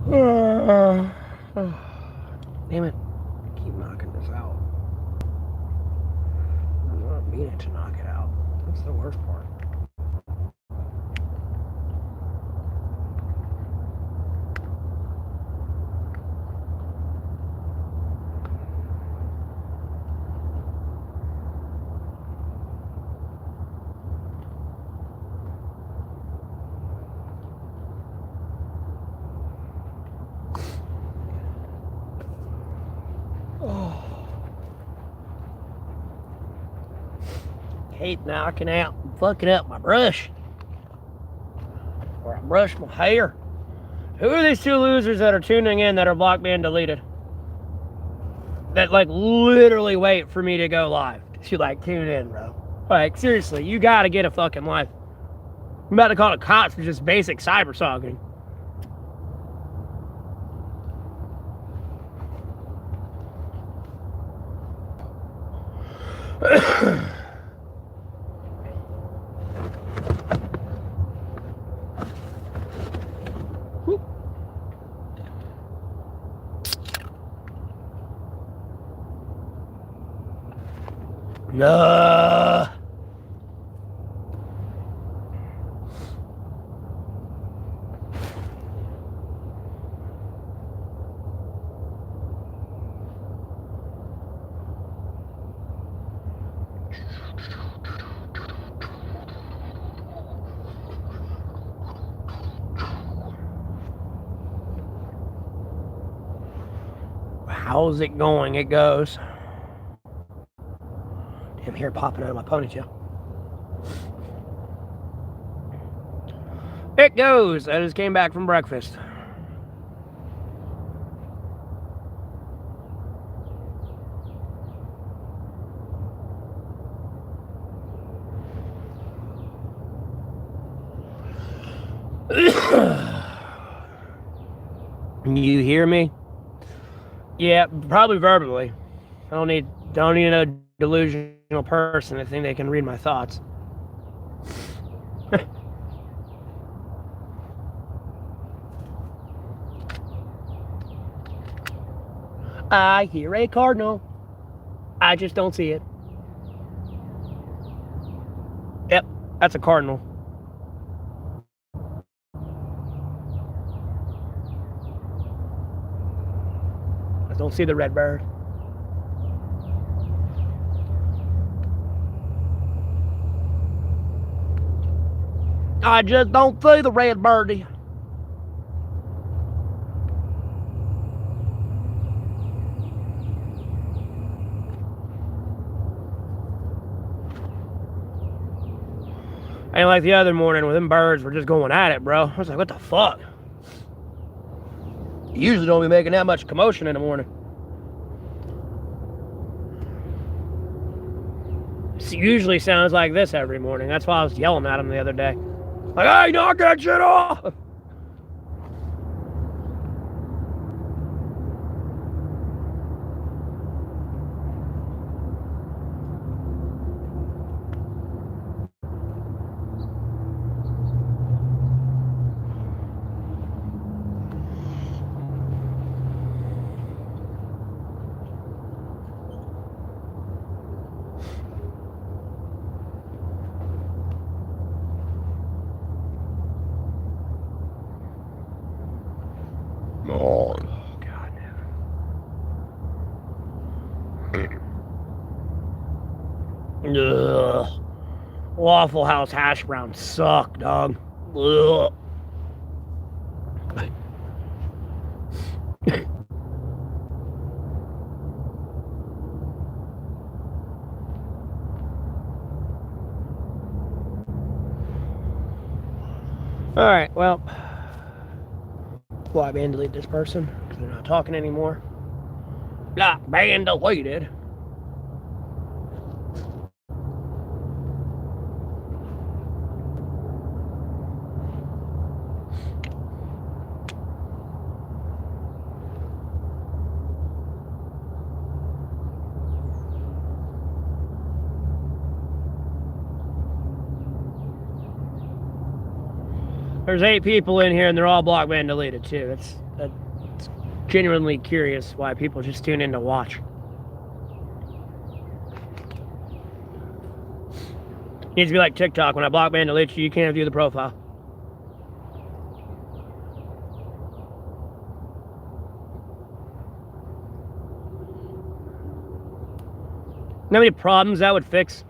Damn it. Keep knocking this out. I'm not meaning to knock it out. That's the worst part. Hate knocking out and fucking up my brush. Or I brush my hair. Who are these two losers that are tuning in that are blocked and deleted? That like literally wait for me to go live to like tune in, bro. Like seriously, you gotta get a fucking life. I'm about to call the cops for just basic cyber stalking. No. How's it going? It goes. Damn hair popping out of my ponytail. It goes. I just came back from breakfast. You hear me? Yeah, probably verbally. I don't need a delusional person to think they can read my thoughts. I hear a cardinal. I just don't see it. Yep, that's a cardinal. I don't see the red bird. I just don't see the red birdie. Ain't like the other morning when them birds were just going at it, bro. I was like, what the fuck? You usually don't be making that much commotion in the morning. It usually sounds like this every morning. That's why I was yelling at them the other day. Like, hey, knock that shit off! Oh, God. Ugh. Waffle House hash browns suck, dog. Ugh. Alright, well, block ban delete this person because they're not talking anymore. Block ban deleted. There's 8 people in here and they're all block ban deleted too. It's genuinely curious why people just tune in to watch. It needs to be like TikTok. When I block, ban, delete you, you can't view the profile. You know how many problems that would fix?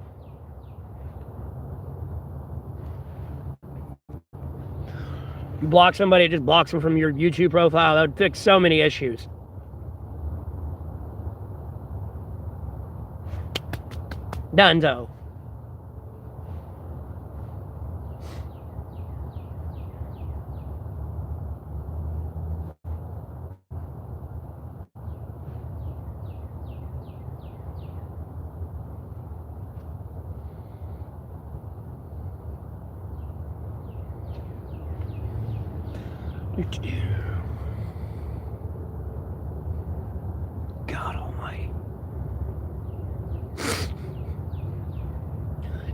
You block somebody, it just blocks them from your YouTube profile. That would fix so many issues. Dunzo. God almighty.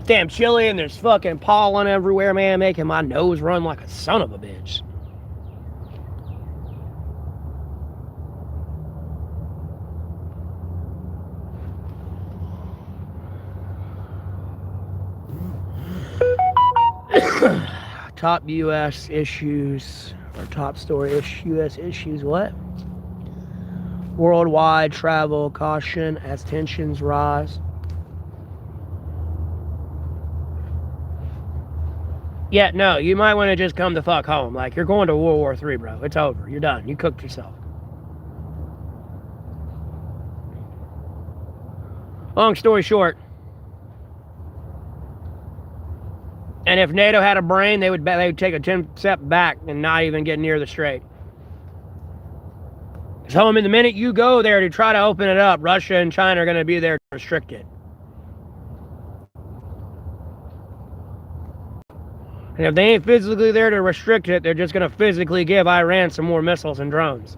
Damn chilly and there's fucking pollen everywhere, man, making my nose run like a son of a bitch. Top U.S. issues, or top story U.S. issues, what? Worldwide travel caution as tensions rise. Yeah, no, you might want to just come the fuck home. Like, you're going to World War III, bro. It's over. You're done. You cooked yourself. Long story short, and if NATO had a brain, they would take a 10-step back and not even get near the strait. So, I mean, the minute you go there to try to open it up, Russia and China are going to be there to restrict it. And if they ain't physically there to restrict it, they're just going to physically give Iran some more missiles and drones.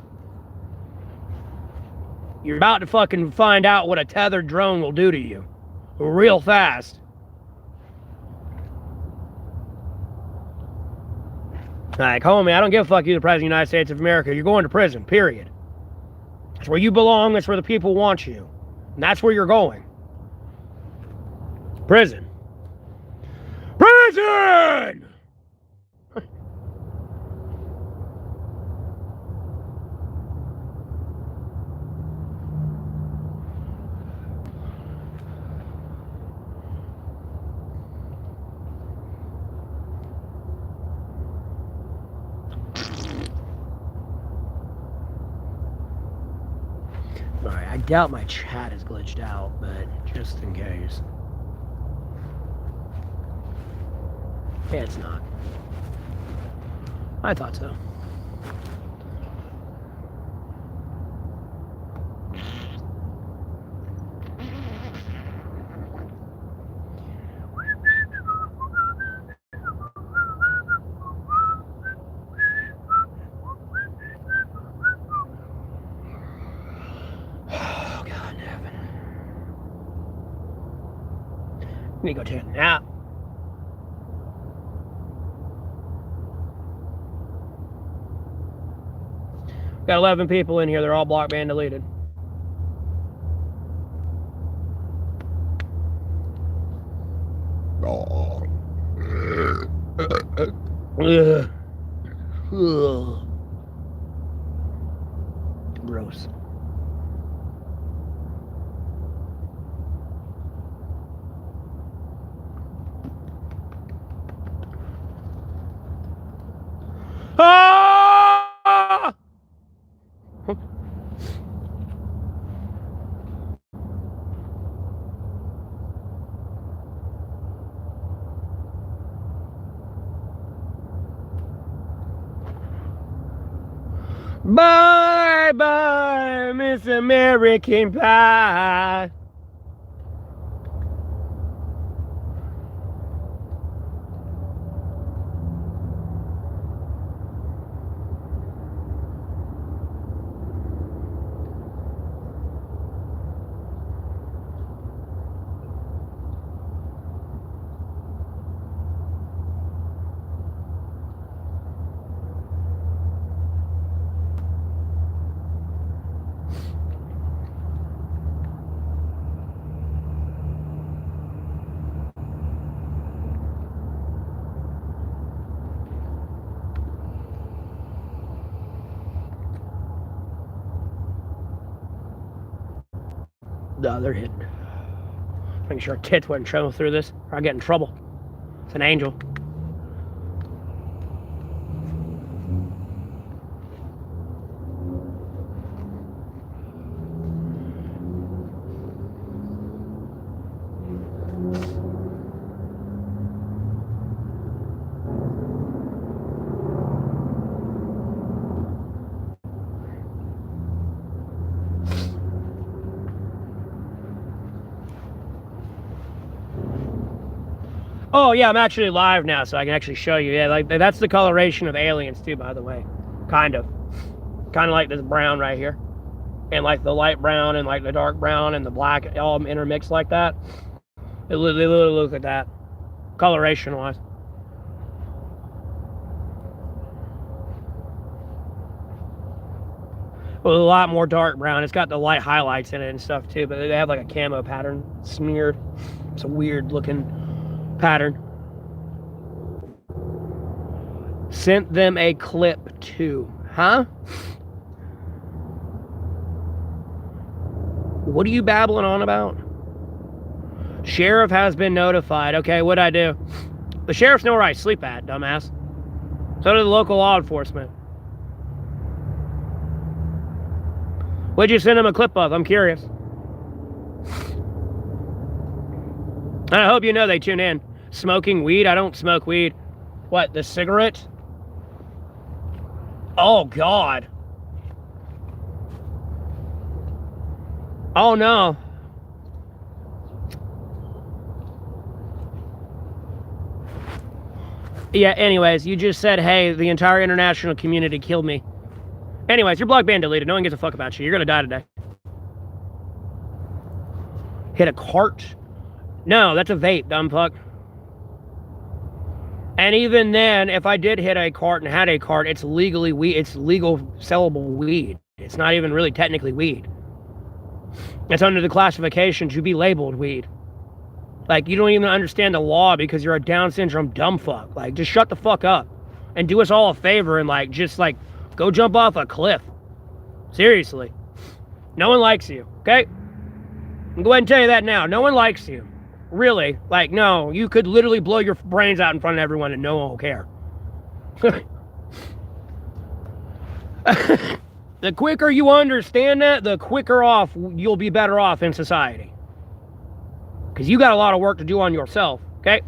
You're about to fucking find out what a tethered drone will do to you. Real fast. Like, homie, I don't give a fuck you, the President of the United States of America. You're going to prison, period. That's where you belong. That's where the people want you. And that's where you're going. Prison. Prison! Alright, I doubt my chat is glitched out, but just in case. Yeah, it's not. I thought so. Oh, God, heaven. Let me go take a nap. Got 11 people in here. They're all blocked, banned, deleted. Ugh. Gross. Ah! Bye bye, Miss American Pie. No, they're hidden. Making sure tits wouldn't travel through this, or I get in trouble. It's an angel. Oh yeah, I'm actually live now, so I can actually show you. Yeah, like that's the coloration of aliens too, by the way. Kind of like this brown right here, and like the light brown and like the dark brown and the black all intermixed like that. They literally look like that, coloration wise. Well, a lot more dark brown. It's got the light highlights in it and stuff too, but they have like a camo pattern smeared. It's a weird looking pattern. Sent them a clip too. Huh? What are you babbling on about? Sheriff has been notified. Okay, what'd I do? The sheriffs know where I sleep at, dumbass. So do the local law enforcement. What'd you send them a clip of? I'm curious. And I hope you know they tune in. Smoking weed? I don't smoke weed. What, the cigarette? Oh, God. Oh, no. Yeah, anyways, you just said, hey, the entire international community killed me. Anyways, your blog banned deleted. No one gives a fuck about you. You're gonna die today. Hit a cart? No, that's a vape, dumb fuck. And even then, if I did hit a cart and had a cart, it's legally weed. It's legal sellable weed. It's not even really technically weed. It's under the classification to be labeled weed. Like, you don't even understand the law because you're a Down syndrome dumb fuck. Like, just shut the fuck up and do us all a favor and like, just like, go jump off a cliff. Seriously. No one likes you, okay? I'm go ahead and tell you that now. No one likes you. Really. Like, no, you could literally blow your brains out in front of everyone and no one will care. The quicker you understand that, the quicker off you'll be better off in society. Because you got a lot of work to do on yourself, okay?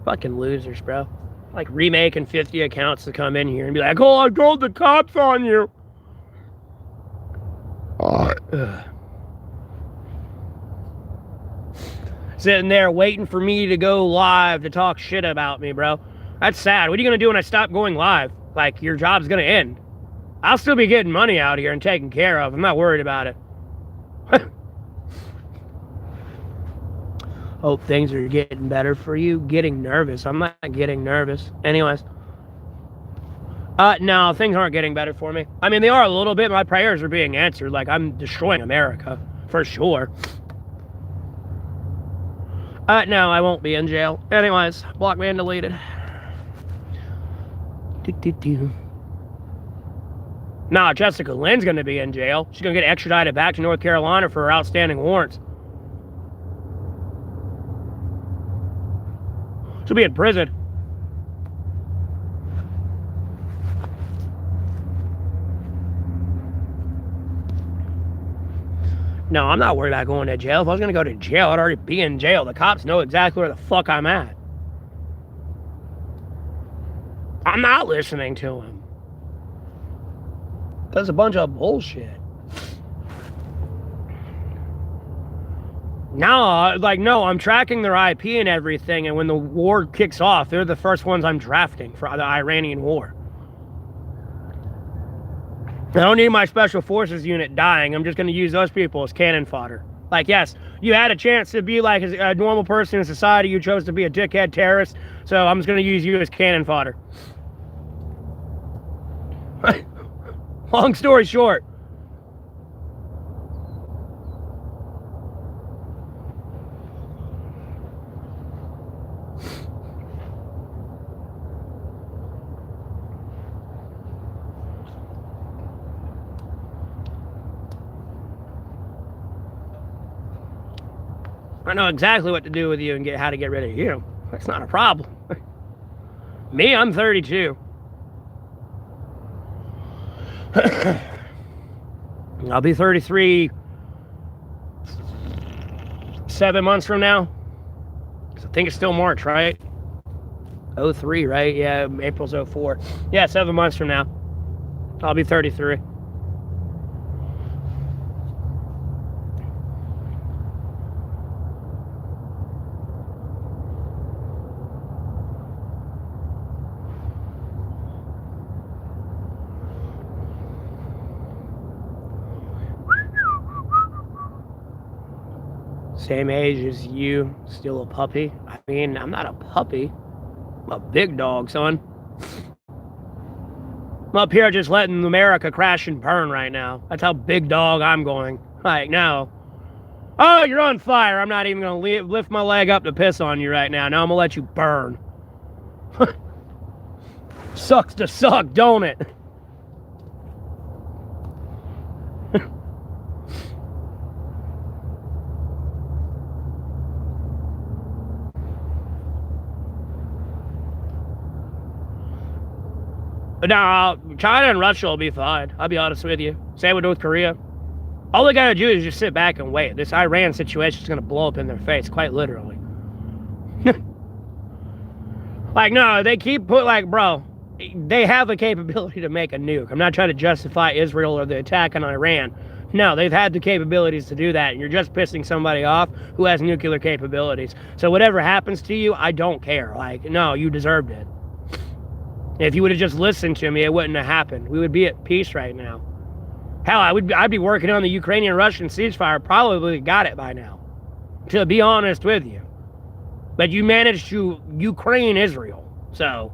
Fucking losers, bro. Like remaking 50 accounts to come in here and be like, oh, I told the cops on you. Sitting there waiting for me to go live to talk shit about me, bro. That's sad. What are you going to do when I stop going live? Like, your job's going to end. I'll still be getting money out here and taken care of. I'm not worried about it. Hope things are getting better for you. Getting nervous. I'm not getting nervous. Anyways. No, things aren't getting better for me. I mean, they are a little bit. My prayers are being answered. Like, I'm destroying America. For sure. No, I won't be in jail. Anyways, block ban deleted. Nah, Jessica Lynn's gonna be in jail. She's gonna get extradited back to North Carolina for her outstanding warrants. She'll be in prison. No, I'm not worried about going to jail. If I was going to go to jail, I'd already be in jail. The cops know exactly where the fuck I'm at. I'm not listening to him. That's a bunch of bullshit. No, like, no, I'm tracking their IP and everything, and when the war kicks off, they're the first ones I'm drafting for the Iranian war. I don't need my special forces unit dying. I'm just going to use those people as cannon fodder. Like, yes, you had a chance to be like a normal person in society. You chose to be a dickhead terrorist, so I'm just going to use you as cannon fodder. Long story short, I know exactly what to do with you and how to get rid of you. That's not a problem. Me, I'm 32. I'll be 33 7 months from now. I think it's still March, right? 03, right? Yeah, April's 04. Yeah, 7 months from now. I'll be 33. Same age as you, still a puppy. I mean, I'm not a puppy. I'm a big dog, son. I'm up here just letting America crash and burn right now. That's how big dog I'm going. Like, no. Oh, you're on fire. I'm not even going to lift my leg up to piss on you right now. Now I'm going to let you burn. Sucks to suck, don't it? No, China and Russia will be fine. I'll be honest with you. Same with North Korea. All they gotta do is just sit back and wait. This Iran situation is gonna blow up in their face, quite literally. Like, no, they keep bro, they have the capability to make a nuke. I'm not trying to justify Israel or the attack on Iran. No, they've had the capabilities to do that, and you're just pissing somebody off who has nuclear capabilities. So whatever happens to you, I don't care. Like, no, you deserved it. If you would have just listened to me, it wouldn't have happened. We would be at peace right now. Hell, I'd be working on the Ukrainian-Russian ceasefire. Probably got it by now, to be honest with you. But you managed to Ukraine Israel. So,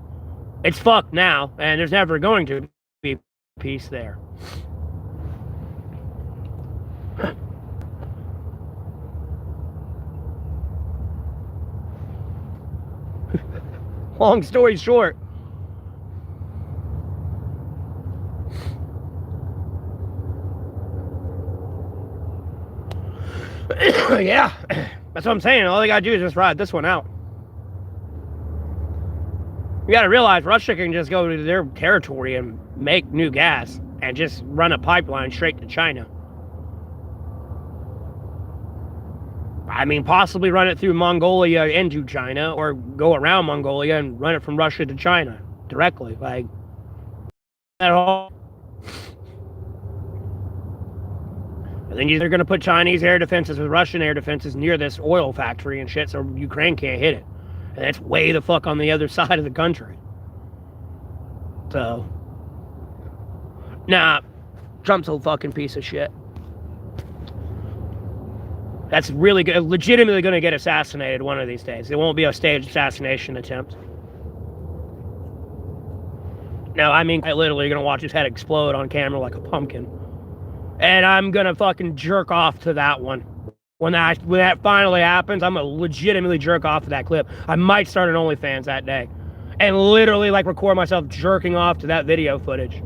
it's fucked now, and there's never going to be peace there. Long story short, yeah, that's what I'm saying. All they gotta do is just ride this one out. You gotta realize Russia can just go to their territory and make new gas and just run a pipeline straight to China. I mean, possibly run it through Mongolia into China, or go around Mongolia and run it from Russia to China directly. Like, at all. And then they're going to put Chinese air defenses with Russian air defenses near this oil factory and shit, so Ukraine can't hit it. And it's way the fuck on the other side of the country. So, nah, Trump's a fucking piece of shit. That's really good, legitimately going to get assassinated one of these days. It won't be a staged assassination attempt. No, I mean, I literally going to watch his head explode on camera like a pumpkin. And I'm going to fucking jerk off to that one. When that finally happens, I'm going to legitimately jerk off to that clip. I might start an OnlyFans that day. And literally, like, record myself jerking off to that video footage.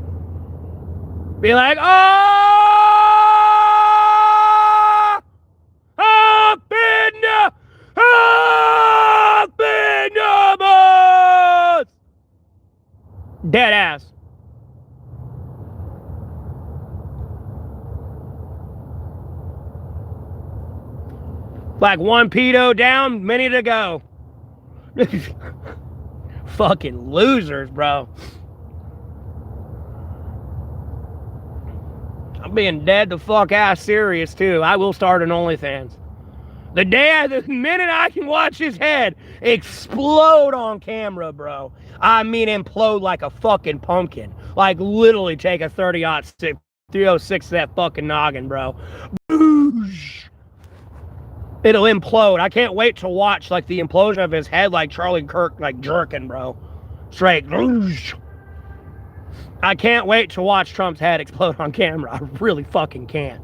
Be like, oh! Up in the bus! Dead ass. Like one pedo down, many to go. Fucking losers, bro. I'm being dead the fuck ass serious, too. I will start an OnlyFans. The minute I can watch his head explode on camera, bro. I mean implode like a fucking pumpkin. Like literally take a 306 to that fucking noggin, bro. Boosh. It'll implode. I can't wait to watch like the implosion of his head, like Charlie Kirk, like jerking, bro. Straight. I can't wait to watch Trump's head explode on camera. I really fucking can't.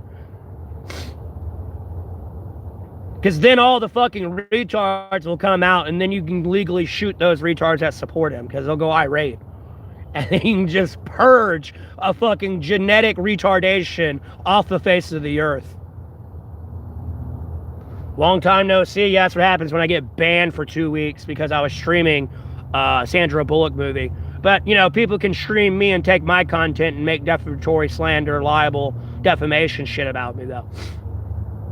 Because then all the fucking retards will come out, and then you can legally shoot those retards that support him, because they'll go irate. And then you can just purge a fucking genetic retardation off the face of the earth. Long time no see. Yeah, that's what happens when I get banned for 2 weeks because I was streaming Sandra Bullock movie. But, you know, people can stream me and take my content and make defamatory slander, libel, defamation shit about me, though.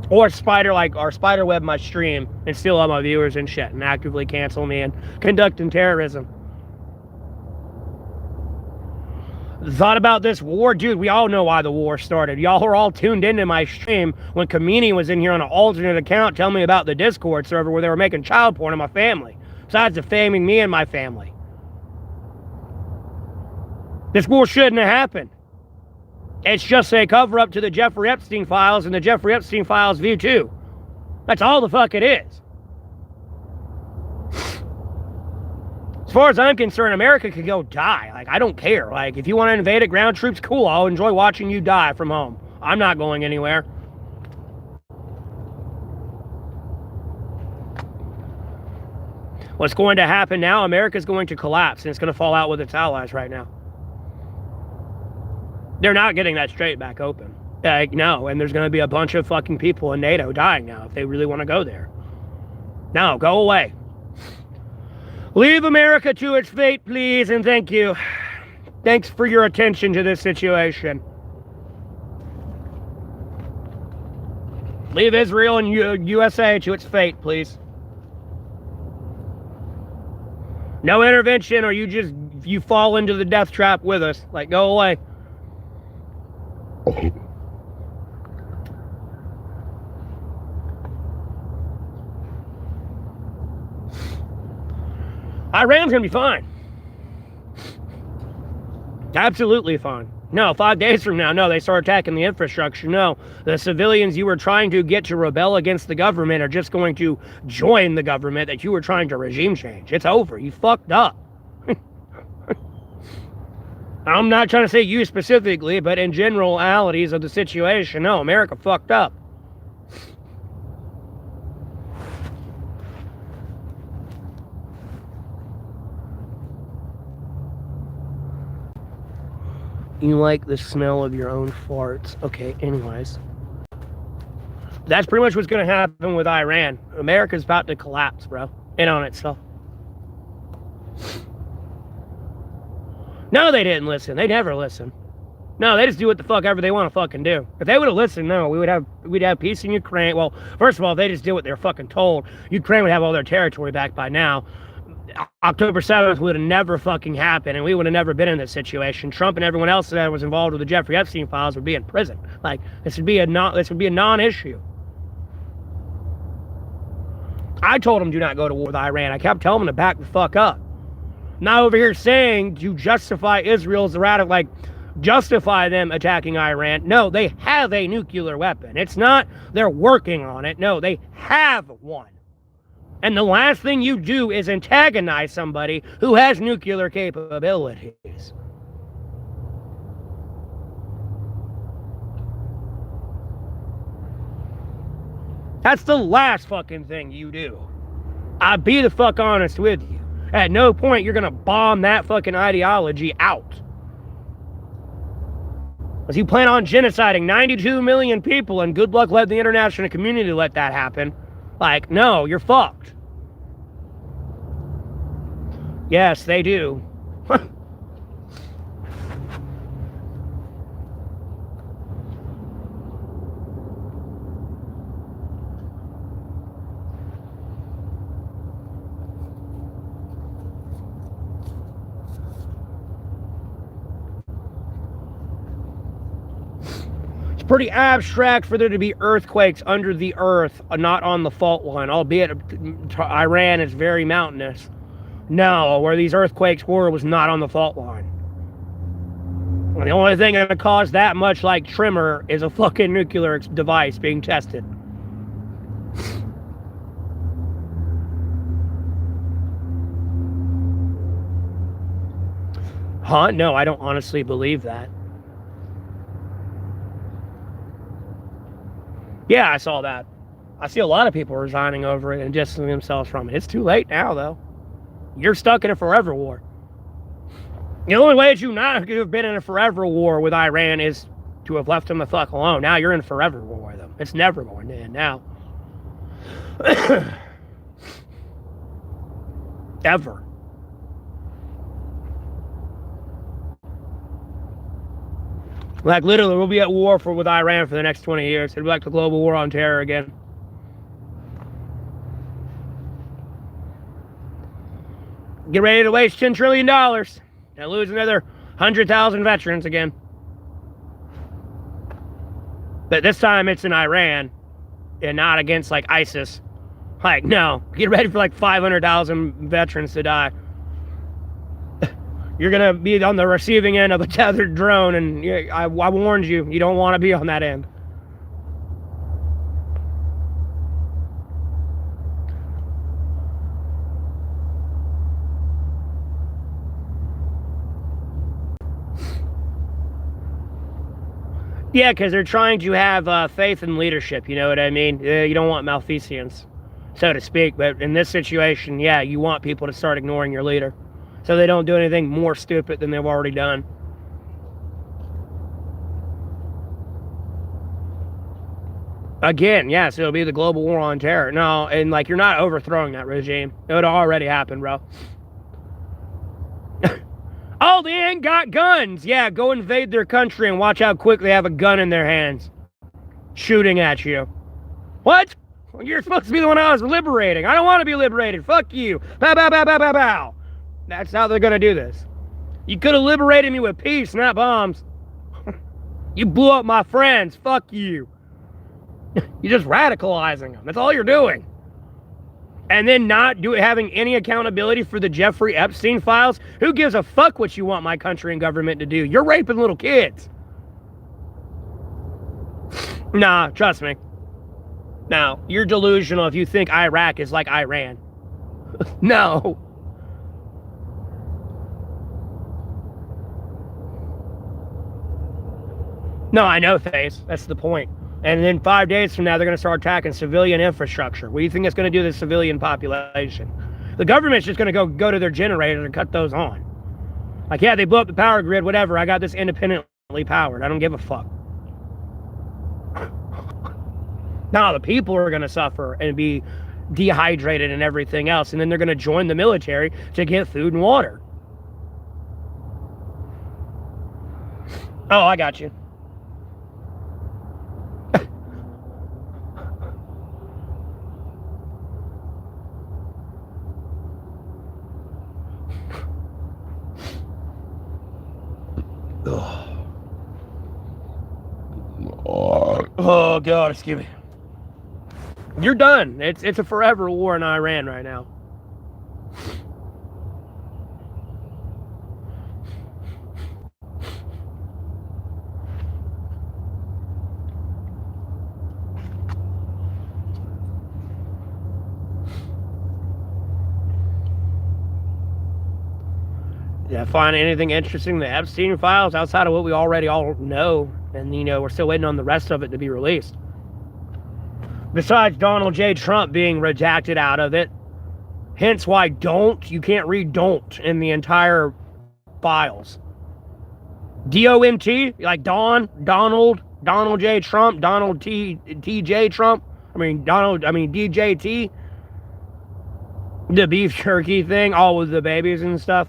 Or spiderweb my stream and steal all my viewers and shit and actively cancel me and conducting terrorism. Thought about this war? Dude, we all know why the war started. Y'all were all tuned into my stream when Kamini was in here on an alternate account telling me about the Discord server where they were making child porn of my family, besides defaming me and my family. This war shouldn't have happened. It's just a cover-up to the Jeffrey Epstein files, and the Jeffrey Epstein files view too. That's all the fuck it is. As far as I'm concerned, America could go die. Like, I don't care. Like, if you want to invade it, ground troops, cool. I'll enjoy watching you die from home. I'm not going anywhere. What's going to happen now? America's going to collapse, and it's going to fall out with its allies right now. They're not getting that strait back open. Like, no, and there's going to be a bunch of fucking people in NATO dying now if they really want to go there. No, go away. Leave America to its fate, please, and thank you. Thanks for your attention to this situation. Leave Israel and USA to its fate, please. No intervention, or you fall into the death trap with us. Like, go away. Iran's gonna be fine. Absolutely fine. No, 5 days from now, no, they start attacking the infrastructure. No, the civilians you were trying to get to rebel against the government are just going to join the government that you were trying to regime change. It's over. You fucked up. I'm not trying to say you specifically, but in generalities of the situation, no, America fucked up. You like the smell of your own farts. Okay, anyways. That's pretty much what's going to happen with Iran. America's about to collapse, bro. In on itself. No, they didn't listen. They never listen. No, they just do what the fuck ever they want to fucking do. If they would have listened, no, we'd have peace in Ukraine. Well, first of all, if they just did what they're fucking told, Ukraine would have all their territory back by now. October 7th would have never fucking happened, and we would have never been in this situation. Trump and everyone else that was involved with the Jeffrey Epstein files would be in prison. Like, this would be a non-issue. I told them do not go to war with Iran. I kept telling them to back the fuck up. Now over here saying to justify Israel's justify them attacking Iran. No, they have a nuclear weapon. It's not they're working on it. No, they have one. And the last thing you do is antagonize somebody who has nuclear capabilities. That's the last fucking thing you do. I'll be the fuck honest with you. At no point you're gonna bomb that fucking ideology out. Because you plan on genociding 92 million people, and good luck letting the international community let that happen. Like, no, you're fucked. Yes, they do. It's pretty abstract for there to be earthquakes under the earth, not on the fault line, albeit Iran is very mountainous. No, where these earthquakes were was not on the fault line. And the only thing that cause that much like tremor is a fucking nuclear device being tested. Huh? No, I don't honestly believe that. Yeah, I saw that. I see a lot of people resigning over it and distancing themselves from it. It's too late now, though. You're stuck in a forever war. The only way that you not have been in a forever war with Iran is to have left them the fuck alone. Now you're in a forever war with them. It's never going to end now. Ever. Like, literally, we'll be at war with Iran for the next 20 years. It'll be like the global war on terror again. Get ready to waste $10 trillion and lose another 100,000 veterans again. But this time it's in Iran and not against, like, ISIS. Like, no. Get ready for, like, 500,000 veterans to die. You're going to be on the receiving end of a tethered drone, and I warned you. You don't want to be on that end. Yeah, because they're trying to have faith in leadership, you know what I mean? You don't want malfeasance, so to speak. But in this situation, yeah, you want people to start ignoring your leader, so they don't do anything more stupid than they've already done. Again, yes, it'll be the global war on terror. No, and, like, you're not overthrowing that regime. It would already happen, bro. Oh, they ain't got guns. Yeah, go invade their country and watch how quick they have a gun in their hands, shooting at you. What? You're supposed to be the one I was liberating. I don't want to be liberated. Fuck you. Bow, bow, bow, bow, bow, bow. That's how they're going to do this. You could have liberated me with peace, not bombs. You blew up my friends. Fuck you. You're just radicalizing them. That's all you're doing. And then not having any accountability for the Jeffrey Epstein files. Who gives a fuck what you want my country and government to do? You're raping little kids. Nah, trust me. Now, you're delusional if you think Iraq is like Iran. No. No, I know, Face. That's the point. And then 5 days from now, they're going to start attacking civilian infrastructure. What do you think it's going to do to the civilian population? The government's just going to go to their generators and cut those on. Like, yeah, they blew up the power grid, whatever. I got this independently powered. I don't give a fuck. Now, the people are going to suffer and be dehydrated and everything else. And then they're going to join the military to get food and water. Oh, I got you. Oh, God, excuse me. You're done. It's a forever war in Iran right now. Did I find anything interesting in the Epstein files outside of what we already all know? And, you know, we're still waiting on the rest of it to be released. Besides Donald J. Trump being redacted out of it. Hence why you can't read don't in the entire files. D-O-N-T, like Donald J. Trump, Donald T.J. Trump. D.J.T. The beef jerky thing, all with the babies and stuff.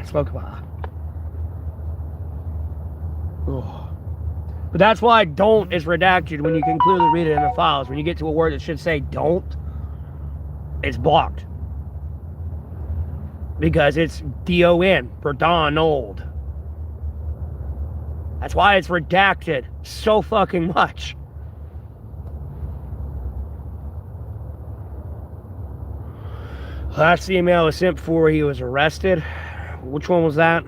Smoke about. But that's why don't is redacted when you can clearly read it in the files. When you get to a word that should say don't, it's blocked. Because it's D-O-N for Donald. That's why it's redacted so fucking much. Last email was sent before he was arrested. Which one was that?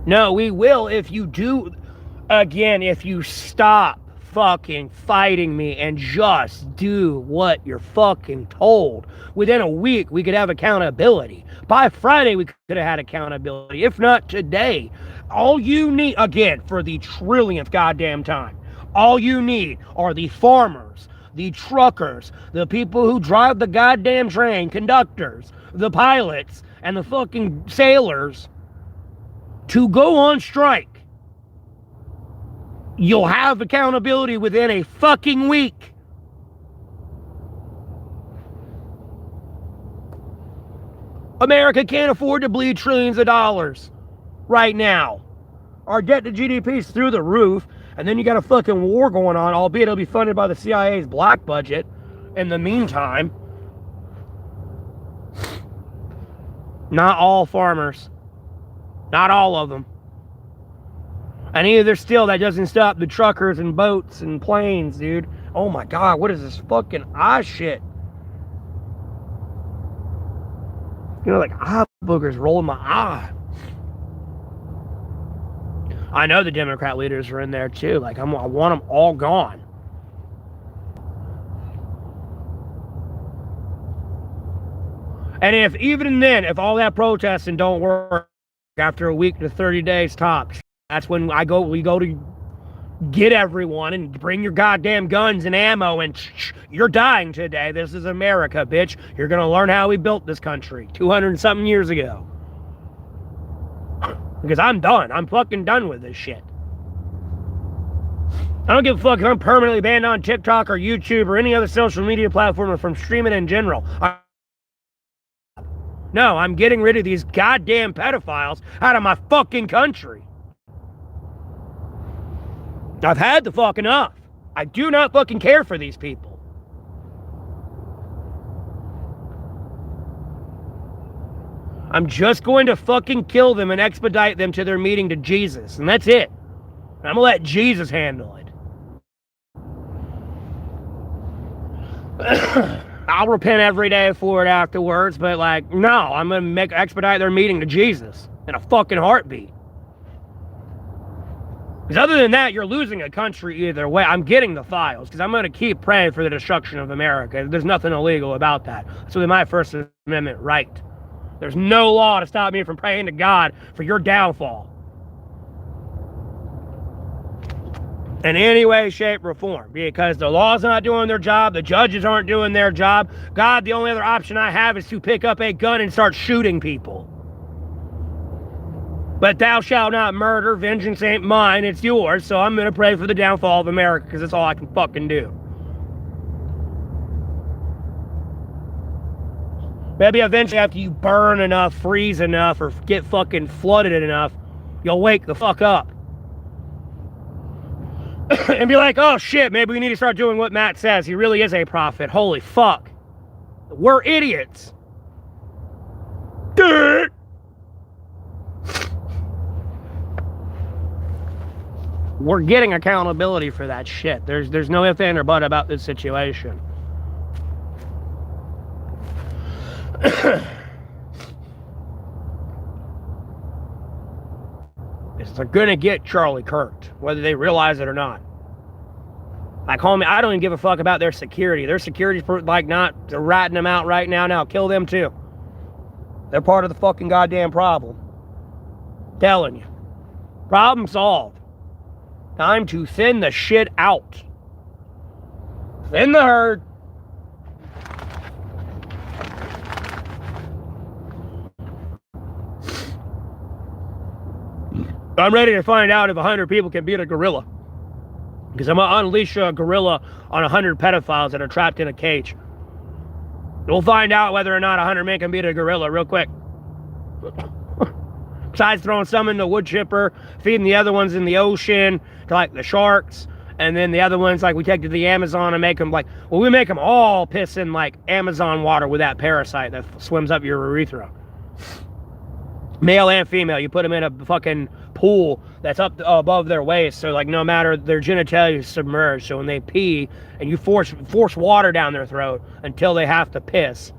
No, we will if you do, again, if you stop fucking fighting me and just do what you're fucking told. Within a week, we could have accountability. By Friday, we could have had accountability. If not today, all you need, again, for the trillionth goddamn time, all you need are the farmers, the truckers, the people who drive the goddamn train, conductors, the pilots, and the fucking sailors to go on strike. You'll have accountability within a fucking week. America can't afford to bleed trillions of dollars right now. Our debt to GDP is through the roof, and then you got a fucking war going on, albeit it'll be funded by the CIA's black budget in the meantime. Not all farmers. Not all of them. And either still, that doesn't stop the truckers and boats and planes, dude. Oh my God, what is this fucking eye shit? You know, like eye boogers rolling my eye. I know the Democrat leaders are in there too. Like, I want them all gone. And if even then, if all that protesting don't work after a week to 30 days tops, that's when we go to get everyone and bring your goddamn guns and ammo and you're dying today. This is America, bitch. You're gonna learn how we built this country 200 and something years ago. Because I'm done. I'm fucking done with this shit. I don't give a fuck if I'm permanently banned on TikTok or YouTube or any other social media platform or from streaming in general. No, I'm getting rid of these goddamn pedophiles out of my fucking country. I've had the fuck enough. I do not fucking care for these people. I'm just going to fucking kill them and expedite them to their meeting to Jesus. And that's it. I'm going to let Jesus handle it. I'll repent every day for it afterwards, but like, no, I'm going to expedite their meeting to Jesus in a fucking heartbeat. Because other than that, you're losing a country either way. I'm getting the files, because I'm going to keep praying for the destruction of America. There's nothing illegal about that. That's within my First Amendment right. There's no law to stop me from praying to God for your downfall. In any way, shape, or form. Because the law's not doing their job, the judges aren't doing their job. God, the only other option I have is to pick up a gun and start shooting people. But thou shalt not murder, vengeance ain't mine, it's yours, so I'm going to pray for the downfall of America, because that's all I can fucking do. Maybe eventually after you burn enough, freeze enough, or get fucking flooded enough, you'll wake the fuck up. And be like, oh shit, maybe we need to start doing what Matt says. He really is a prophet. Holy fuck. We're idiots. Dude. We're getting accountability for that shit. There's no ifs, ands, or buts about this situation. They're gonna get Charlie Kirk, whether they realize it or not. Like, homie, I don't even give a fuck about their security. Their security's like not, they're ratting them out right now. Now, kill them too. They're part of the fucking goddamn problem. Telling you. Problem solved. Time to thin the shit out. Thin the herd. I'm ready to find out if 100 people can beat a gorilla. Because I'm going to unleash a gorilla on 100 pedophiles that are trapped in a cage. We'll find out whether or not 100 men can beat a gorilla real quick. Besides throwing some in the wood chipper, feeding the other ones in the ocean to like the sharks, and then the other ones like we take to the Amazon and make them like, well, we make them all piss in like Amazon water with that parasite that swims up your urethra. Male and female, you put them in a fucking pool that's up above their waist, so like no matter, their genitalia is submerged, so when they pee and you force water down their throat until they have to piss,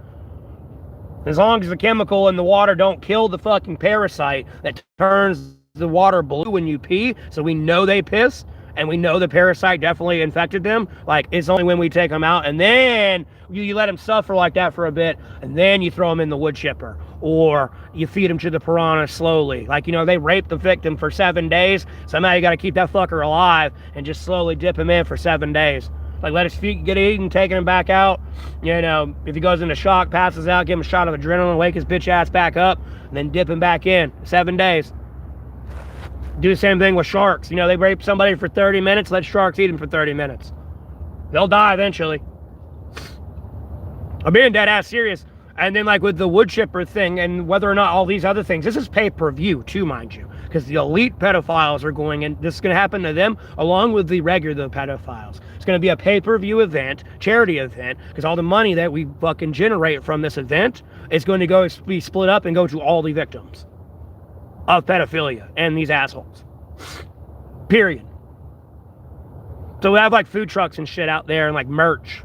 as long as the chemical in the water don't kill the fucking parasite that turns the water blue when you pee, so we know they piss, and we know the parasite definitely infected them, like, it's only when we take them out, and then you let them suffer like that for a bit, and then you throw them in the wood chipper, or you feed them to the piranha slowly. Like, you know, they rape the victim for 7 days, somehow you got to keep that fucker alive and just slowly dip him in for 7 days. Like, let his feet get eaten, taking him back out. You know, if he goes into shock, passes out, give him a shot of adrenaline, wake his bitch ass back up, and then dip him back in. 7 days. Do the same thing with sharks. You know, they rape somebody for 30 minutes, let sharks eat them for 30 minutes. They'll die eventually. I'm being dead ass serious. And then, like, with the wood chipper thing and whether or not all these other things, this is pay-per-view too, mind you, because the elite pedophiles are going in. This is going to happen to them along with the regular pedophiles. It's going to be a pay-per-view event, charity event, because all the money that we fucking generate from this event is going to be split up and go to all the victims of pedophilia and these assholes. Period. So we have, like, food trucks and shit out there and, like, merch.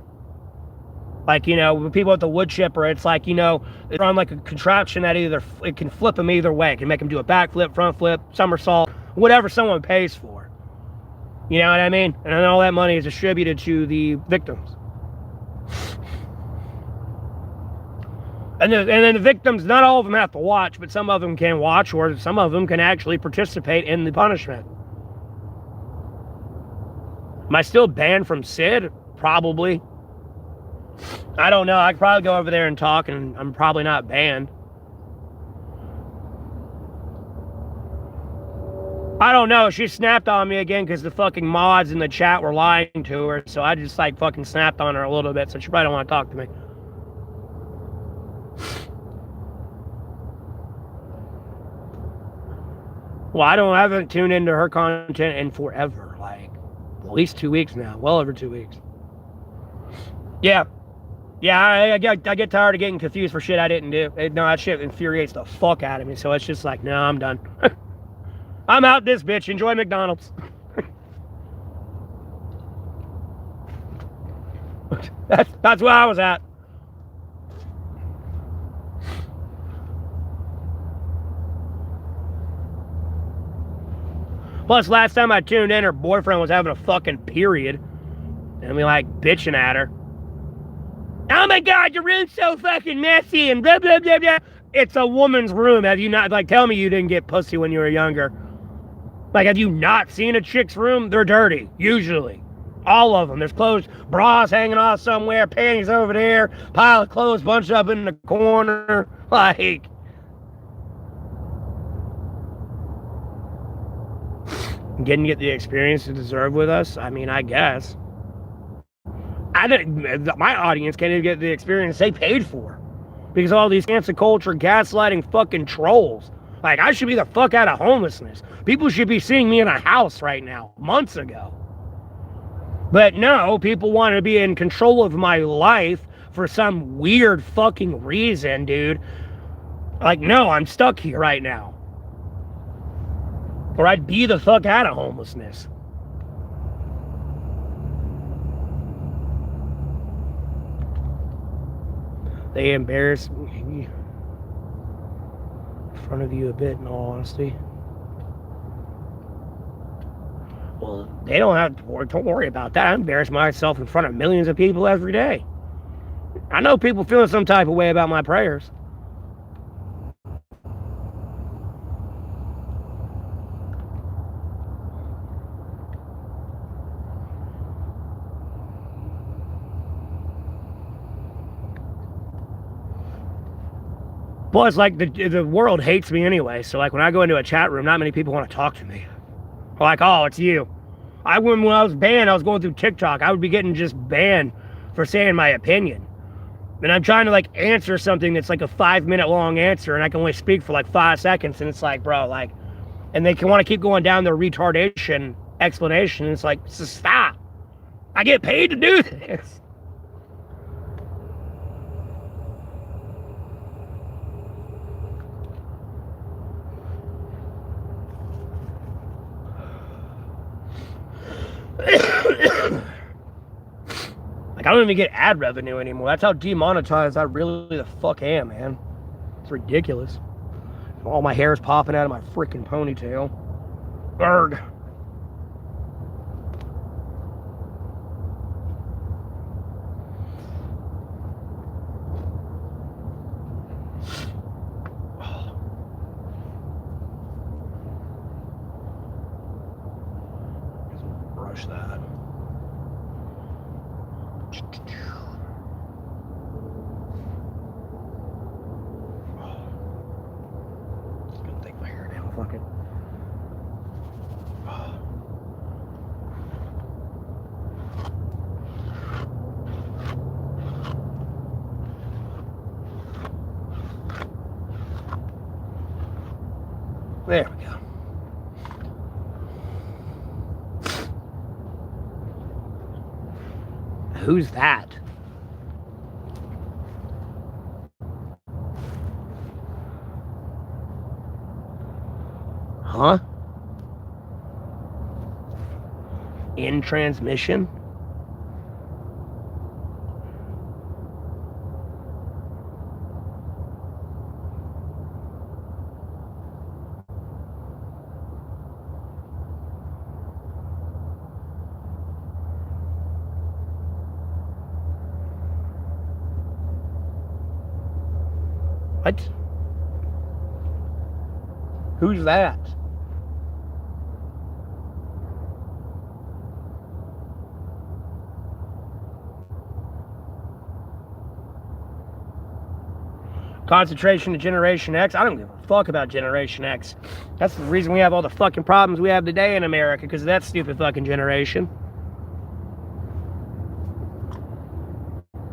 Like, you know, with people at the wood chipper, it's like, you know, it's on like a contraption that it can flip them either way. It can make them do a backflip, front flip, somersault, whatever someone pays for. You know what I mean? And then all that money is distributed to the victims. And then the victims, not all of them have to watch, but some of them can watch, or some of them can actually participate in the punishment. Am I still banned from SID? Probably. I don't know. I could probably go over there and talk, and I'm probably not banned. I don't know. She snapped on me again because the fucking mods in the chat were lying to her, so I just, like, fucking snapped on her a little bit, so she probably don't want to talk to me. Well, I haven't tuned into her content in forever, like, at least 2 weeks now. Well over 2 weeks. Yeah. Yeah, I get tired of getting confused for shit I didn't do. No, that shit infuriates the fuck out of me. So it's just like, no, I'm done. I'm out this bitch. Enjoy McDonald's. That's where I was at. Plus, last time I tuned in, her boyfriend was having a fucking period. And we, like, bitching at her. Oh my God, your room's so fucking messy and blah, blah, blah, blah. It's a woman's room. Have you not, like, tell me you didn't get pussy when you were younger. Like, have you not seen a chick's room? They're dirty, usually. All of them. There's clothes, bras hanging off somewhere, panties over there, pile of clothes bunched up in the corner. Like, didn't get the experience to deserve with us? I mean, I guess. My audience can't even get the experience they paid for. Because of all these cancel culture, gaslighting fucking trolls. Like, I should be the fuck out of homelessness. People should be seeing me in a house right now, months ago. But no, people want to be in control of my life for some weird fucking reason, dude. Like, no, I'm stuck here right now. Or I'd be the fuck out of homelessness. They embarrass me in front of you a bit, in all honesty. Well, they don't have to, don't worry about that. I embarrass myself in front of millions of people every day. I know people feeling some type of way about my prayers. Well, it's like the world hates me anyway. So, like, when I go into a chat room, not many people want to talk to me. Like, oh, it's you. When I was banned, I was going through TikTok. I would be getting just banned for saying my opinion. And I'm trying to, like, answer something that's like a 5-minute long answer, and I can only speak for like 5 seconds. And it's like, bro, like, and they can want to keep going down their retardation explanation. And it's like, stop. I get paid to do this. Like, I don't even get ad revenue anymore. That's how demonetized I really the fuck am, man. It's ridiculous. All my hair is popping out of my freaking ponytail. Urgh. Gonna take my hair down, fuck it. There we go. Who's that? Huh? In transmission? What? Who's that? Concentration to Generation X? I don't give a fuck about Generation X. That's the reason we have all the fucking problems we have today in America, because of that stupid fucking generation.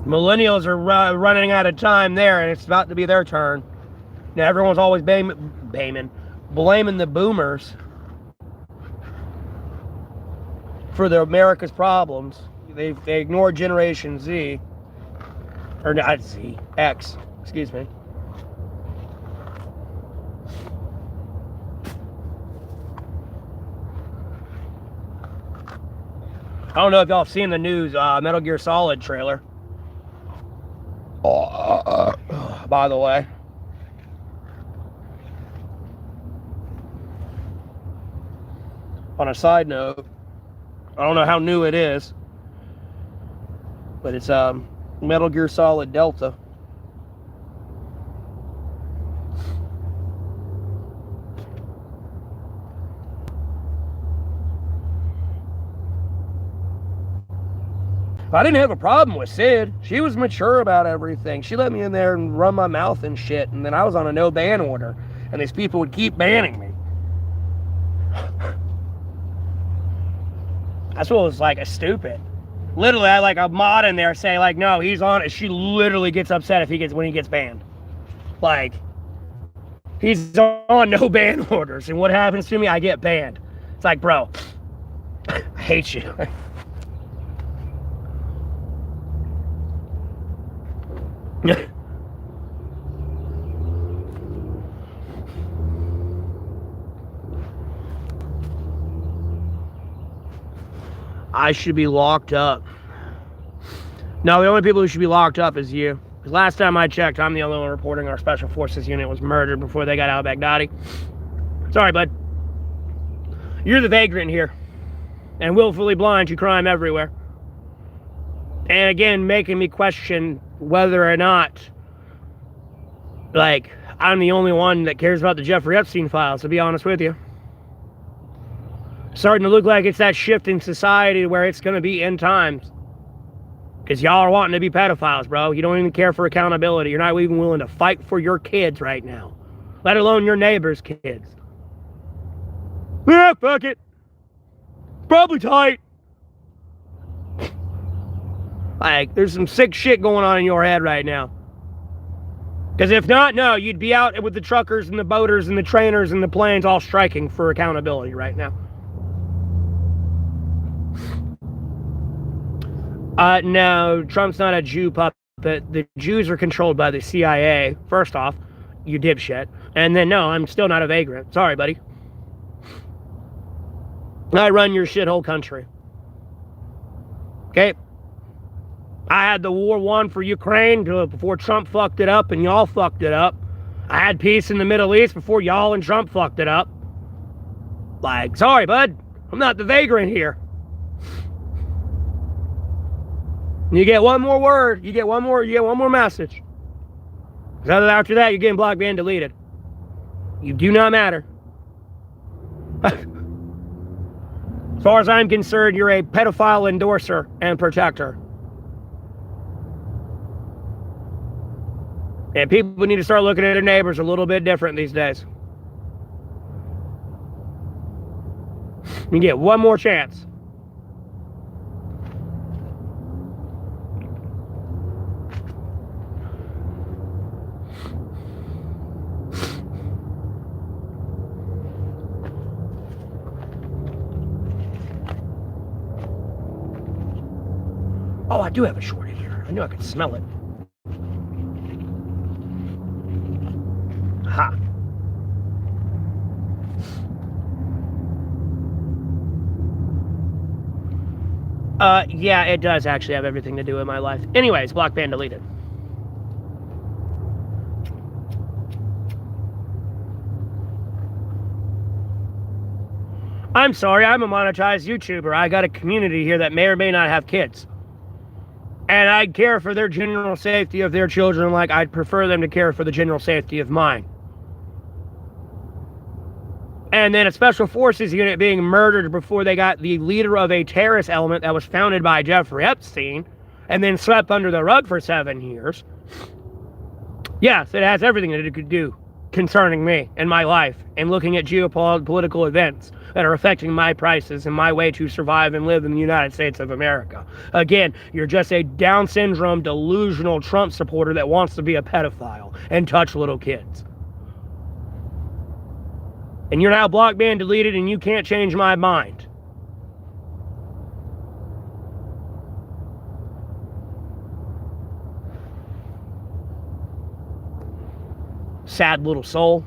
Millennials are running out of time there, and it's about to be their turn. Now, everyone's always blaming the boomers for the America's problems. They ignore Generation Z. Or not Z, X, excuse me. I don't know if y'all have seen the news Metal Gear Solid trailer. By the way. On a side note, I don't know how new it is, but it's Metal Gear Solid Delta. I didn't have a problem with Sid. She was mature about everything. She let me in there and run my mouth and shit, and then I was on a no ban order, and these people would keep banning me. That's what was like a stupid. Literally, I like a mod in there saying like, no, he's on it. She literally gets upset if when he gets banned. Like, he's on no ban orders, and what happens to me? I get banned. It's like, bro, I hate you. I should be locked up. No, the only people who should be locked up is you. Because last time I checked, I'm the only one reporting our Special Forces unit was murdered before they got out of Baghdadi. Sorry, bud. You're the vagrant here. And willfully blind to crime everywhere. And again, making me question whether or not, like, I'm the only one that cares about the Jeffrey Epstein files, to be honest with you. Starting to look like it's that shift in society where it's going to be end times. Because y'all are wanting to be pedophiles, bro. You don't even care for accountability. You're not even willing to fight for your kids right now. Let alone your neighbor's kids. Yeah, fuck it. Probably tight. Like, there's some sick shit going on in your head right now. Because if not, no, you'd be out with the truckers and the boaters and the trainers and the planes all striking for accountability right now. No, Trump's not a Jew puppet. The Jews are controlled by the CIA, first off, you dipshit. And then, no, I'm still not a vagrant. Sorry, buddy. I run your shithole country. Okay? I had the war won for Ukraine before Trump fucked it up and y'all fucked it up. I had peace in the Middle East before y'all and Trump fucked it up. Like, sorry, bud. I'm not the vagrant here. You get one more word. You get one more message. Because after that, you're getting blocked and deleted. You do not matter. As far as I'm concerned, you're a pedophile endorser and protector. And people need to start looking at their neighbors a little bit different these days. You get one more chance. Oh, I do have a shorty here. I knew I could smell it. Ha. Yeah, it does actually have everything to do with my life. Anyways, block ban deleted. I'm sorry, I'm a monetized YouTuber. I got a community here that may or may not have kids. And I care for their general safety of their children like I'd prefer them to care for the general safety of mine. And then a special forces unit being murdered before they got the leader of a terrorist element that was founded by Jeffrey Epstein and then swept under the rug for 7 years. Yes, it has everything to do concerning me and my life and looking at geopolitical events that are affecting my prices and my way to survive and live in the United States of America. Again, you're just a Down syndrome, delusional Trump supporter that wants to be a pedophile and touch little kids. And you're now block banned, deleted, and you can't change my mind. Sad little soul.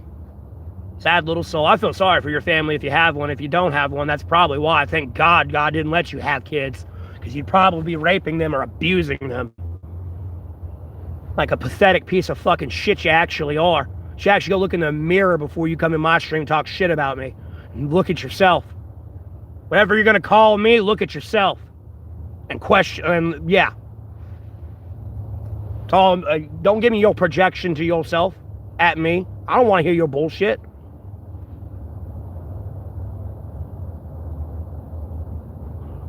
Sad little soul. I feel sorry for your family if you have one. If you don't have one, that's probably why. Thank God God didn't let you have kids, because you'd probably be raping them or abusing them. Like a pathetic piece of fucking shit you actually are. You should actually go look in the mirror before you come in my stream and talk shit about me. And look at yourself. Whatever you're gonna call me, look at yourself. And question, and yeah. Don't give me your projection to yourself at me. I don't want to hear your bullshit.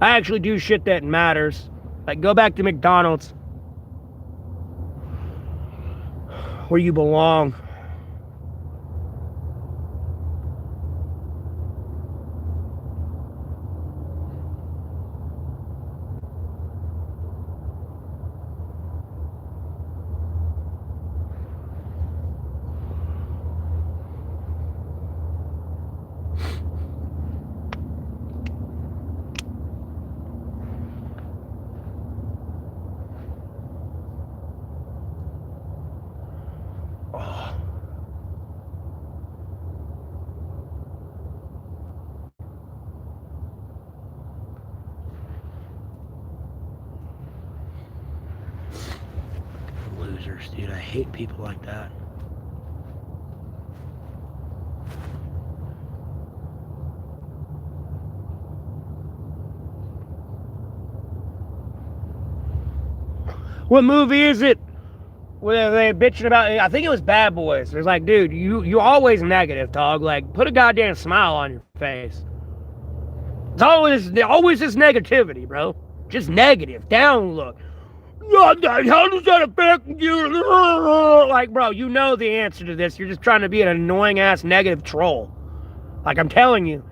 I actually do shit that matters. Like, go back to McDonald's, where you belong. Losers, dude. I hate people like that. What movie is it? Where they bitching about? I think it was Bad Boys. It's like, dude, you always negative, dog. Like, put a goddamn smile on your face. It's always this negativity, bro. Just negative, down look. How does that affect you? Like, bro, you know the answer to this. You're just trying to be an annoying ass negative troll. Like, I'm telling you.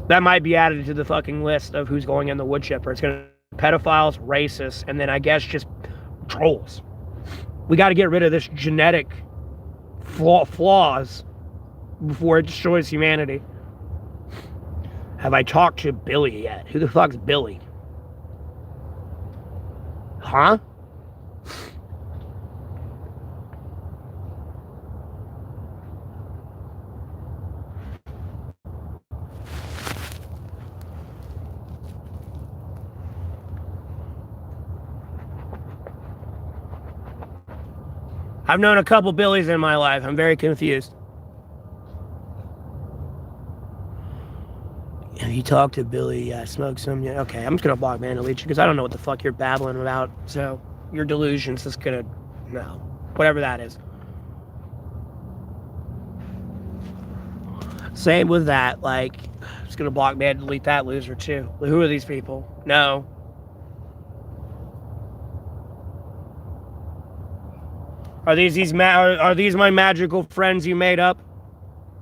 That might be added to the fucking list of who's going in the wood chipper. It's gonna be pedophiles, racists, and then I guess just trolls. We got to get rid of this genetic flaws before it destroys humanity. Have I talked to Billy yet? Who the fuck's Billy? Huh? I've known a couple Billies in my life. I'm very confused. You talk to Billy, yeah, smoke some, yeah, okay, I'm just gonna block man delete you because I don't know what the fuck you're babbling about, so your delusion's just gonna, no, whatever that is. Same with that, like, I'm just gonna block man delete that loser too. Who are these people? No. Are these my magical friends you made up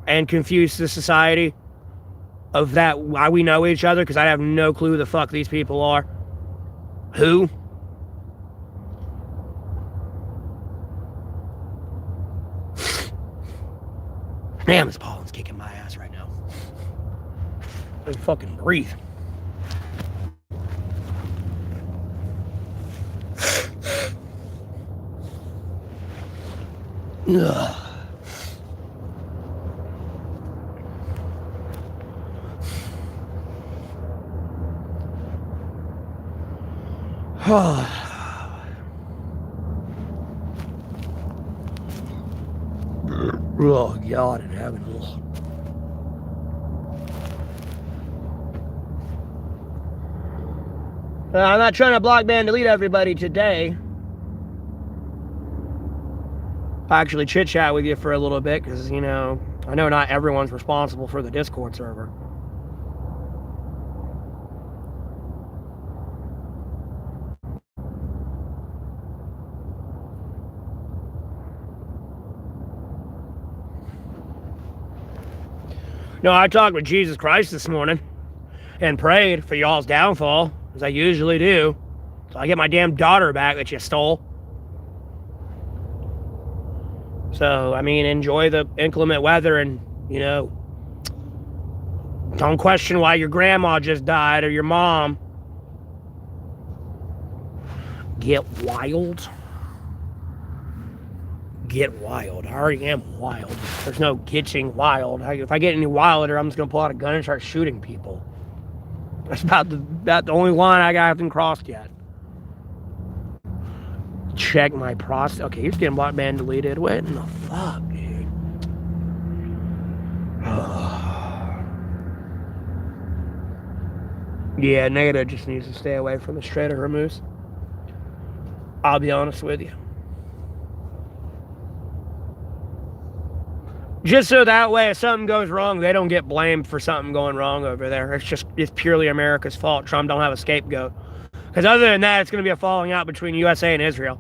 and confused the society of that why we know each other? Because I have no clue who the fuck these people are. Who? Damn, this pollen's kicking my ass right now. I can fucking breathe. Ugh. Oh, God in heaven. I'm not trying to block, ban, delete everybody today. I actually chit-chat with you for a little bit because, you know, I know not everyone's responsible for the Discord server. No, I talked with Jesus Christ this morning and prayed for y'all's downfall, as I usually do. So I get my damn daughter back that you stole. So, I mean, enjoy the inclement weather and, you know, don't question why your grandma just died or your mom. Get wild. Get wild. I already am wild. There's no getting wild. If I get any wilder, I'm just going to pull out a gun and start shooting people. That's about the only line I haven't crossed yet. Check my process. Okay, here's getting blocked, banned, deleted. What in the fuck, dude? Yeah, Nada just needs to stay away from the Strait of Hormuz. I'll be honest with you. Just so that way, if something goes wrong, they don't get blamed for something going wrong over there. It's purely America's fault. Trump don't have a scapegoat. Because other than that, it's going to be a falling out between USA and Israel.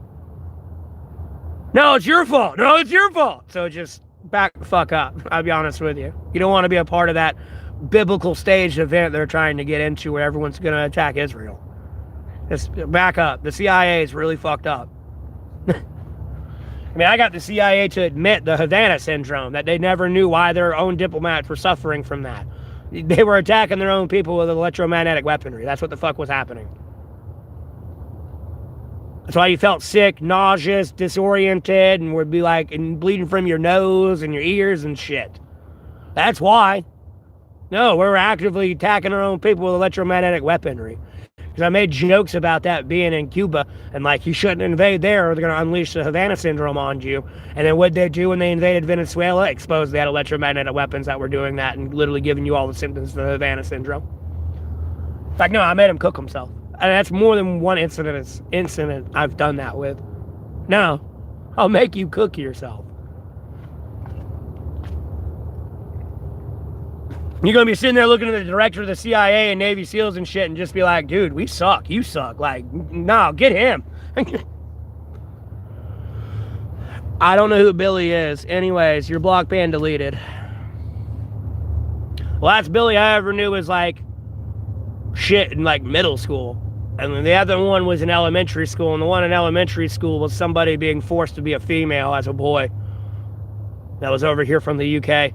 No, it's your fault. No, it's your fault. So just back the fuck up. I'll be honest with you. You don't want to be a part of that biblical staged event they're trying to get into where everyone's going to attack Israel. Just back up. The CIA is really fucked up. I mean, I got the CIA to admit the Havana syndrome, that they never knew why their own diplomats were suffering from that. They were attacking their own people with electromagnetic weaponry. That's what the fuck was happening. That's why you felt sick, nauseous, disoriented, and would be like, and bleeding from your nose and your ears and shit. That's why. No, we're actively attacking our own people with electromagnetic weaponry. Because I made jokes about that being in Cuba, and like, you shouldn't invade there or they're going to unleash the Havana syndrome on you. And then what'd they do when they invaded Venezuela? Exposed they had electromagnetic weapons that were doing that and literally giving you all the symptoms of the Havana syndrome. In fact, no, I made him cook himself. And that's more than one incident I've done that with. No, I'll make you cook yourself. You're going to be sitting there looking at the director of the CIA and Navy SEALs and shit and just be like, dude, we suck. You suck. Like, no, get him. I don't know who Billy is. Anyways, your block ban deleted. Last Billy I ever knew was like shit in like middle school. And then the other one was in elementary school. And the one in elementary school was somebody being forced to be a female as a boy. That was over here from the UK.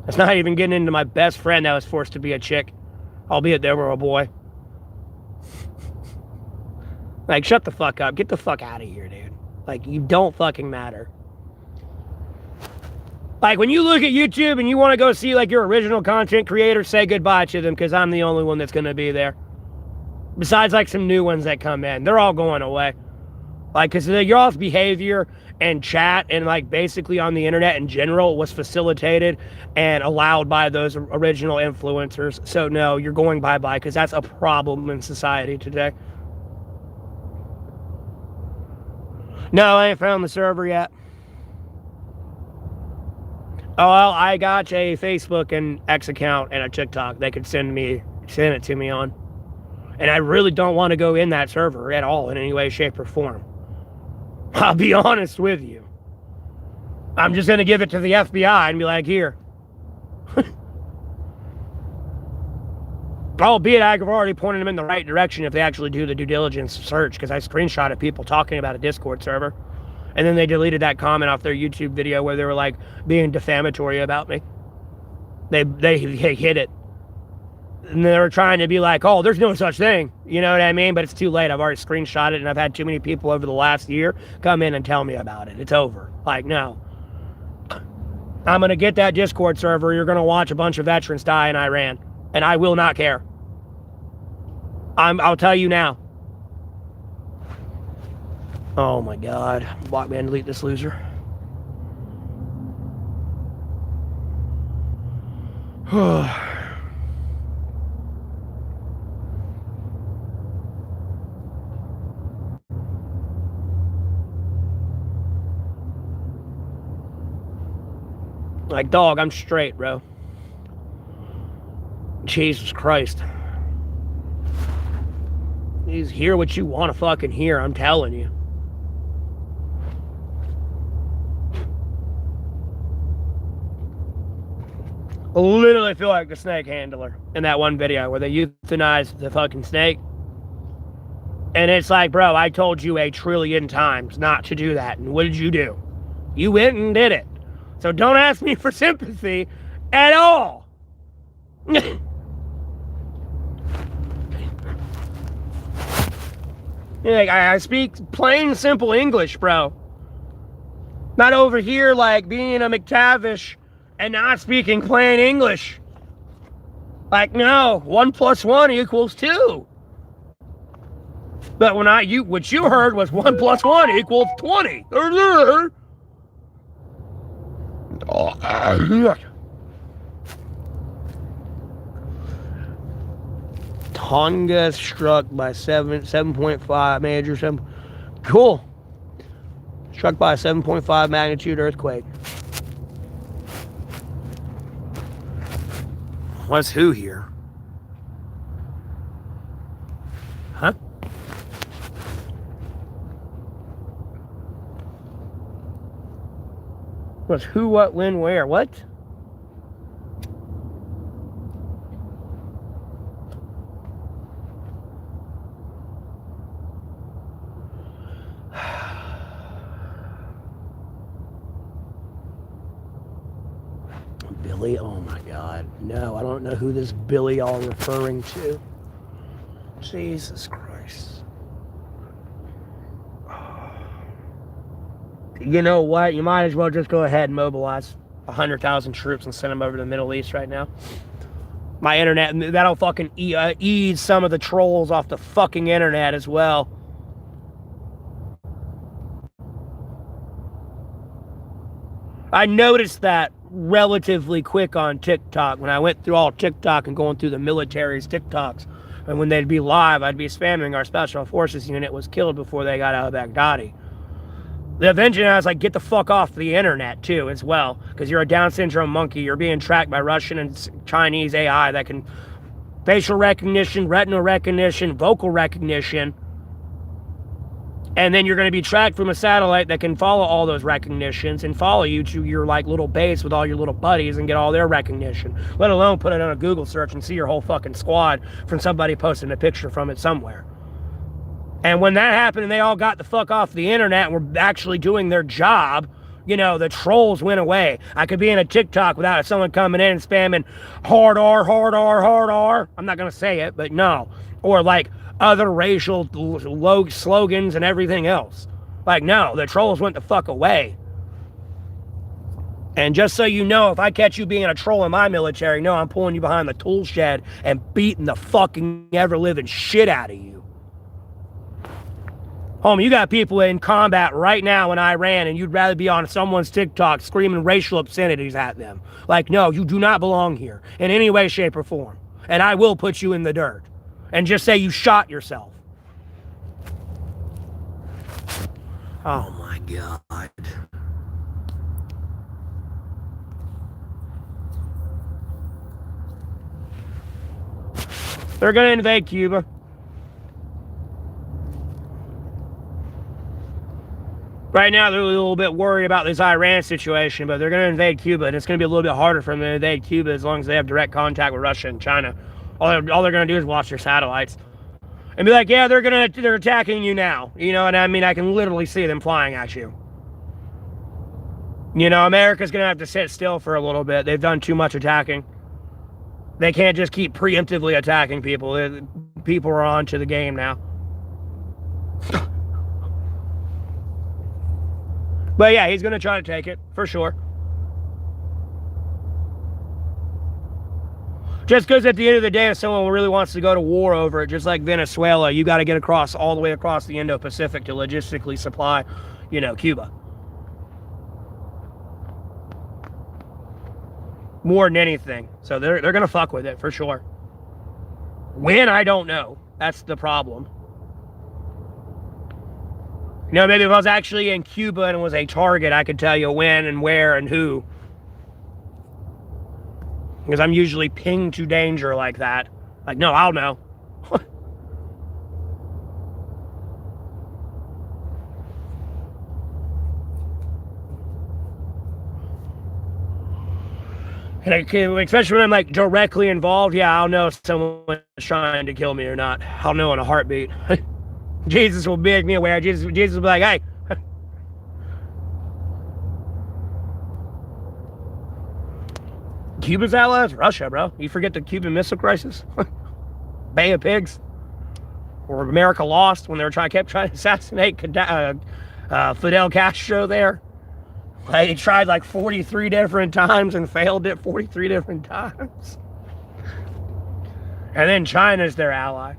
That's not even getting into my best friend that was forced to be a chick, albeit they were a boy. Like, shut the fuck up. Get the fuck out of here, dude. Like, you don't fucking matter. Like, when you look at YouTube and you want to go see, like, your original content creator, say goodbye to them, because I'm the only one that's going to be there. Besides, like, some new ones that come in. They're all going away. Like, because your all's behavior and chat and, like, basically on the internet in general was facilitated and allowed by those original influencers. So, no, you're going bye-bye, because that's a problem in society today. No, I ain't found the server yet. Oh, well, I got a Facebook and X account and a TikTok they could send it to me on. And I really don't want to go in that server at all in any way, shape, or form. I'll be honest with you. I'm just going to give it to the FBI and be like, here. Albeit I've already pointed them in the right direction if they actually do the due diligence search, because I screenshotted people talking about a Discord server. And then they deleted that comment off their YouTube video where they were like being defamatory about me. They hid it. And they were trying to be like, oh, there's no such thing. You know what I mean? But it's too late. I've already screenshot it, and I've had too many people over the last year come in and tell me about it. It's over. Like, no. I'm going to get that Discord server. You're going to watch a bunch of veterans die in Iran. And I will not care. I'll tell you now. Oh my God. Block man, delete this loser. Like, dog, I'm straight, bro. Jesus Christ. Please hear what you want to fucking hear, I'm telling you. I literally feel like the snake handler in that one video where they euthanized the fucking snake. And it's like, bro, I told you 1 trillion times not to do that. And what did you do? You went and did it. So don't ask me for sympathy at all. Like, I speak plain, simple English, bro. Not over here like being a McTavish and not speaking plain English. Like, no, 1 + 1 = 2. But when what you heard was 1 + 1 = 20. Tonga struck by 7.5 major 7. Cool. Struck by a 7.5 magnitude earthquake. What's who here? Huh? What's who, what, when, where? What? Billy? Oh my God. No, I don't know who this Billy y'all referring to. Jesus Christ. You know what? You might as well just go ahead and mobilize 100,000 troops and send them over to the Middle East right now. My internet, that'll fucking ease some of the trolls off the fucking internet as well. I noticed that relatively quick on TikTok when I went through all TikTok and going through the military's TikToks. And when they'd be live, I'd be spamming our special forces unit was killed before they got out of Baghdadi. Eventually, I was like, get the fuck off the internet, too, as well. Because you're a Down syndrome monkey. You're being tracked by Russian and Chinese AI that can facial recognition, retinal recognition, vocal recognition. And then you're going to be tracked from a satellite that can follow all those recognitions and follow you to your, like, little base with all your little buddies and get all their recognition. Let alone put it on a Google search and see your whole fucking squad from somebody posting a picture from it somewhere. And when that happened and they all got the fuck off the internet and were actually doing their job, you know, the trolls went away. I could be in a TikTok without someone coming in and spamming hard R, hard R, hard R. I'm not going to say it, but no. Or like other racial slogans and everything else. Like, no, the trolls went the fuck away. And just so you know, if I catch you being a troll in my military, no, I'm pulling you behind the tool shed and beating the fucking ever-living shit out of you. Homie, you got people in combat right now in Iran and you'd rather be on someone's TikTok screaming racial obscenities at them. Like, no, you do not belong here in any way, shape, or form. And I will put you in the dirt. And just say you shot yourself. Oh my God. They're going to invade Cuba. Right now, they're a little bit worried about this Iran situation, but they're going to invade Cuba, and it's going to be a little bit harder for them to invade Cuba as long as they have direct contact with Russia and China. All they're going to do is watch their satellites and be like, yeah, they're attacking you now. You know, and I mean, I can literally see them flying at you. You know, America's going to have to sit still for a little bit. They've done too much attacking. They can't just keep preemptively attacking people. People are on to the game now. But yeah, he's going to try to take it, for sure. Just because at the end of the day, if someone really wants to go to war over it, just like Venezuela, you got to get across all the way across the Indo-Pacific to logistically supply, you know, Cuba. More than anything. So they're going to fuck with it, for sure. When, I don't know. That's the problem. You know, maybe if I was actually in Cuba and was a target, I could tell you when and where and who. Because I'm usually pinged to danger like that. Like, no, I'll know. And especially when I'm like directly involved, yeah, I'll know if someone's trying to kill me or not. I'll know in a heartbeat. Jesus will make me aware. Jesus will be like, hey. Cuba's allies? Russia, bro. You forget the Cuban Missile Crisis? Bay of Pigs? Or America Lost when they kept trying to assassinate Fidel Castro there? They tried like 43 different times and failed it 43 different times. And then China's their ally.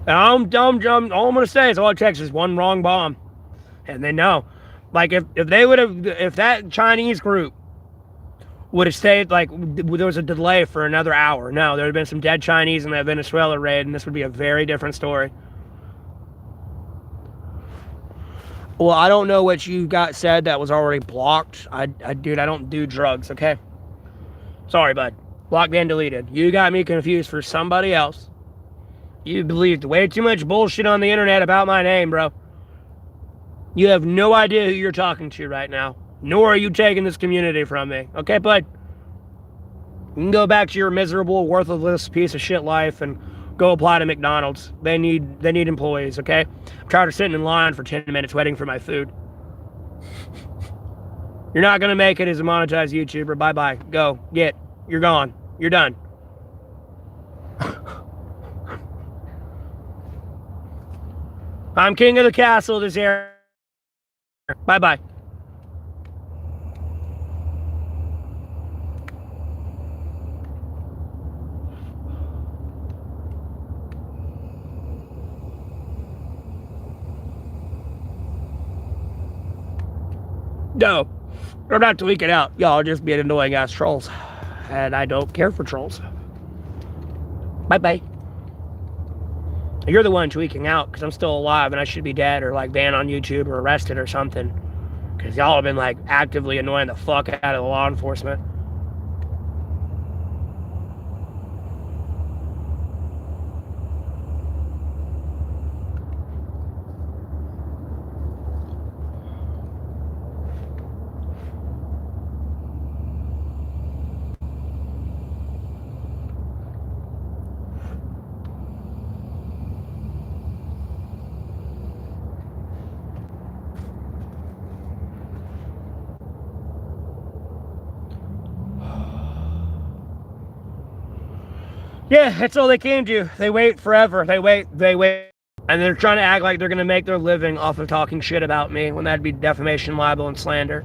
All I'm going to say is all it takes is one wrong bomb. And they know. Like, if that Chinese group would have stayed, like, there was a delay for another hour. No, there would have been some dead Chinese in that Venezuela raid, and this would be a very different story. Well, I don't know what you got said that was already blocked. Dude, I don't do drugs, okay? Sorry, bud. Blocked and deleted. You got me confused for somebody else. You believed way too much bullshit on the internet about my name, bro. You have no idea who you're talking to right now. Nor are you taking this community from me. Okay, bud? You can go back to your miserable, worthless piece of shit life and go apply to McDonald's. They need employees, okay? I'm tired of sitting in line for 10 minutes waiting for my food. You're not going to make it as a monetized YouTuber. Bye-bye. Go. Get. You're gone. You're done. I'm king of the castle this area. Bye-bye. No, I'm not tweaking out. Y'all are just being annoying ass trolls. And I don't care for trolls. Bye-bye. You're the one tweaking out because I'm still alive and I should be dead or like banned on YouTube or arrested or something. Because y'all have been like actively annoying the fuck out of the law enforcement. Yeah, that's all they can do. They wait forever. They wait. And they're trying to act like they're going to make their living off of talking shit about me when that'd be defamation, libel, and slander.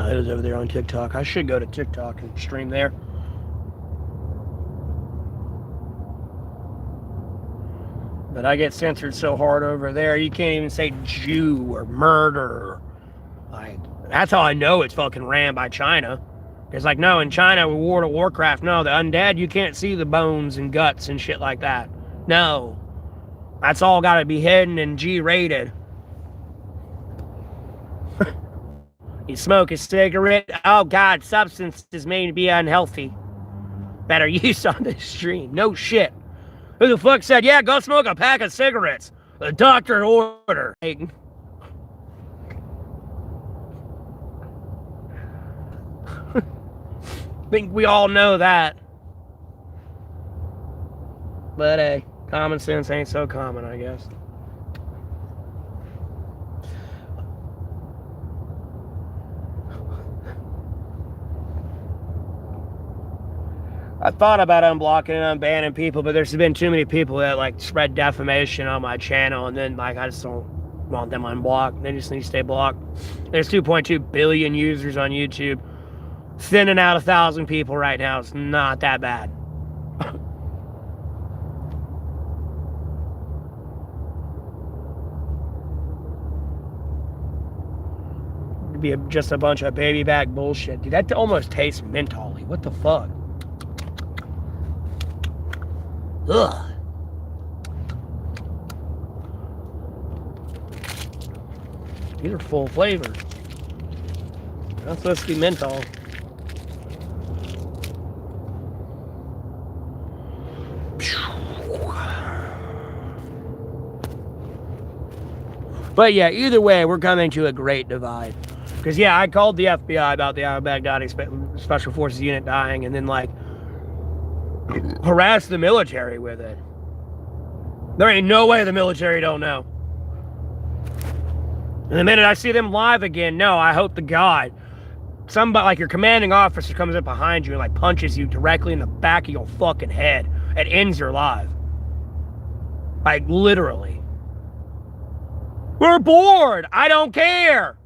It was over there on TikTok. I should go to TikTok and stream there. But I get censored so hard over there, you can't even say Jew or murder. Like, that's how I know it's fucking ran by China. It's like, no, in China with World of Warcraft, no, the undead, you can't see the bones and guts and shit like that. No. That's all got to be hidden and G-rated. You smoke a cigarette, oh God, substances may be unhealthy that are used on this stream. No shit. Who the fuck said, yeah, go smoke a pack of cigarettes? The doctor order. I think we all know that. But hey, common sense ain't so common, I guess. I thought about unblocking and unbanning people, but there's been too many people that like spread defamation on my channel, and then like I just don't want them unblocked. They just need to stay blocked. There's 2.2 billion users on YouTube. Sending out 1,000 people right now. It's not that bad. It'd be just a bunch of baby back bullshit. Dude, that almost tastes mentally. What the fuck? Ugh. These are full flavor. That's supposed to be menthol. But yeah, either way, we're coming to a great divide. Because yeah, I called the FBI about the al-Baghdadi Special Forces unit dying, and then like harassed the military with it. There ain't no way the military don't know. And the minute I see them live again, no, I hope to God somebody like your commanding officer comes up behind you and like punches you directly in the back of your fucking head. It ends your life. Like literally. We're bored. I don't care.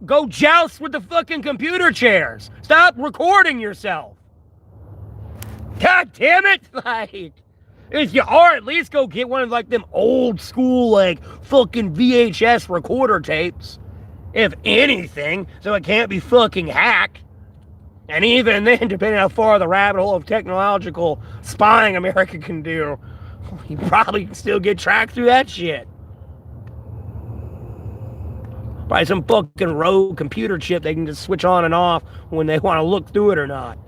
Go joust with the fucking computer chairs. Stop recording yourself. God damn it. Like, if you are, at least go get one of like them old school like fucking VHS recorder tapes. If anything, so it can't be fucking hacked. And even then, depending how far the rabbit hole of technological spying America can do, you probably can still get tracked through that shit. Probably some fucking rogue computer chip they can just switch on and off when they want to look through it or not.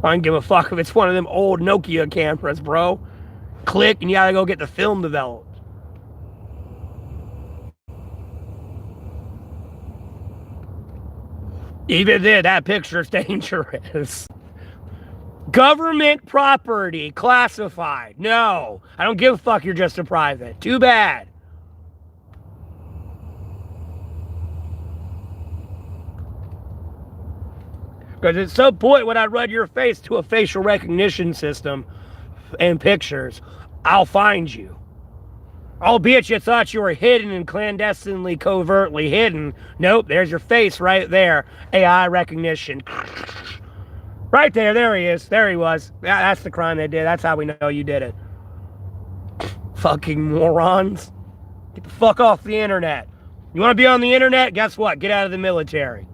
I don't give a fuck if it's one of them old Nokia cameras, bro. Click and you gotta go get the film developed. Even then, that picture's dangerous. Government property, classified. No, I don't give a fuck, you're just a private. Too bad. Because at some point when I run your face to a facial recognition system and pictures, I'll find you. Albeit you thought you were hidden and clandestinely, covertly hidden. Nope, there's your face right there. AI recognition. Right there he is. There he was. That's the crime they did. That's how we know you did it. Fucking morons. Get the fuck off the internet. You want to be on the internet? Guess what? Get out of the military.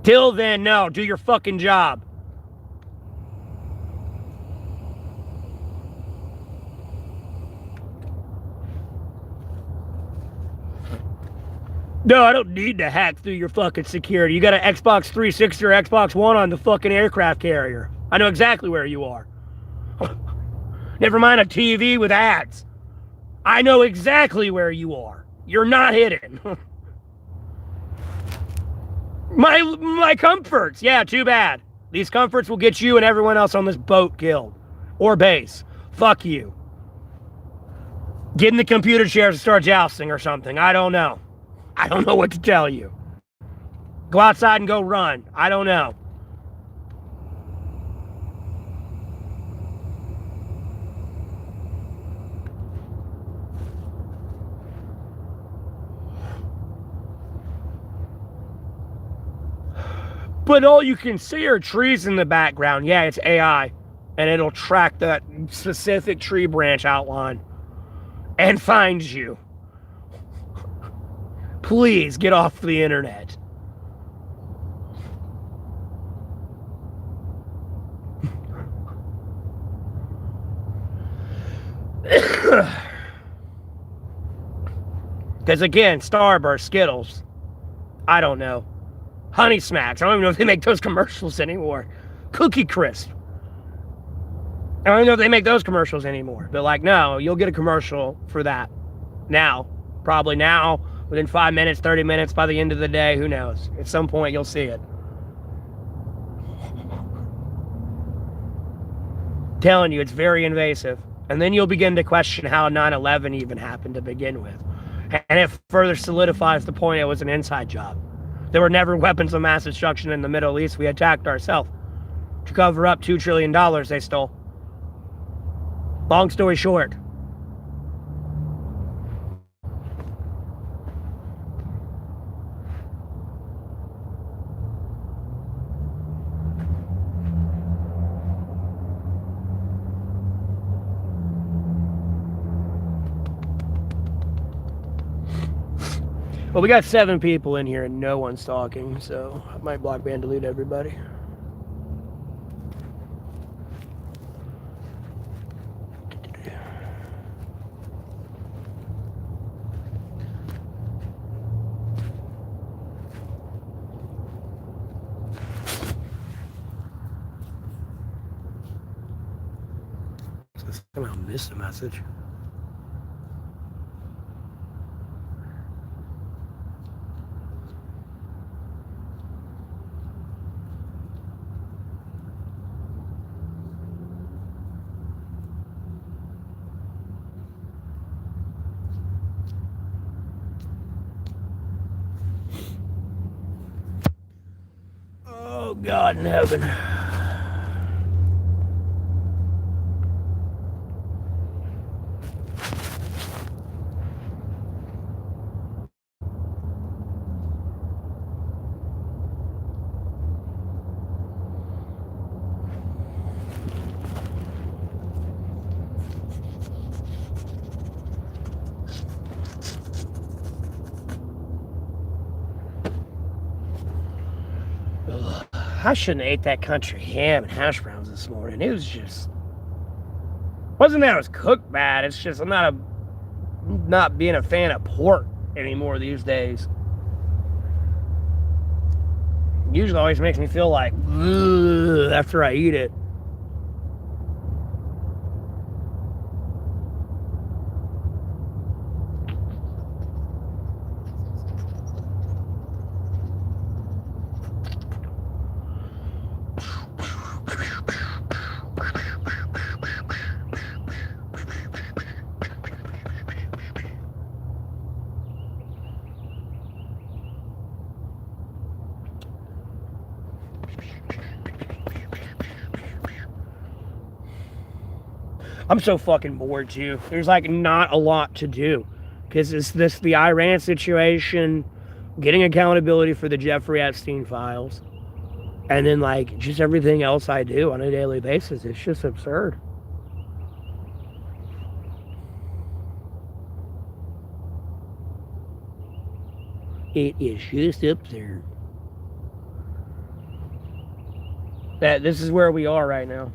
Till then, no. Do your fucking job. No, I don't need to hack through your fucking security. You got an Xbox 360 or Xbox One on the fucking aircraft carrier. I know exactly where you are. Never mind a TV with ads. I know exactly where you are. You're not hidden. My comforts. Yeah, too bad. These comforts will get you and everyone else on this boat killed. Or base. Fuck you. Get in the computer chairs and start jousting or something. I don't know. I don't know what to tell you. Go outside and go run. I don't know. But all you can see are trees in the background. Yeah, it's AI. And it'll track that specific tree branch outline and find you. Please get off the internet. Because again, Starburst, Skittles, I don't know. Honey Smacks, I don't even know if they make those commercials anymore. Cookie Crisp, I don't even know if they make those commercials anymore. But like, no, you'll get a commercial for that now. Probably now, within 5 minutes, 30 minutes, by the end of the day, who knows? At some point, you'll see it. Telling you, it's very invasive. And then you'll begin to question how 9/11 even happened to begin with. And it further solidifies the point it was an inside job. There were never weapons of mass destruction in the Middle East. We attacked ourselves to cover up $2 trillion they stole. Long story short. Well, we got 7 people in here and no one's talking, so I might block ban delete everybody. Somehow missed a message. Oh, God in heaven. I shouldn't have ate that country ham and hash browns this morning. It was just... wasn't that it was cooked bad. It's just I'm not being a fan of pork anymore these days. It usually always makes me feel like ugh, after I eat it. I'm so fucking bored too. There's like not a lot to do because it's the Iran situation, getting accountability for the Jeffrey Epstein files, and then like just everything else I do on a daily basis. It's just absurd. It is just absurd. That this is where we are right now.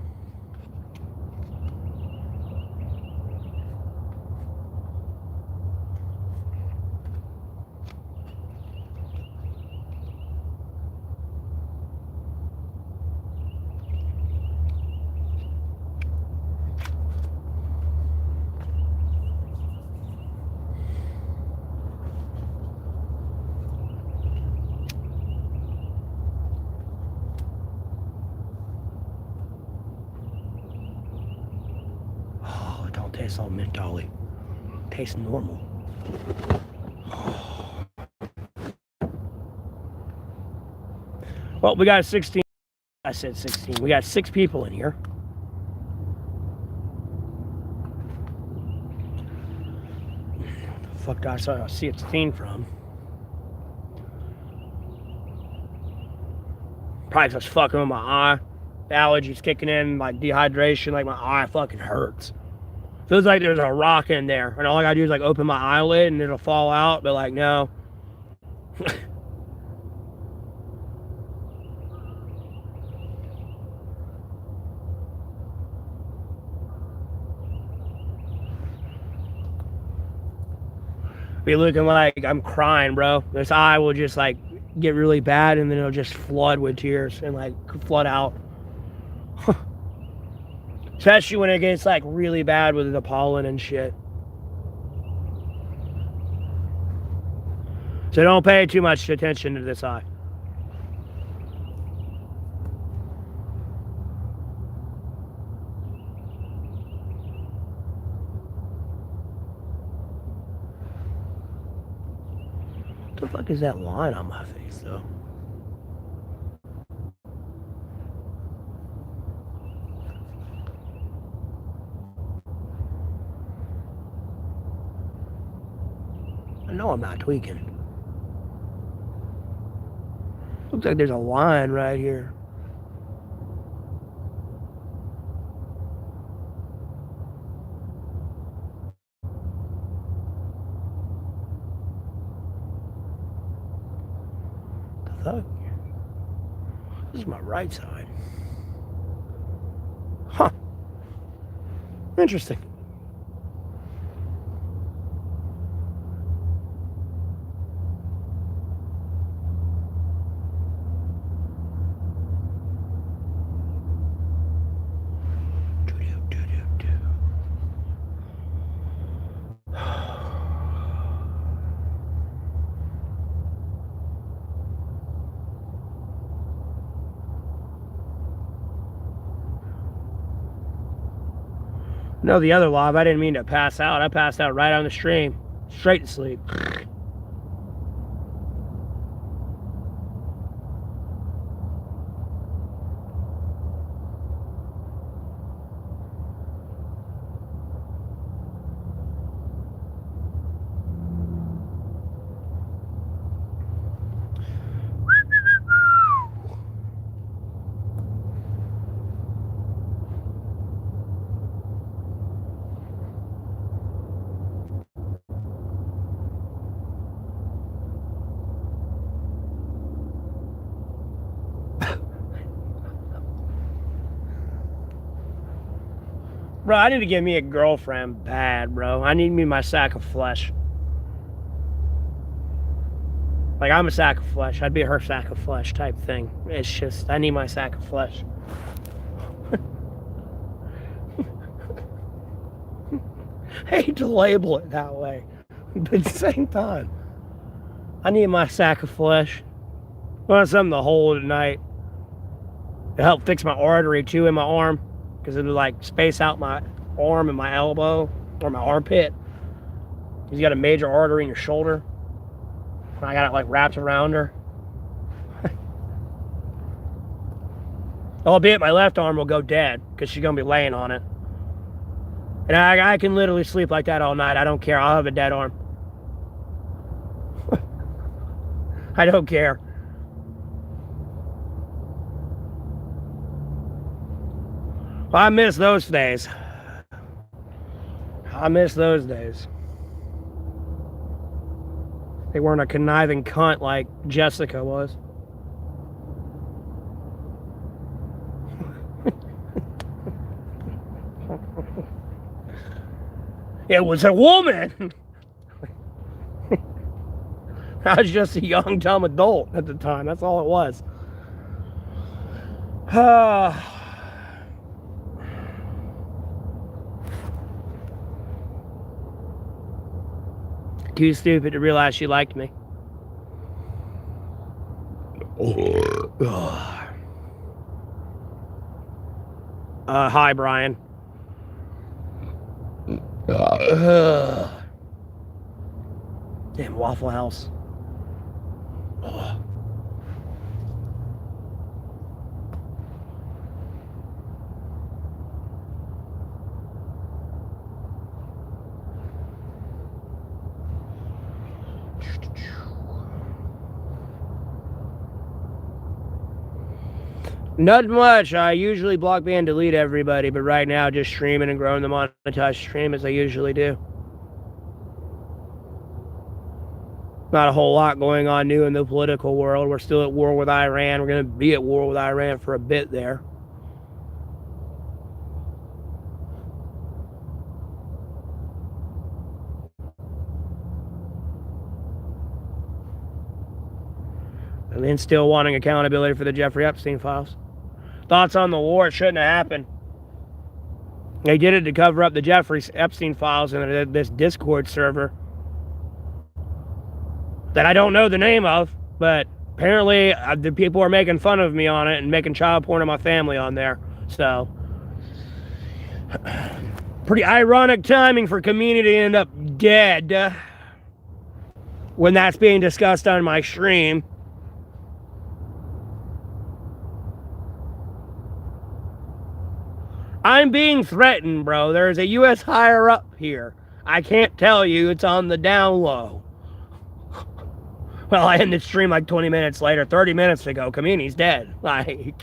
Tastes all mentally. Tastes normal. Well, we got 16. I said 16. We got 6 people in here. What the fuck did I see it's seen from? Probably just fucking with my eye. The allergies kicking in, like dehydration, like my eye fucking hurts. Feels like there's a rock in there, and all I gotta do is like open my eyelid and it'll fall out, but like no, Be looking like I'm crying, bro. This eye will just like get really bad, and then it'll just flood with tears and like flood out. Especially when it gets like really bad with the pollen and shit. So don't pay too much attention to this eye. What the fuck is that line on my face, though? I know I'm not tweaking. Looks like there's a line right here. The fuck? This is my right side. Huh. Interesting. No, the other live, I didn't mean to pass out. I passed out right on the stream. Straight to sleep. Bro, I need to get me a girlfriend bad, bro. I need me my sack of flesh. Like, I'm a sack of flesh. I'd be her sack of flesh type thing. It's just, I need my sack of flesh. I hate to label it that way, but at the same time, I need my sack of flesh. I want something to hold at night. To help fix my artery, too, in my arm. Because it would like space out my arm and my elbow or my armpit. He's got a major artery in your shoulder. I got it like wrapped around her. Albeit my left arm will go dead because she's going to be laying on it. And I can literally sleep like that all night. I don't care. I'll have a dead arm. I don't care. I miss those days. I miss those days. They weren't a conniving cunt like Jessica was. It was a woman. I was just a young, dumb adult at the time. That's all it was. Too stupid to realize she liked me. Hi, Brian. Damn, Waffle House. Not much. I usually block, ban, delete everybody, but right now just streaming and growing the monetized stream as I usually do. Not a whole lot going on new in the political world. We're still at war with Iran. We're going to be at war with Iran for a bit there. And then still wanting accountability for the Jeffrey Epstein files. Thoughts on the war? It shouldn't have happened. They did it to cover up the Jeffrey Epstein files in this Discord server that I don't know the name of, but apparently the people are making fun of me on it and making child porn of my family on there. So, pretty ironic timing for community to end up dead when that's being discussed on my stream. I'm being threatened, bro. There's a U.S. higher up here. I can't tell you. It's on the down low. Well, I ended the stream like 20 minutes later, 30 minutes ago. Community's dead. Like,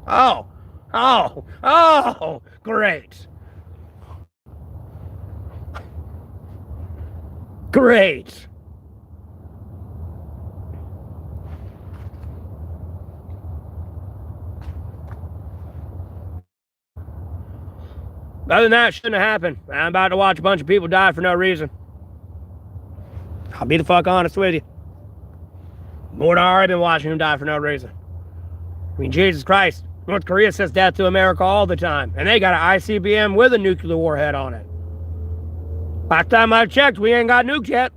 oh, great. Great. Other than that, it shouldn't have happened. I'm about to watch a bunch of people die for no reason. I'll be the fuck honest with you. More than I've already been watching them die for no reason. I mean, Jesus Christ. North Korea says death to America all the time. And they got an ICBM with a nuclear warhead on it. Last time I checked, we ain't got nukes yet.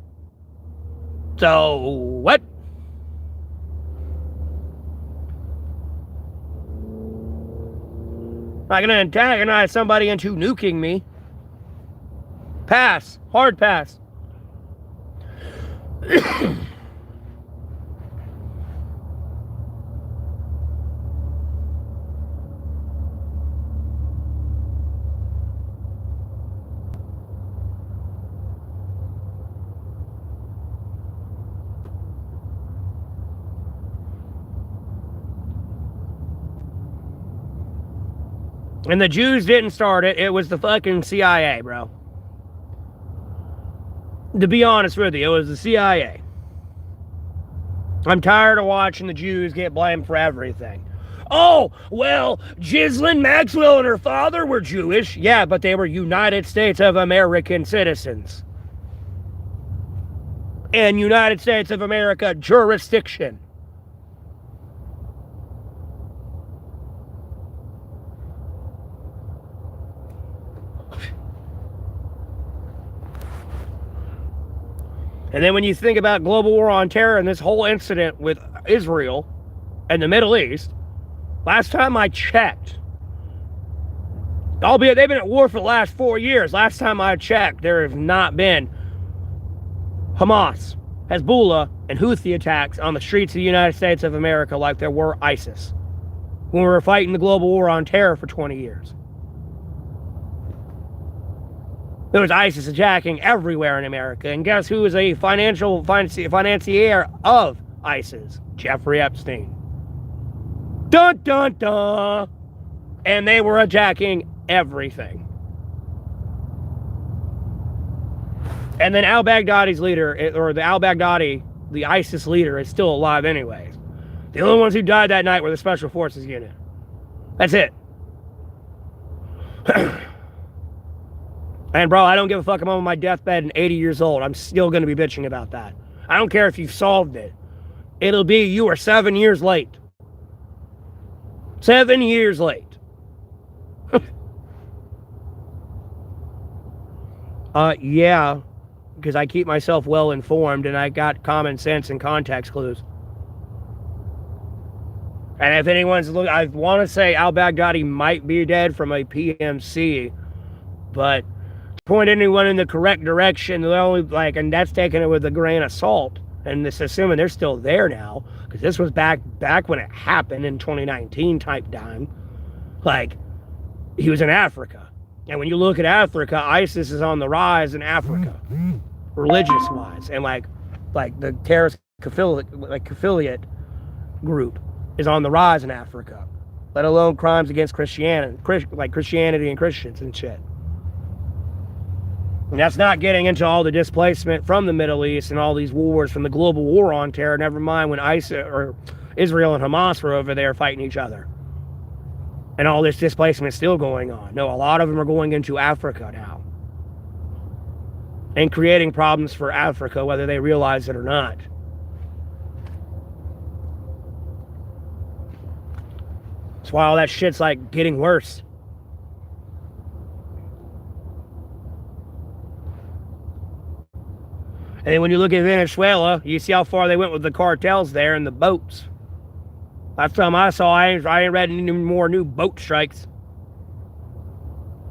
So, what? I'm not going to antagonize somebody into nuking me. Pass. Hard pass. And the Jews didn't start it. It was the fucking CIA, bro. To be honest with you, it was the CIA. I'm tired of watching the Jews get blamed for everything. Oh, well, Ghislaine Maxwell and her father were Jewish. Yeah, but they were United States of American citizens. And United States of America jurisdiction. And then when you think about global war on terror and this whole incident with Israel and the Middle East, last time I checked, albeit they've been at war for the last 4 years, last time I checked, there have not been Hamas, Hezbollah, and Houthi attacks on the streets of the United States of America like there were ISIS when we were fighting the global war on terror for 20 years. There was ISIS attacking everywhere in America. And guess who was a financier of ISIS? Jeffrey Epstein. Dun, dun, dun. And they were attacking everything. And then al-Baghdadi's leader, or the al-Baghdadi, the ISIS leader, is still alive anyways. The only ones who died that night were the Special Forces unit. That's it. And bro, I don't give a fuck. I'm on my deathbed and 80 years old. I'm still going to be bitching about that. I don't care if you've solved it. It'll be you are 7 years late. 7 years late. Yeah, because I keep myself well informed and I got common sense and context clues. And if anyone's looking, I want to say al-Baghdadi might be dead from a PMC, but point anyone in the correct direction, they're only and that's taking it with a grain of salt, and this assuming they're still there now, because this was back when it happened in 2019 type time. Like, he was in Africa, and when you look at Africa, ISIS is on the rise in Africa, religious wise, and like the terrorist affiliate group is on the rise in Africa, let alone crimes against Christianity and Christians and shit. And that's not getting into all the displacement from the Middle East and all these wars from the global war on terror. Never mind when Israel and Hamas were over there fighting each other. And all this displacement is still going on. No, a lot of them are going into Africa now. And creating problems for Africa, whether they realize it or not. That's why all that shit's like getting worse. And then when you look at Venezuela, you see how far they went with the cartels there and the boats. Last time I saw, I ain't read any more new boat strikes.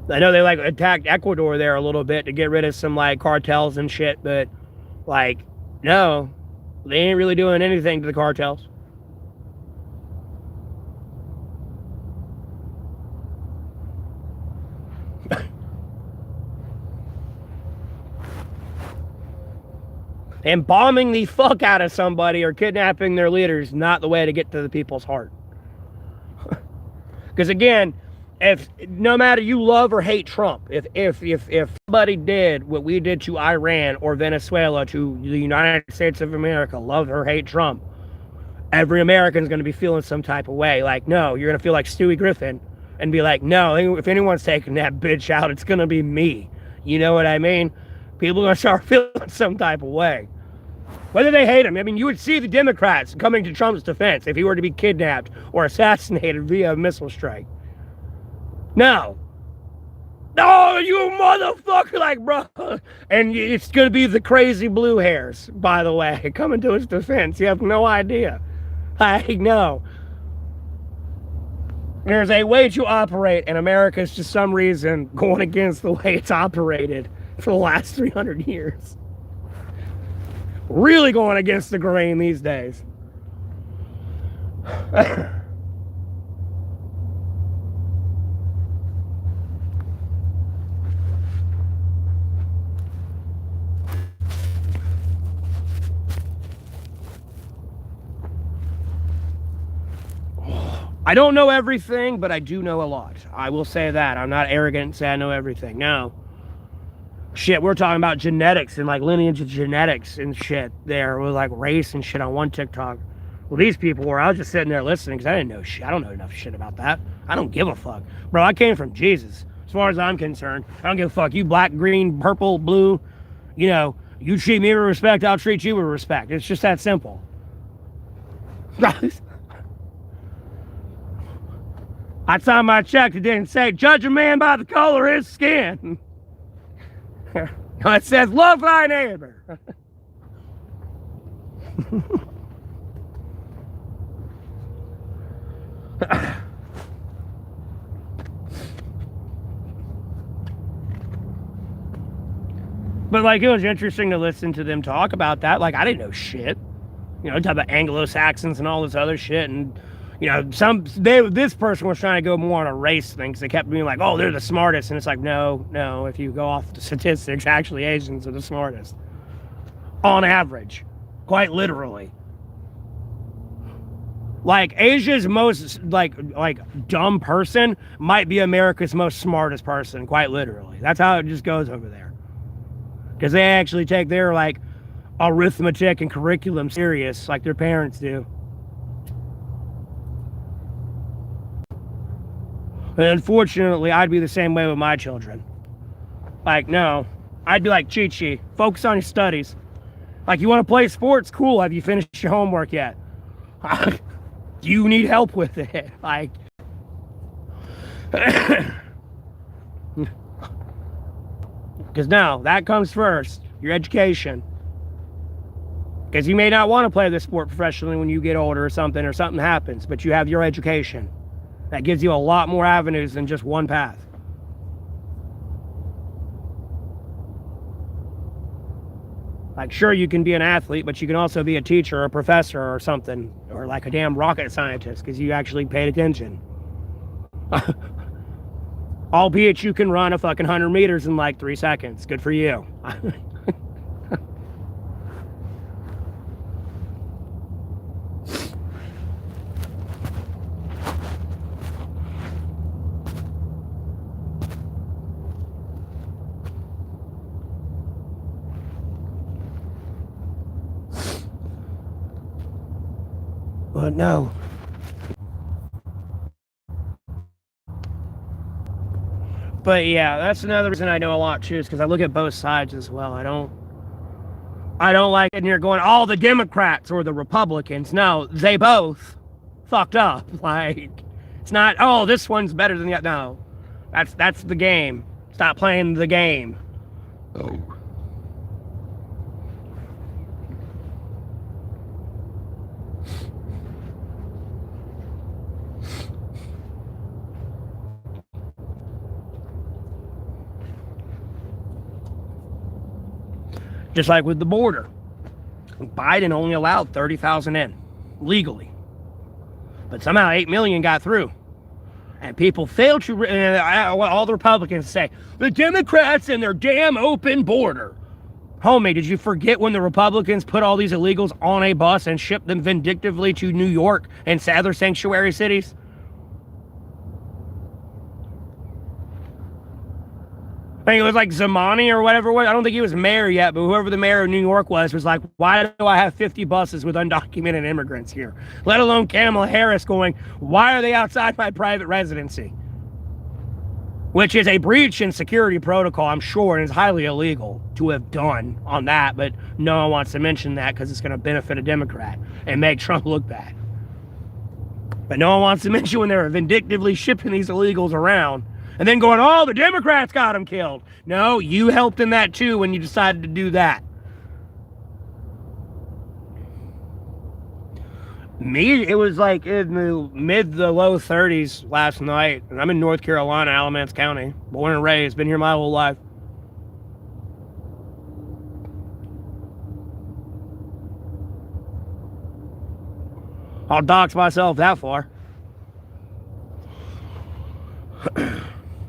I know they like attacked Ecuador there a little bit to get rid of some like cartels and shit, but like, no, they ain't really doing anything to the cartels. And bombing the fuck out of somebody or kidnapping their leader is not the way to get to the people's heart. Because again, if no matter you love or hate Trump, if somebody did what we did to Iran or Venezuela to the United States of America, love or hate Trump, every American's going to be feeling some type of way. Like, no, you're going to feel like Stewie Griffin and be like, no, if anyone's taking that bitch out, it's going to be me. You know what I mean? People are going to start feeling some type of way. Whether they hate him. I mean, you would see the Democrats coming to Trump's defense if he were to be kidnapped or assassinated via a missile strike. No. No, you motherfucker, like, bro. And it's going to be the crazy blue hairs, by the way, coming to his defense. You have no idea. Like, no. There's a way to operate, and America's, for some reason, going against the way it's operated for the last 300 years. Really going against the grain these days. I don't know everything, but I do know a lot. I will say that. I'm not arrogant and say I know everything. No. Shit, we're talking about genetics and like lineage of genetics and shit there with like race and shit on one TikTok. Well, these people were, I was just sitting there listening because I didn't know shit. I don't know enough shit about that. I don't give a fuck. Bro, I came from Jesus. As far as I'm concerned, I don't give a fuck. You black, green, purple, blue, you know, you treat me with respect, I'll treat you with respect. It's just that simple. Last time I checked, it didn't say, judge a man by the color of his skin. No, it says, love thy neighbor. But, like, it was interesting to listen to them talk about that. Like, I didn't know shit. You know, talk about Anglo-Saxons and all this other shit. And, you know, this person was trying to go more on a race thing because they kept being like, oh, they're the smartest. And it's like, no, if you go off the statistics, actually Asians are the smartest. On average. Quite literally. Like, Asia's most, like dumb person might be America's most smartest person, quite literally. That's how it just goes over there. Because they actually take their, like, arithmetic and curriculum serious, like their parents do. And unfortunately, I'd be the same way with my children. Like, no. I'd be like, Chi-Chi, focus on your studies. Like, you want to play sports? Cool. Have you finished your homework yet? Do you need help with it? Like, because no, that comes first. Your education. Because you may not want to play this sport professionally when you get older or something happens, but you have your education. That gives you a lot more avenues than just one path. Like, sure, you can be an athlete, but you can also be a teacher or a professor or something, or like a damn rocket scientist, because you actually paid attention. Albeit you can run a fucking 100 meters in like 3 seconds. Good for you. But no. But yeah, that's another reason I know a lot too, is because I look at both sides as well. I don't like it. And you're going, all the Democrats or the Republicans. No, they both fucked up. Like, it's not, oh, this one's better than the other. No, that's the game. Stop playing the game. Oh. Just like with the border, Biden only allowed 30,000 in legally, but somehow 8 million got through. And people fail to, all the Republicans say, the Democrats and their damn open border. Homie, did you forget when the Republicans put all these illegals on a bus and shipped them vindictively to New York and other sanctuary cities? I think it was like Zamani or whatever. I don't think he was mayor yet, but whoever the mayor of New York was like, why do I have 50 buses with undocumented immigrants here? Let alone Kamala Harris going, why are they outside my private residency? Which is a breach in security protocol, I'm sure, and is highly illegal to have done on that, but no one wants to mention that because it's going to benefit a Democrat and make Trump look bad. But no one wants to mention when they were vindictively shipping these illegals around and then going, oh, the Democrats got them killed. No, you helped in that too when you decided to do that. Me, it was like in the mid to low 30s last night. And I'm in North Carolina, Alamance County. Born and raised, been here my whole life. I'll dox myself that far.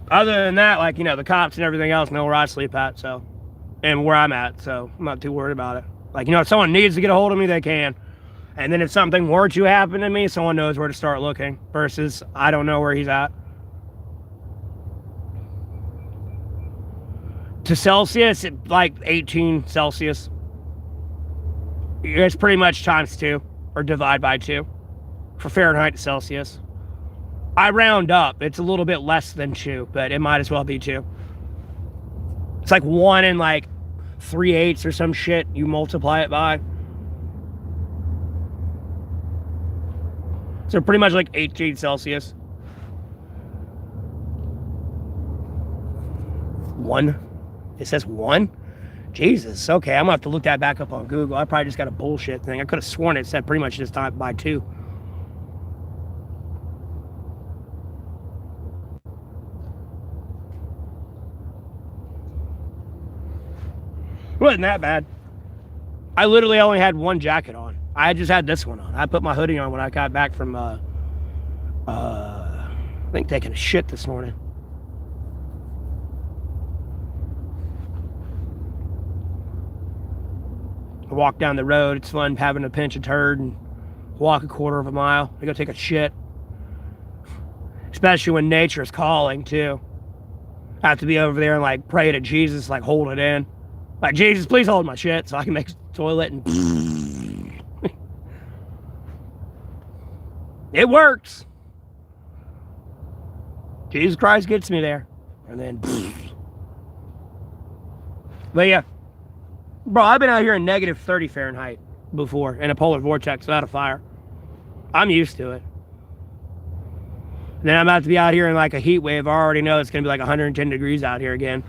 Other than that, like, you know, the cops and everything else know where I sleep at, so, and where I'm at, so I'm not too worried about it. Like, you know, if someone needs to get a hold of me, they can. And then if something were to happen to me, someone knows where to start looking, versus I don't know where he's at. To Celsius, like 18 Celsius. It's pretty much times 2, or divide by 2, for Fahrenheit to Celsius. I round up. It's a little bit less than 2, but it might as well be 2. It's like 1 and like 3/8 or some shit. You multiply it by. So pretty much like 18 Celsius. 1. It says 1? Jesus. Okay, I'm going to have to look that back up on Google. I probably just got a bullshit thing. I could have sworn it said pretty much just time by 2. It wasn't that bad. I literally only had one jacket on. I just had this one on. I put my hoodie on when I got back from, I think taking a shit this morning. I walk down the road. It's fun having to pinch a turd and walk a quarter of a mile. I go take a shit. Especially when nature is calling, too. I have to be over there and, like, pray to Jesus, like, hold it in. Like, Jesus, please hold my shit so I can make a toilet and... It works. Jesus Christ gets me there. And then... But yeah. Bro, I've been out here in negative 30 Fahrenheit before in a polar vortex without a fire. I'm used to it. And then I'm about to be out here in like a heat wave. I already know it's going to be like 110 degrees out here again.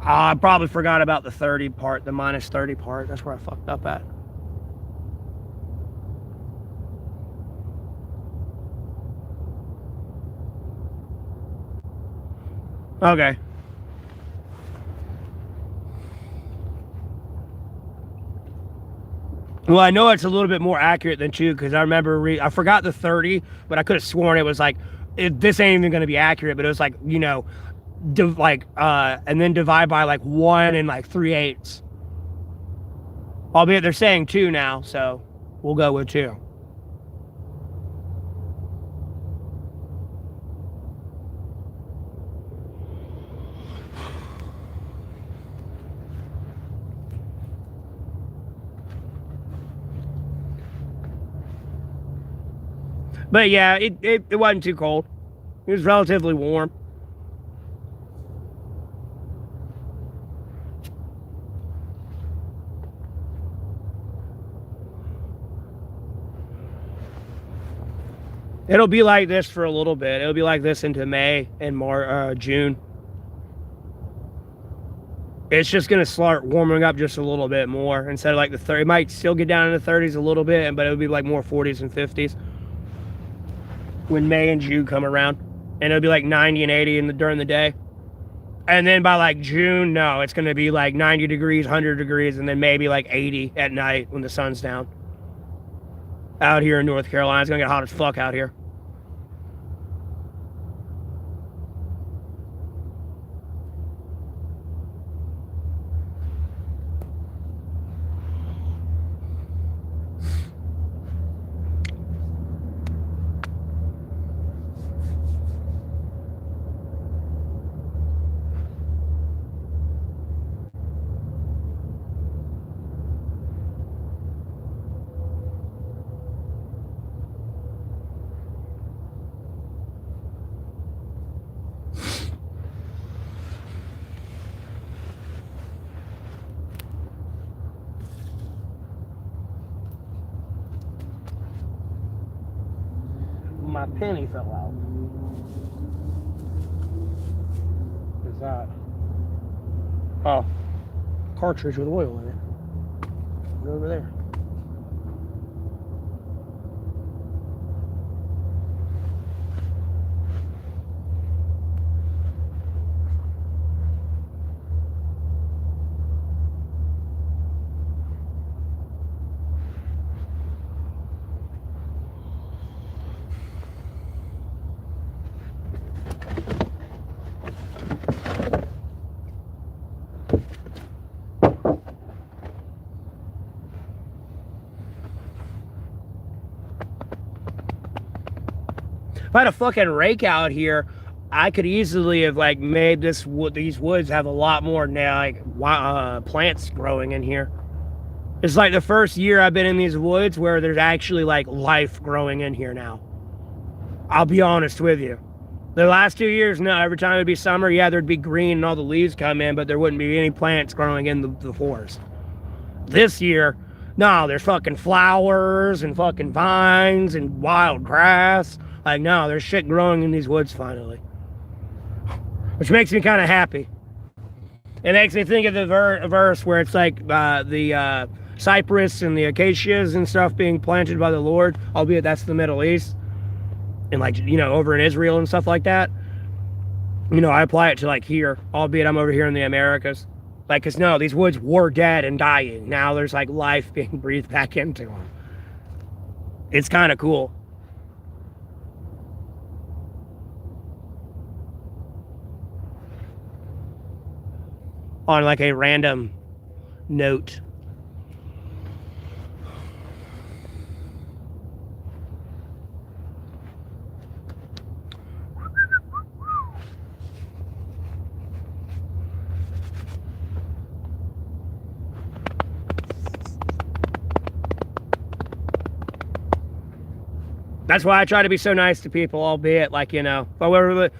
I probably forgot about the 30 part, the minus 30 part. That's where I fucked up at. Okay. Well, I know it's a little bit more accurate than 2 because I remember I forgot the 30, but I could have sworn it was like, this ain't even going to be accurate, but it was like, you know, and then divide by like 1 and like 3/8. Albeit they're saying 2 now, so we'll go with 2. But yeah, it wasn't too cold. It was relatively warm. It'll be like this for a little bit. It'll be like this into May and June. It's just going to start warming up just a little bit more instead of like the 30. It might still get down in the 30s a little bit, but it'll be like more 40s and 50s when May and June come around. And it'll be like 90 and 80 during the day. And then by like June, no, it's going to be like 90 degrees, 100 degrees, and then maybe like 80 at night when the sun's down. Out here in North Carolina, it's going to get hot as fuck out here. My penny fell out. What's that? Oh, cartridge with oil in it. Go over there. If I had a fucking rake out here, I could easily have like made these woods have a lot more now, like plants growing in here. It's like the first year I've been in these woods where there's actually like life growing in here now. I'll be honest with you. The last 2 years, no, every time it'd be summer, yeah, there'd be green and all the leaves come in, but there wouldn't be any plants growing in the forest. This year, no, there's fucking flowers and fucking vines and wild grass. Like, no, there's shit growing in these woods finally. Which makes me kind of happy. It makes me think of the verse where it's like the cypress and the acacias and stuff being planted by the Lord, albeit that's the Middle East. And like, you know, over in Israel and stuff like that. You know, I apply it to like here, albeit I'm over here in the Americas. Like, because no, these woods were dead and dying. Now there's like life being breathed back into them. It's kind of cool. On like a random note. That's why I try to be so nice to people, albeit like, you know, if I were,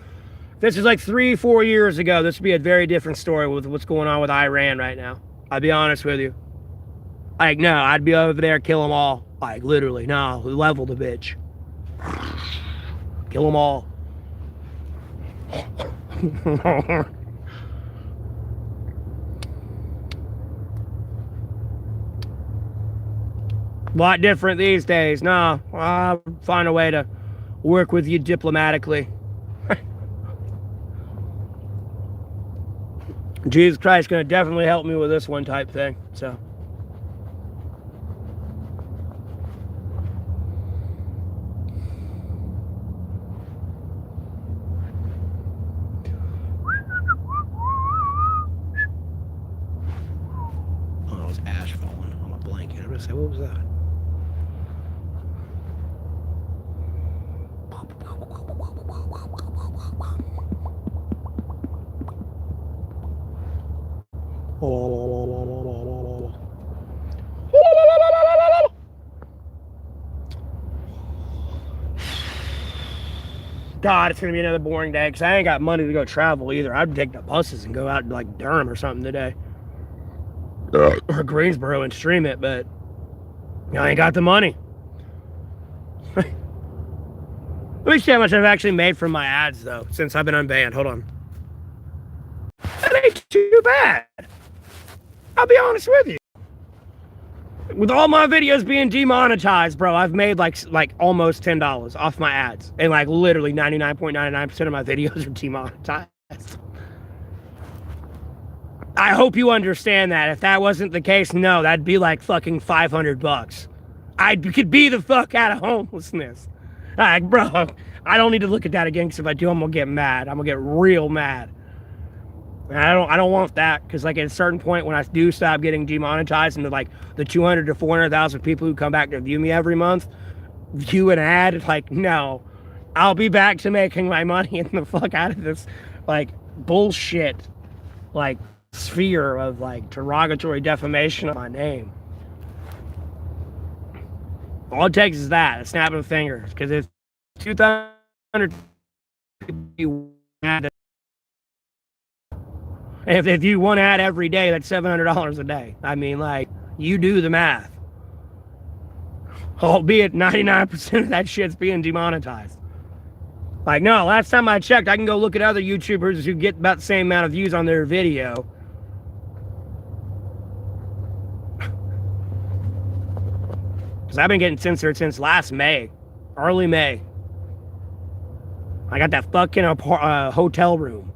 this is like 3-4 years ago, this would be a very different story with what's going on with Iran right now. I'll be honest with you. Like, no, I'd be over there, kill them all. Like, literally, no, level the bitch. Kill them all. A lot different these days. No, I'll find a way to work with you diplomatically. Jesus Christ is going to definitely help me with this one type thing. So. Oh, it was ash falling on my blanket. I was going to say, what was that? God, it's going to be another boring day because I ain't got money to go travel either. I'd take the buses and go out to like Durham or something today. Or Greensboro and stream it, but I ain't got the money. Let me see how much I've actually made from my ads though, since I've been unbanned. Hold on. That ain't too bad. I'll be honest with you. With all my videos being demonetized, bro, I've made like almost $10 off my ads. And like literally 99.99% of my videos are demonetized. I hope you understand that. If that wasn't the case, no, that'd be like fucking $500. I could be the fuck out of homelessness. Like, bro, I don't need to look at that again because if I do, I'm gonna get mad. I'm gonna get real mad. And I don't want that because like at a certain point when I do stop getting demonetized and like the 200 to 400,000 people who come back to view me every month view an ad, like no, I'll be back to making my money and the fuck out of this like bullshit like sphere of like derogatory defamation of my name. All it takes is that, a snap of a finger. Because if 200 you ad, if you one ad every day, that's $700 a day. I mean, like, you do the math. Albeit 99% of that shit's being demonetized. Like, no, last time I checked, I can go look at other YouTubers who get about the same amount of views on their video. Because I've been getting censored since last May. Early May. I got that fucking hotel room.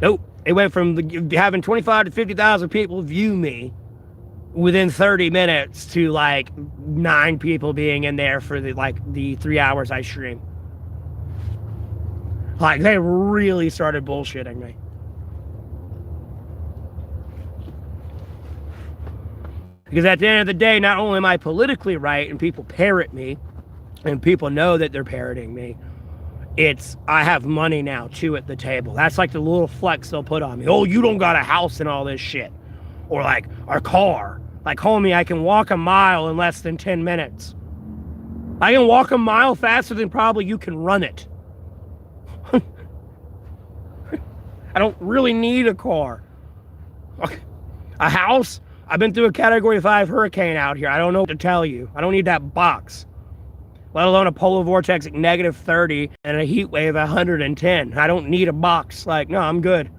Nope. It went from having 25 to 50,000 people view me within 30 minutes to like 9 people being in there for the 3 hours I stream. Like, they really started bullshitting me. Because at the end of the day, not only am I politically right and people parrot me and people know that they're parroting me, it's I have money now too at the table. That's like the little flex they'll put on me. Oh, you don't got a house and all this shit. Or like our car. Like, homie, I can walk a mile in less than 10 minutes. I can walk a mile faster than probably you can run it. I don't really need a car. A house? I've been through a Category 5 hurricane out here. I don't know what to tell you. I don't need that box. Let alone a polar vortex at -30 and a heat wave at 110. I don't need a box. Like, no, I'm good.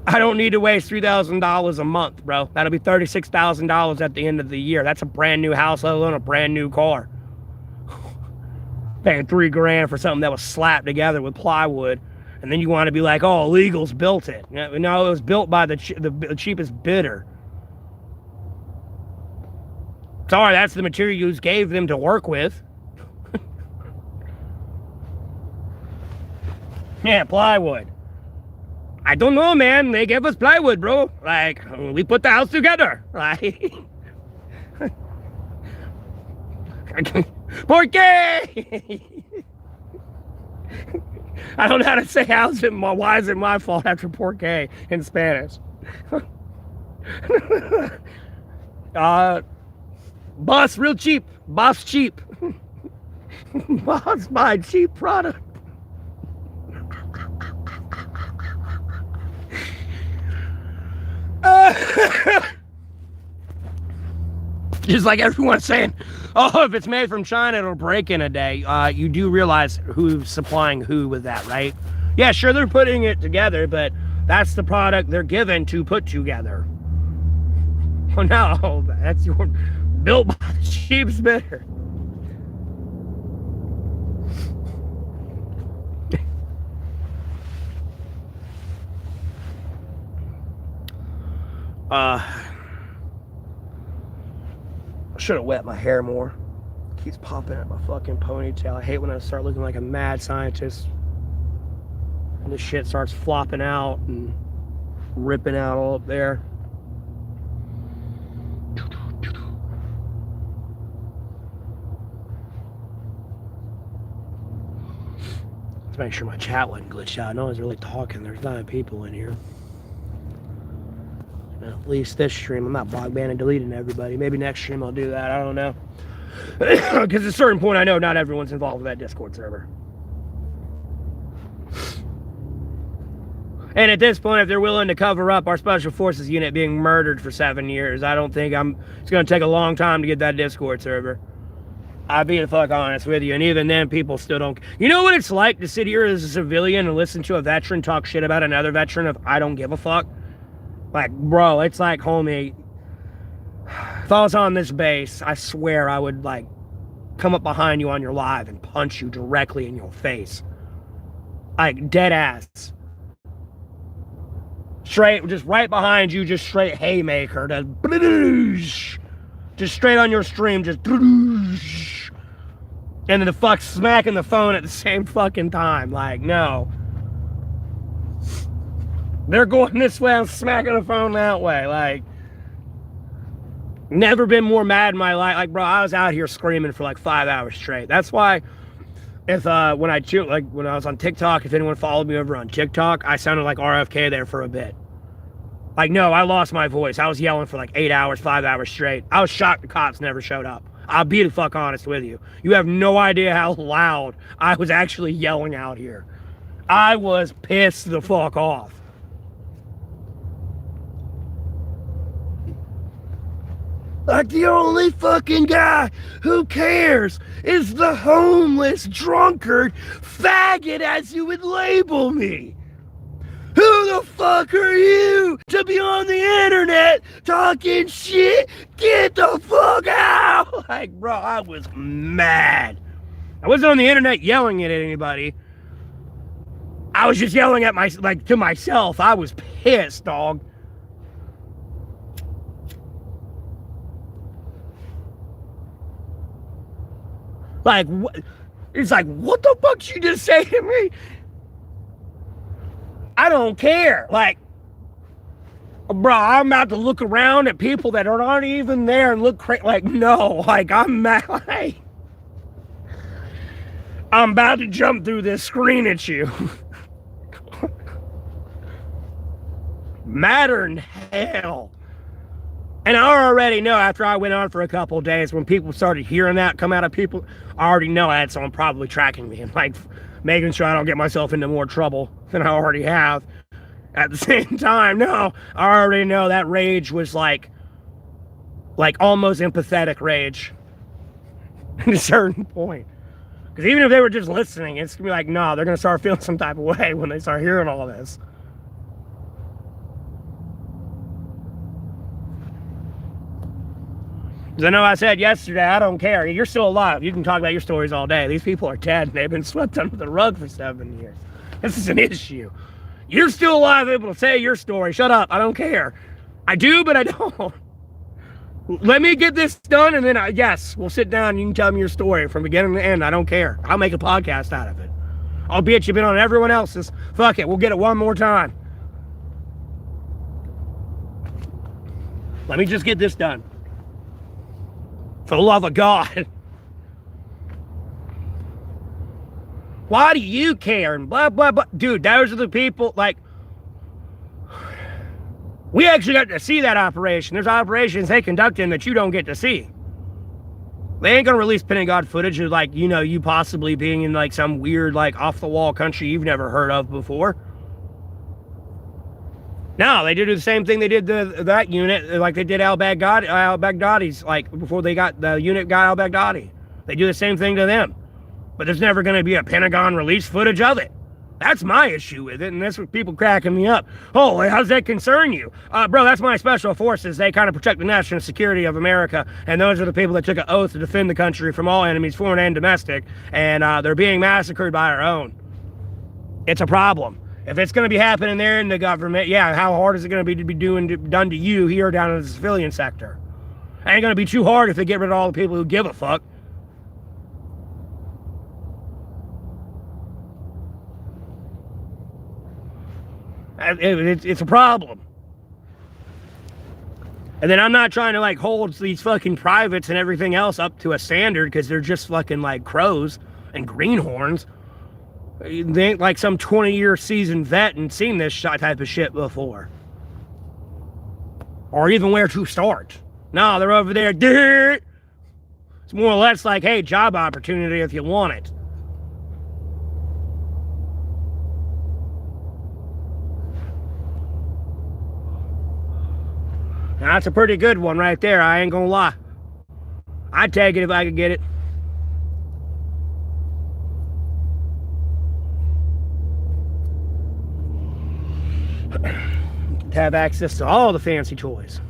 I don't need to waste $3,000 a month, bro. That'll be $36,000 at the end of the year. That's a brand new house, let alone a brand new car. Paying $3 grand for something that was slapped together with plywood. And then you want to be like, oh, illegals built it. No, it was built by the cheapest bidder. Sorry, that's the material you gave them to work with. Yeah, plywood. I don't know, man. They gave us plywood, bro. Like, we put the house together. Like, ¿por qué? I don't know how to say why is it my fault after por qué in Spanish. Boss, real cheap. Boss cheap. Boss buy cheap product. Just like everyone's saying, oh, if it's made from China, it'll break in a day. You do realize who's supplying who with that, right? Yeah, sure, they're putting it together, but that's the product they're given to put together. Oh, no, that's your built by the cheapest bidder. I should have wet my hair more. It keeps popping at my fucking ponytail. I hate when I start looking like a mad scientist and the shit starts flopping out and ripping out all up there. Let's make sure my chat wasn't glitched out. No one's really talking. There's 9 people in here. At least this stream. I'm not blog banning, deleting everybody. Maybe next stream I'll do that. I don't know. Because at a certain point, I know not everyone's involved with that Discord server. And at this point, if they're willing to cover up our Special Forces unit being murdered for 7 years, I don't think it's going to take a long time to get that Discord server. I'll be the fuck honest with you. And even then, people still don't. You know what it's like to sit here as a civilian and listen to a veteran talk shit about another veteran if I don't give a fuck? Like, bro, it's like, homie, if I was on this base, I swear I would, like, come up behind you on your live and punch you directly in your face. Like, dead ass. Straight, just right behind you, just straight haymaker. Just straight on your stream, just. And then the fuck smacking the phone at the same fucking time. Like, no. They're going this way, I'm smacking the phone that way. Like, never been more mad in my life. Like, bro, I was out here screaming for like 5 hours straight. That's why, if when I was on TikTok, if anyone followed me over on TikTok, I sounded like RFK there for a bit. Like, no, I lost my voice. I was yelling for like 8 hours, 5 hours straight. I was shocked the cops never showed up. I'll be the fuck honest with you. You have no idea how loud I was actually yelling out here. I was pissed the fuck off. Like, the only fucking guy who cares is the homeless drunkard faggot, as you would label me. Who the fuck are you to be on the internet talking shit? Get the fuck out! Like, bro, I was mad. I wasn't on the internet yelling at anybody. I was just yelling at to myself. I was pissed, dog. Like, it's like, what the fuck did you just say to me? I don't care. Like, bro, I'm about to look around at people that aren't even there and look crazy. Like, no, like, I'm mad. Like, I'm about to jump through this screen at you. Madder than hell. And I already know after I went on for a couple of days, when people started hearing that come out of people, I already know I had someone probably tracking me and like making sure I don't get myself into more trouble than I already have. At the same time, no, I already know that rage was like almost empathetic rage at a certain point. Because even if they were just listening, it's gonna be like, no, they're gonna start feeling some type of way when they start hearing all this. Because I know I said yesterday, I don't care. You're still alive. You can talk about your stories all day. These people are dead. And they've been swept under the rug for 7 years. This is an issue. You're still alive, able to say your story. Shut up. I don't care. I do, but I don't. Let me get this done, and then, yes, we'll sit down and you can tell me your story from beginning to end. I don't care. I'll make a podcast out of it. Albeit you've been on everyone else's. Fuck it. We'll get it one more time. Let me just get this done. For the love of God. Why do you care? And blah, blah, blah. Dude, those are the people, like, we actually got to see that operation. There's operations they conducting that you don't get to see. They ain't gonna release Pentagon footage of, like, you know, you possibly being in, like, some weird, like, off-the-wall country you've never heard of before. No, they did the same thing they did to that unit, like they did al-Baghdadi's, like, before the unit got al-Baghdadi. They do the same thing to them. But there's never going to be a Pentagon release footage of it. That's my issue with it, and that's what people cracking me up. Oh, how does that concern you? Bro, that's my special forces. They kind of protect the national security of America, and those are the people that took an oath to defend the country from all enemies, foreign and domestic, and they're being massacred by our own. It's a problem. If it's going to be happening there in the government, yeah, how hard is it going to be done to you here down in the civilian sector? It ain't going to be too hard if they get rid of all the people who give a fuck. It's a problem. And then I'm not trying to, like, hold these fucking privates and everything else up to a standard because they're just fucking, like, crows and greenhorns. They ain't like some 20-year seasoned vet and seen this type of shit before. or even where to start. No, they're over there. It's more or less like, hey, job opportunity if you want it. Now, that's a pretty good one right there, I ain't gonna lie. I'd take it if I could get it. To have access to all the fancy toys.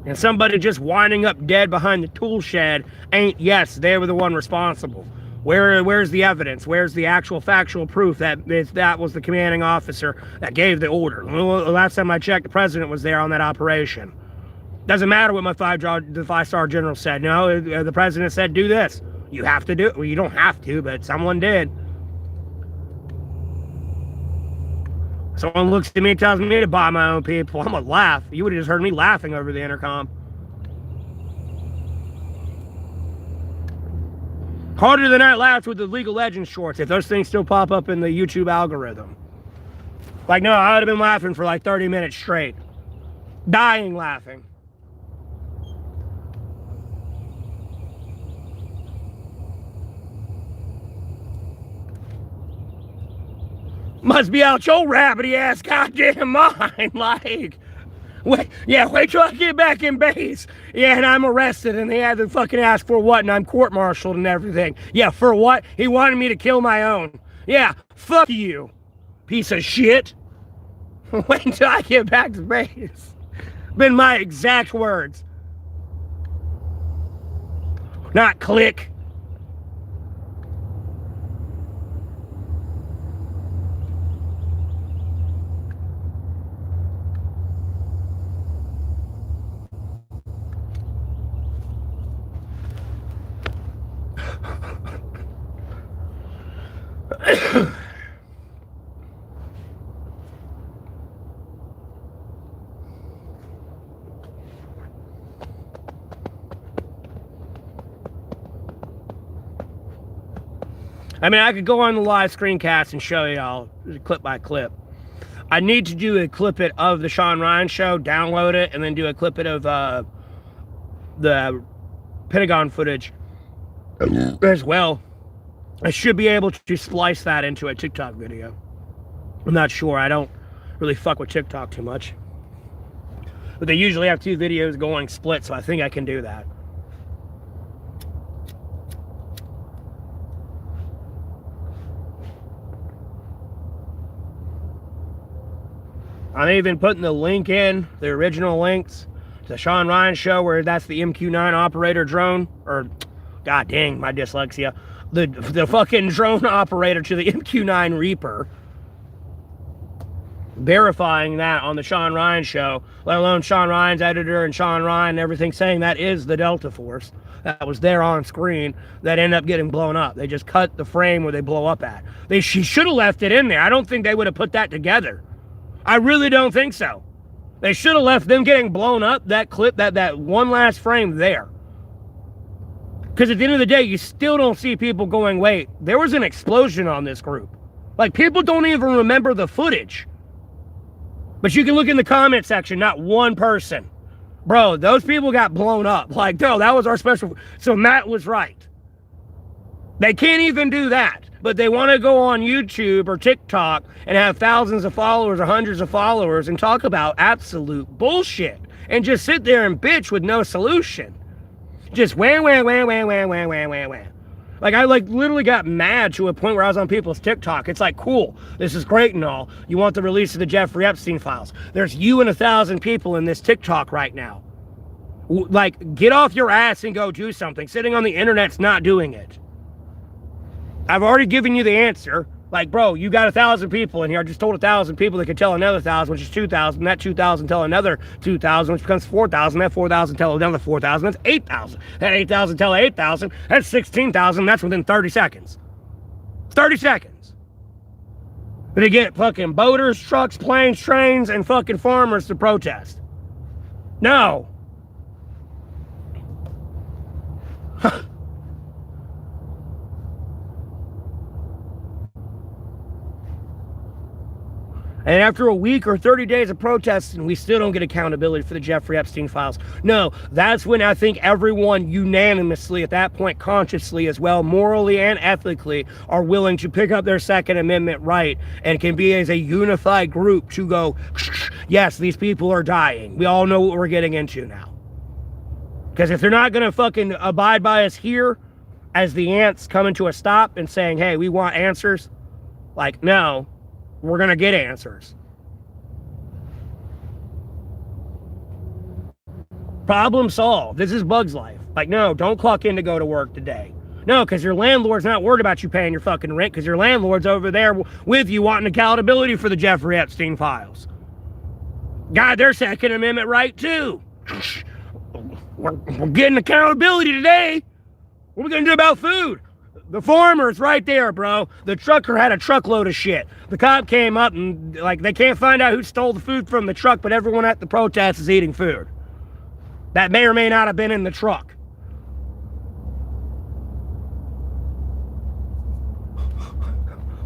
And somebody just winding up dead behind the tool shed ain't, yes, they were the one responsible. Where's the evidence? Where's the actual factual proof that that was the commanding officer that gave the order? Well, last time I checked, the president was there on that operation. Doesn't matter what my the five-star general said. No, the president said, do this. You have to do it. Well, you don't have to, but someone did. Someone looks at me and tells me to buy my own people. I'm gonna laugh. You would have just heard me laughing over the intercom. Harder than that laughs with the League of Legends shorts, if those things still pop up in the YouTube algorithm. Like, no, I would have been laughing for like 30 minutes straight. Dying laughing. Must be out your rabbity ass goddamn mind. Like, wait till I get back in base. Yeah, and I'm arrested, and they had to fucking ask for what, and I'm court-martialed and everything. Yeah, for what? He wanted me to kill my own. Yeah, fuck you, piece of shit. Wait until I get back to base. Been my exact words. Not click. I mean, I could go on the live screencast and show y'all clip by clip. I need to do a clip it of the Sean Ryan show, download it, and then do a clip it of the Pentagon footage as well. I should be able to splice that into a TikTok video. I'm not sure. I don't really fuck with TikTok too much. But they usually have 2 videos going split, so I think I can do that. I'm even putting the link in, the original links, to the Sean Ryan show where that's the MQ-9 operator drone, or, god dang, my dyslexia, the fucking drone operator to the MQ-9 Reaper. Verifying that on the Sean Ryan show, let alone Sean Ryan's editor and Sean Ryan and everything saying that is the Delta Force that was there on screen that ended up getting blown up. They just cut the frame where they blow up at. She should have left it in there. I don't think they would have put that together. I really don't think so. They should have left them getting blown up, that clip, that one last frame there. Because at the end of the day, you still don't see people going, wait, there was an explosion on this group. Like, people don't even remember the footage. But you can look in the comment section, not one person. Bro, those people got blown up. Like, no, that was our special. So Matt was right. They can't even do that. But they want to go on YouTube or TikTok and have thousands of followers or hundreds of followers and talk about absolute bullshit. And just sit there and bitch with no solution. Just wham. Like, I literally got mad to a point where I was on people's TikTok. It's like, cool, this is great and all. You want the release of the Jeffrey Epstein files. There's you and 1,000 people in this TikTok right now. Like, get off your ass and go do something. Sitting on the internet's not doing it. I've already given you the answer. Like, bro, you got 1,000 people in here. I just told 1,000 people that could tell another 1,000, which is 2,000. That 2,000 tell another 2,000, which becomes 4,000. That 4,000 tell another 4,000. That's 8,000. That 8,000 tell 8,000. That's 16,000. That's within 30 seconds. 30 seconds. to get fucking boaters, trucks, planes, trains, and fucking farmers to protest. No. And after a week or 30 days of protesting, we still don't get accountability for the Jeffrey Epstein files. No, that's when I think everyone unanimously, at that point consciously as well, morally and ethically, are willing to pick up their Second Amendment right and can be as a unified group to go, yes, these people are dying. We all know what we're getting into now. Because if they're not going to fucking abide by us here as the ants coming to a stop and saying, hey, we want answers, like, no. We're going to get answers. Problem solved. This is Bug's life. Like, no, don't clock in to go to work today. No, because your landlord's not worried about you paying your fucking rent because your landlord's over there with you wanting accountability for the Jeffrey Epstein files. Got their Second Amendment right, too. We're getting accountability today. What are we going to do about food? The farmer's right there, bro. The trucker had a truckload of shit. The cop came up and, like, they can't find out who stole the food from the truck, but everyone at the protest is eating food. That may or may not have been in the truck.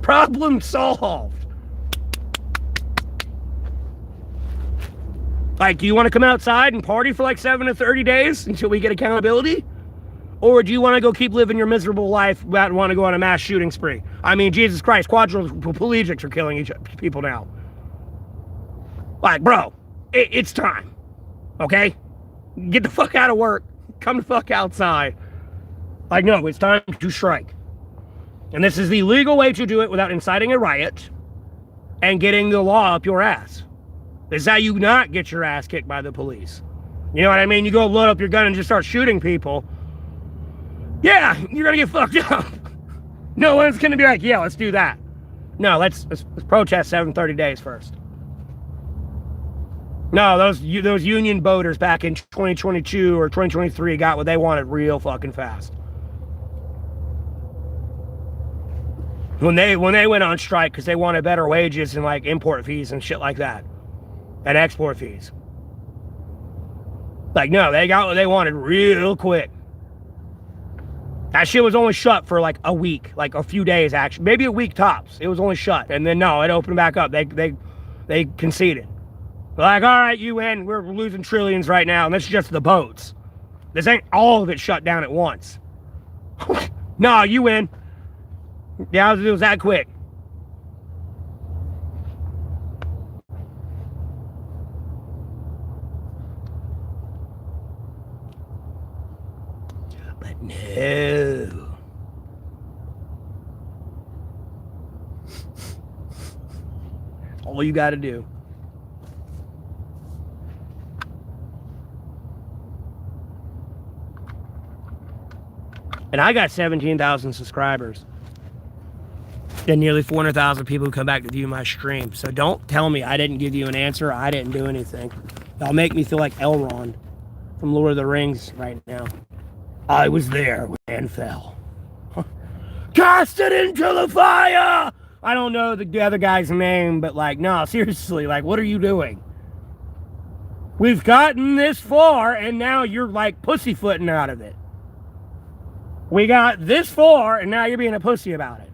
Problem solved. Like, do you want to come outside and party for like 7 to 30 days until we get accountability? Or do you want to go keep living your miserable life and want to go on a mass shooting spree? I mean, Jesus Christ, quadriplegics are killing people now. Like, bro, it's time. Okay? Get the fuck out of work. Come the fuck outside. Like, no, it's time to strike. And this is the legal way to do it without inciting a riot and getting the law up your ass. This is how you not get your ass kicked by the police. You know what I mean? You go load up your gun and just start shooting people. Yeah, you're gonna get fucked up. No one's gonna be like, yeah, let's do that. No, let's protest 7-30 days first. No, those union boaters back in 2022 or 2023 got what they wanted real fucking fast. When they went on strike because they wanted better wages and like import fees and shit like that, and export fees. Like, no, they got what they wanted real quick. That shit was only shut for like a week, like a few days actually, maybe a week tops. It was only shut, and then no, it opened back up. They conceded. They're like, all right, you win. We're losing trillions right now, and that's just the boats. This ain't all of it shut down at once. No, you win. Yeah, it was that quick. But no. All you got to do. And I got 17,000 subscribers. And nearly 400,000 people who come back to view my stream. So don't tell me I didn't give you an answer. I didn't do anything. Y'all make me feel like Elrond from Lord of the Rings right now. I was there when man fell. Cast it into the fire! I don't know the other guy's name, but like, no, seriously, like, what are you doing? We've gotten this far, and now you're like pussyfooting out of it. We got this far, and now you're being a pussy about it.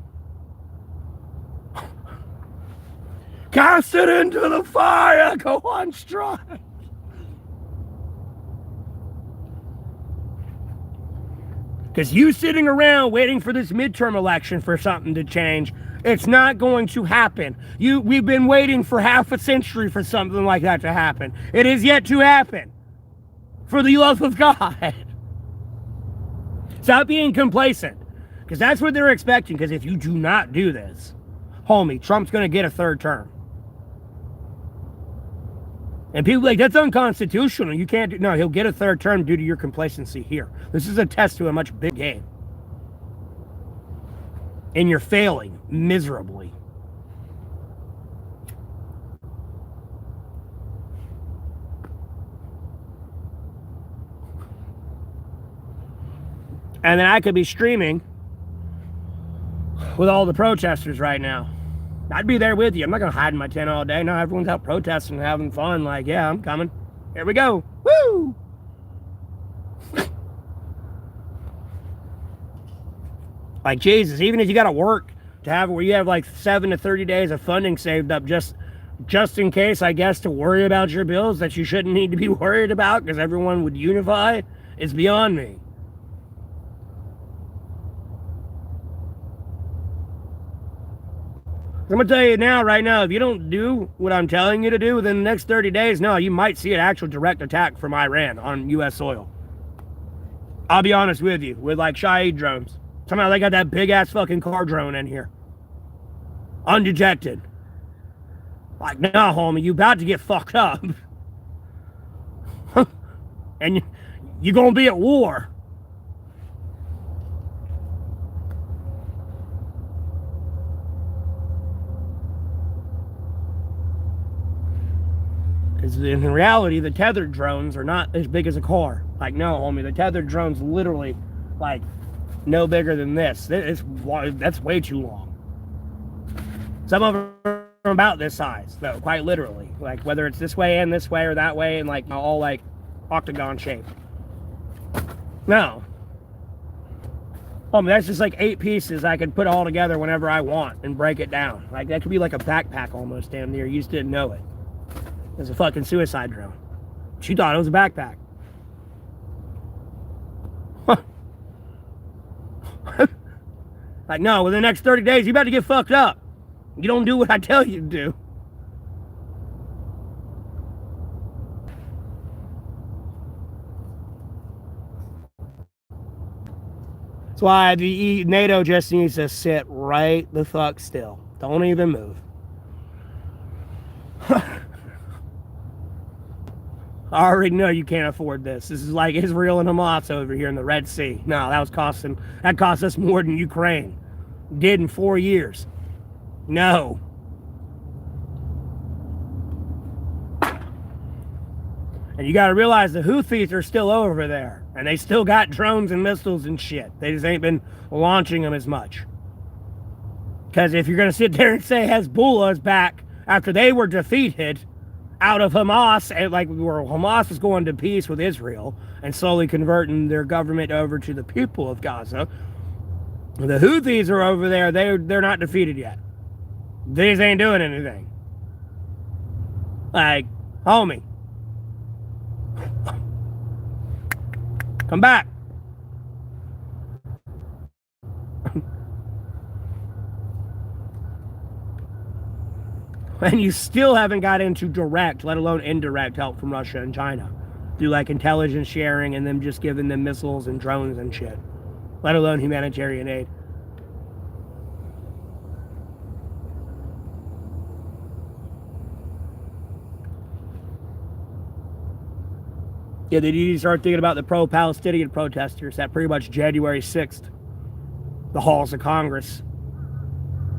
Cast it into the fire! Go on strike! Because you sitting around waiting for this midterm election for something to change, it's not going to happen. We've been waiting for half a century for something like that to happen. It is yet to happen. For the love of God. Stop being complacent. Because that's what they're expecting. Because if you do not do this, homie, Trump's going to get a third term. And people are like, that's unconstitutional. You can't do... No, he'll get a third term due to your complacency here. This is a test to a much big game. And you're failing miserably. And then I could be streaming with all the protesters right now. I'd be there with you. I'm not going to hide in my tent all day. No, everyone's out protesting and having fun. Like, yeah, I'm coming. Here we go. Woo! Like, Jesus, even if you got to work to have where you have like 7 to 30 days of funding saved up just in case, I guess, to worry about your bills that you shouldn't need to be worried about because everyone would unify, is beyond me. I'm going to tell you now, right now, if you don't do what I'm telling you to do within the next 30 days, no, you might see an actual direct attack from Iran on U.S. soil. I'll be honest with you, with like Shahid drones. Somehow they got that big-ass fucking car drone in here. Undetected. Like, nah, homie, you about to get fucked up. And you're going to be at war. Because in reality, the tethered drones are not as big as a car. Like, no, homie, the tethered drone's literally, like, no bigger than this. That's way too long. Some of them are about this size, though, quite literally. Like, whether it's this way or that way, and, like, all, like, octagon shape. No. Homie, that's just, like, 8 pieces I could put all together whenever I want and break it down. Like, that could be like a backpack almost, damn near. You just didn't know it. It's a fucking suicide drone. She thought it was a backpack. Like, no, within the next 30 days, you better get fucked up. You don't do what I tell you to do. That's why the NATO just needs to sit right the fuck still. Don't even move. I already know you can't afford this. This is like Israel and Hamas over here in the Red Sea. No, that cost us more than Ukraine did in 4 years. No. And you got to realize the Houthis are still over there. And they still got drones and missiles and shit. They just ain't been launching them as much. Because if you're going to sit there and say Hezbollah is back after they were defeated out of Hamas, and like where Hamas was going to peace with Israel and slowly converting their government over to the people of Gaza, the Houthis are over there. They're not defeated yet. They just ain't doing anything. Like, homie, come back. And you still haven't got into direct, let alone indirect help from Russia and China. Through like intelligence sharing and them just giving them missiles and drones and shit. Let alone humanitarian aid. Yeah, they need to start thinking about the pro-Palestinian protesters that pretty much January 6th, the halls of Congress,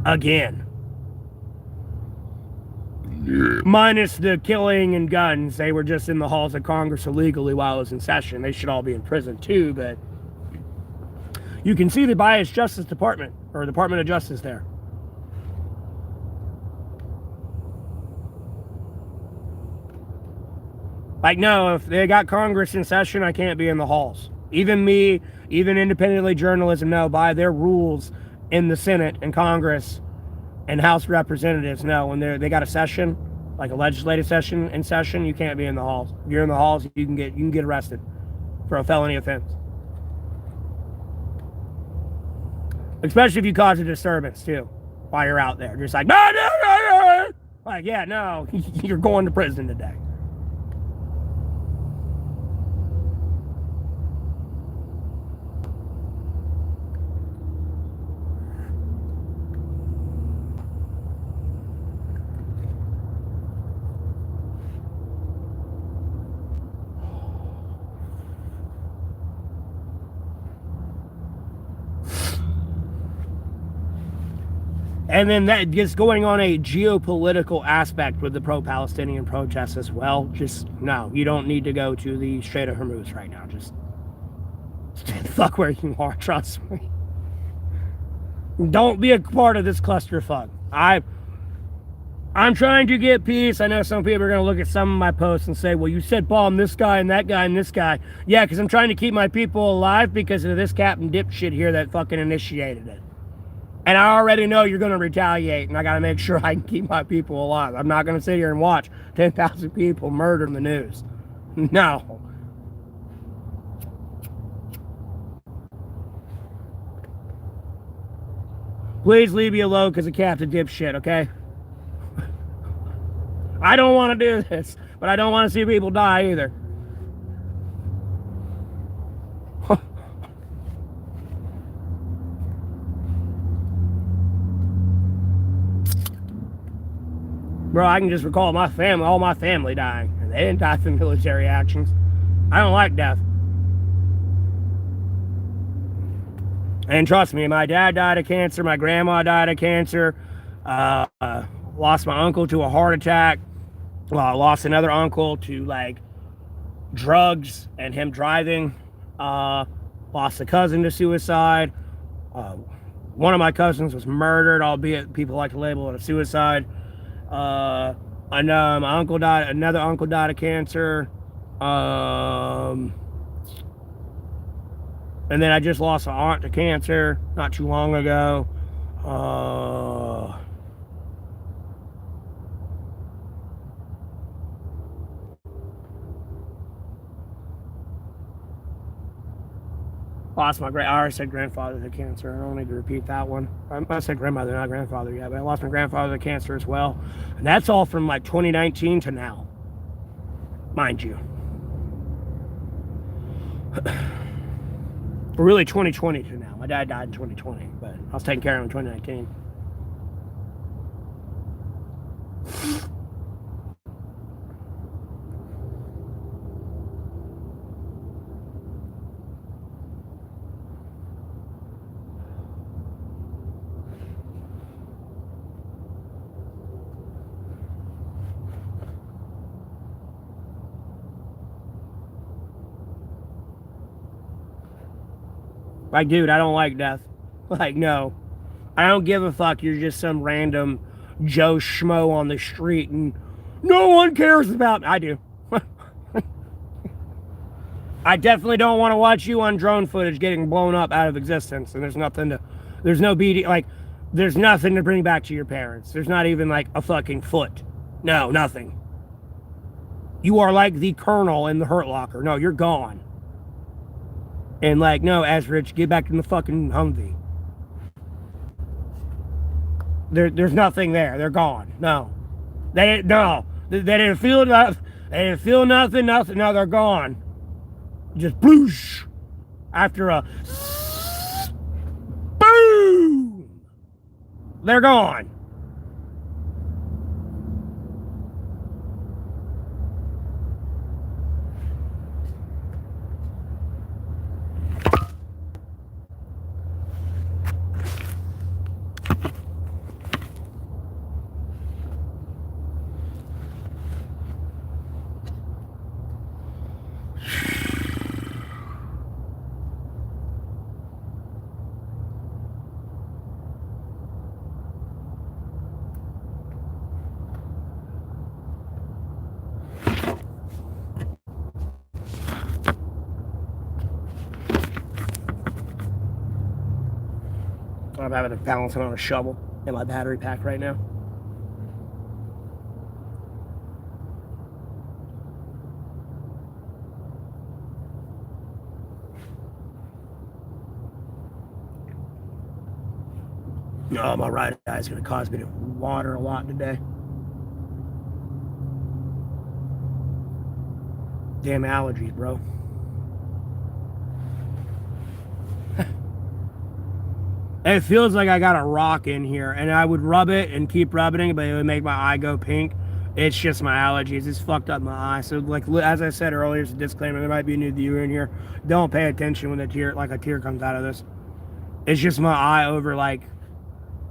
again. Yeah. Minus the killing and guns. They were just in the halls of Congress illegally while it was in session. They should all be in prison too, but you can see the biased Justice Department, or Department of Justice there. Like, no, if they got Congress in session, I can't be in the halls. Even me, even independently journalism, no, by their rules in the Senate and Congress and House of Representatives, no, when they got a session, like a legislative session in session, you can't be in the halls. If you're in the halls, you can get arrested for a felony offense. Especially if you cause a disturbance too, while you're out there. Just like, no. Like, yeah, no, you're going to prison today. And then that gets going on a geopolitical aspect with the pro-Palestinian protests as well. Just, no, you don't need to go to the Strait of Hormuz right now. Just stay the fuck where you are, trust me. Don't be a part of this clusterfuck. I'm trying to get peace. I know some people are going to look at some of my posts and say, well, you said bomb this guy and that guy and this guy. Yeah, because I'm trying to keep my people alive because of this Captain Dipshit here that fucking initiated it. And I already know you're going to retaliate, and I got to make sure I can keep my people alive. I'm not going to sit here and watch 10,000 people murdered in the news. No. Please leave me alone because of Captain Dipshit, okay? I don't want to do this, but I don't want to see people die either. Bro, I can just recall my family, all my family dying, and they didn't die from military actions. I don't like death. And trust me, my dad died of cancer, my grandma died of cancer, lost my uncle to a heart attack, lost another uncle to like drugs and him driving, lost a cousin to suicide, one of my cousins was murdered, albeit people like to label it a suicide. I know my uncle died, another uncle died of cancer, and then I just lost an aunt to cancer not too long ago. Lost my I already said grandfather to cancer. I don't need to repeat that one. I said grandmother, not grandfather yet, but I lost my grandfather to cancer as well. And that's all from like 2019 to now, mind you. Really 2020 to now. My dad died in 2020, but I was taking care of him in 2019. Like, dude, I don't like death. Like, no. I don't give a fuck. You're just some random Joe Schmo on the street and no one cares about me. I do. I definitely don't want to watch you on drone footage getting blown up out of existence. And there's nothing to, there's no BD, like, there's nothing to bring back to your parents. There's not even like a fucking foot. No, nothing. You are like the Colonel in the Hurt Locker. No, you're gone. And like, no, Asrich, get back in the fucking Humvee. There's nothing there. They're gone. No. They didn't feel enough. They didn't feel nothing. No, they're gone. Just bloosh. After a boom. They're gone. I'm having to balance it on a shovel in my battery pack right now. No, my right eye is going to cause me to water a lot today. Damn allergies, bro. It feels like I got a rock in here, and I would rub it and keep rubbing it, but it would make my eye go pink. It's just my allergies. It's fucked up my eye. So, like, as I said earlier, it's a disclaimer. There might be a new viewer in here. Don't pay attention when a tear comes out of this. It's just my eye over, like,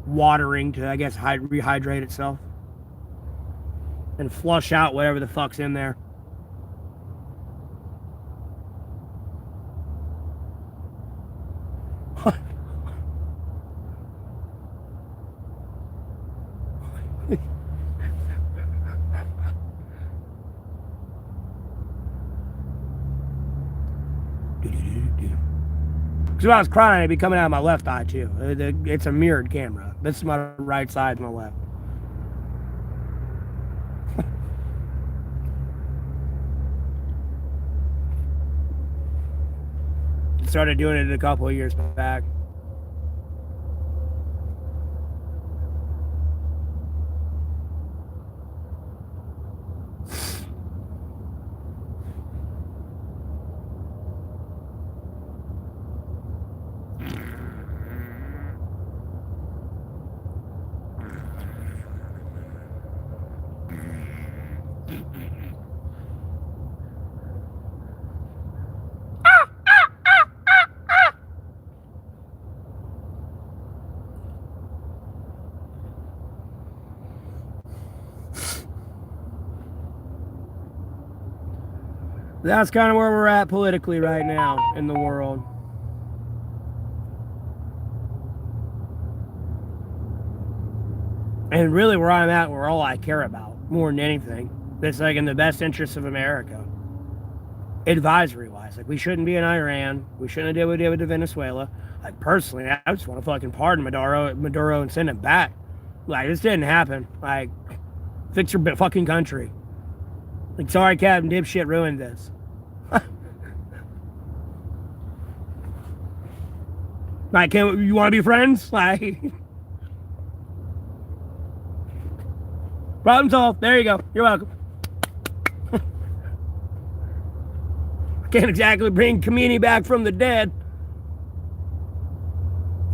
watering to, I guess, rehydrate itself and flush out whatever the fuck's in there. Because when I was crying, it'd be coming out of my left eye, too. It's a mirrored camera. This is my right side and my left. Started doing it a couple of years back. That's kind of where we're at politically right now in the world. And really where I'm at, where all I care about, more than anything, that's like in the best interest of America. Advisory-wise, like we shouldn't be in Iran. We shouldn't have did what we did with Venezuela. Like personally, I just want to fucking pardon Maduro and send him back. Like this didn't happen. Like fix your fucking country. Like sorry, Captain Dipshit ruined this. Like, you want to be friends? Like, problem solved. There you go. You're welcome. I can't exactly bring Kamini back from the dead.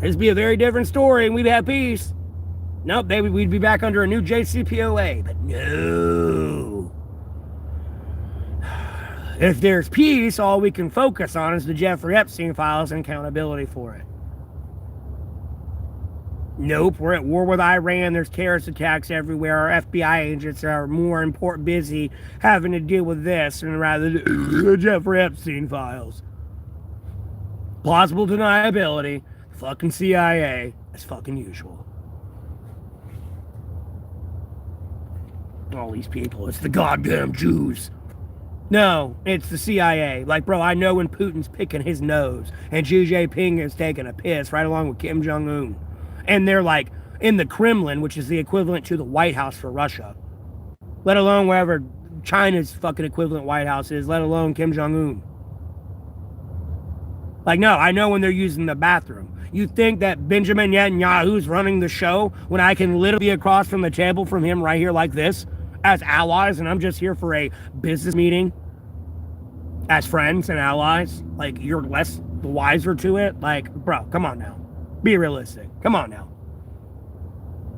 It'd be a very different story, and we'd have peace. Nope, we'd be back under a new JCPOA. But no. If there's peace, all we can focus on is the Jeffrey Epstein files and accountability for it. Nope, we're at war with Iran. There's terrorist attacks everywhere. Our FBI agents are more busy having to deal with this and rather than the Jeffrey Epstein files. Plausible deniability. Fucking CIA as fucking usual. All these people, it's the goddamn Jews. No, it's the CIA. Like, bro, I know when Putin's picking his nose and Xi Jinping is taking a piss right along with Kim Jong-un. And they're like in the Kremlin, which is the equivalent to the White House for Russia. Let alone wherever China's fucking equivalent White House is, let alone Kim Jong-un. Like, no, I know when they're using the bathroom. You think that Benjamin Netanyahu's running the show when I can literally be across from the table from him right here like this as allies and I'm just here for a business meeting as friends and allies? Like, you're less wiser to it? Like, bro, come on now. Be realistic. Come on now.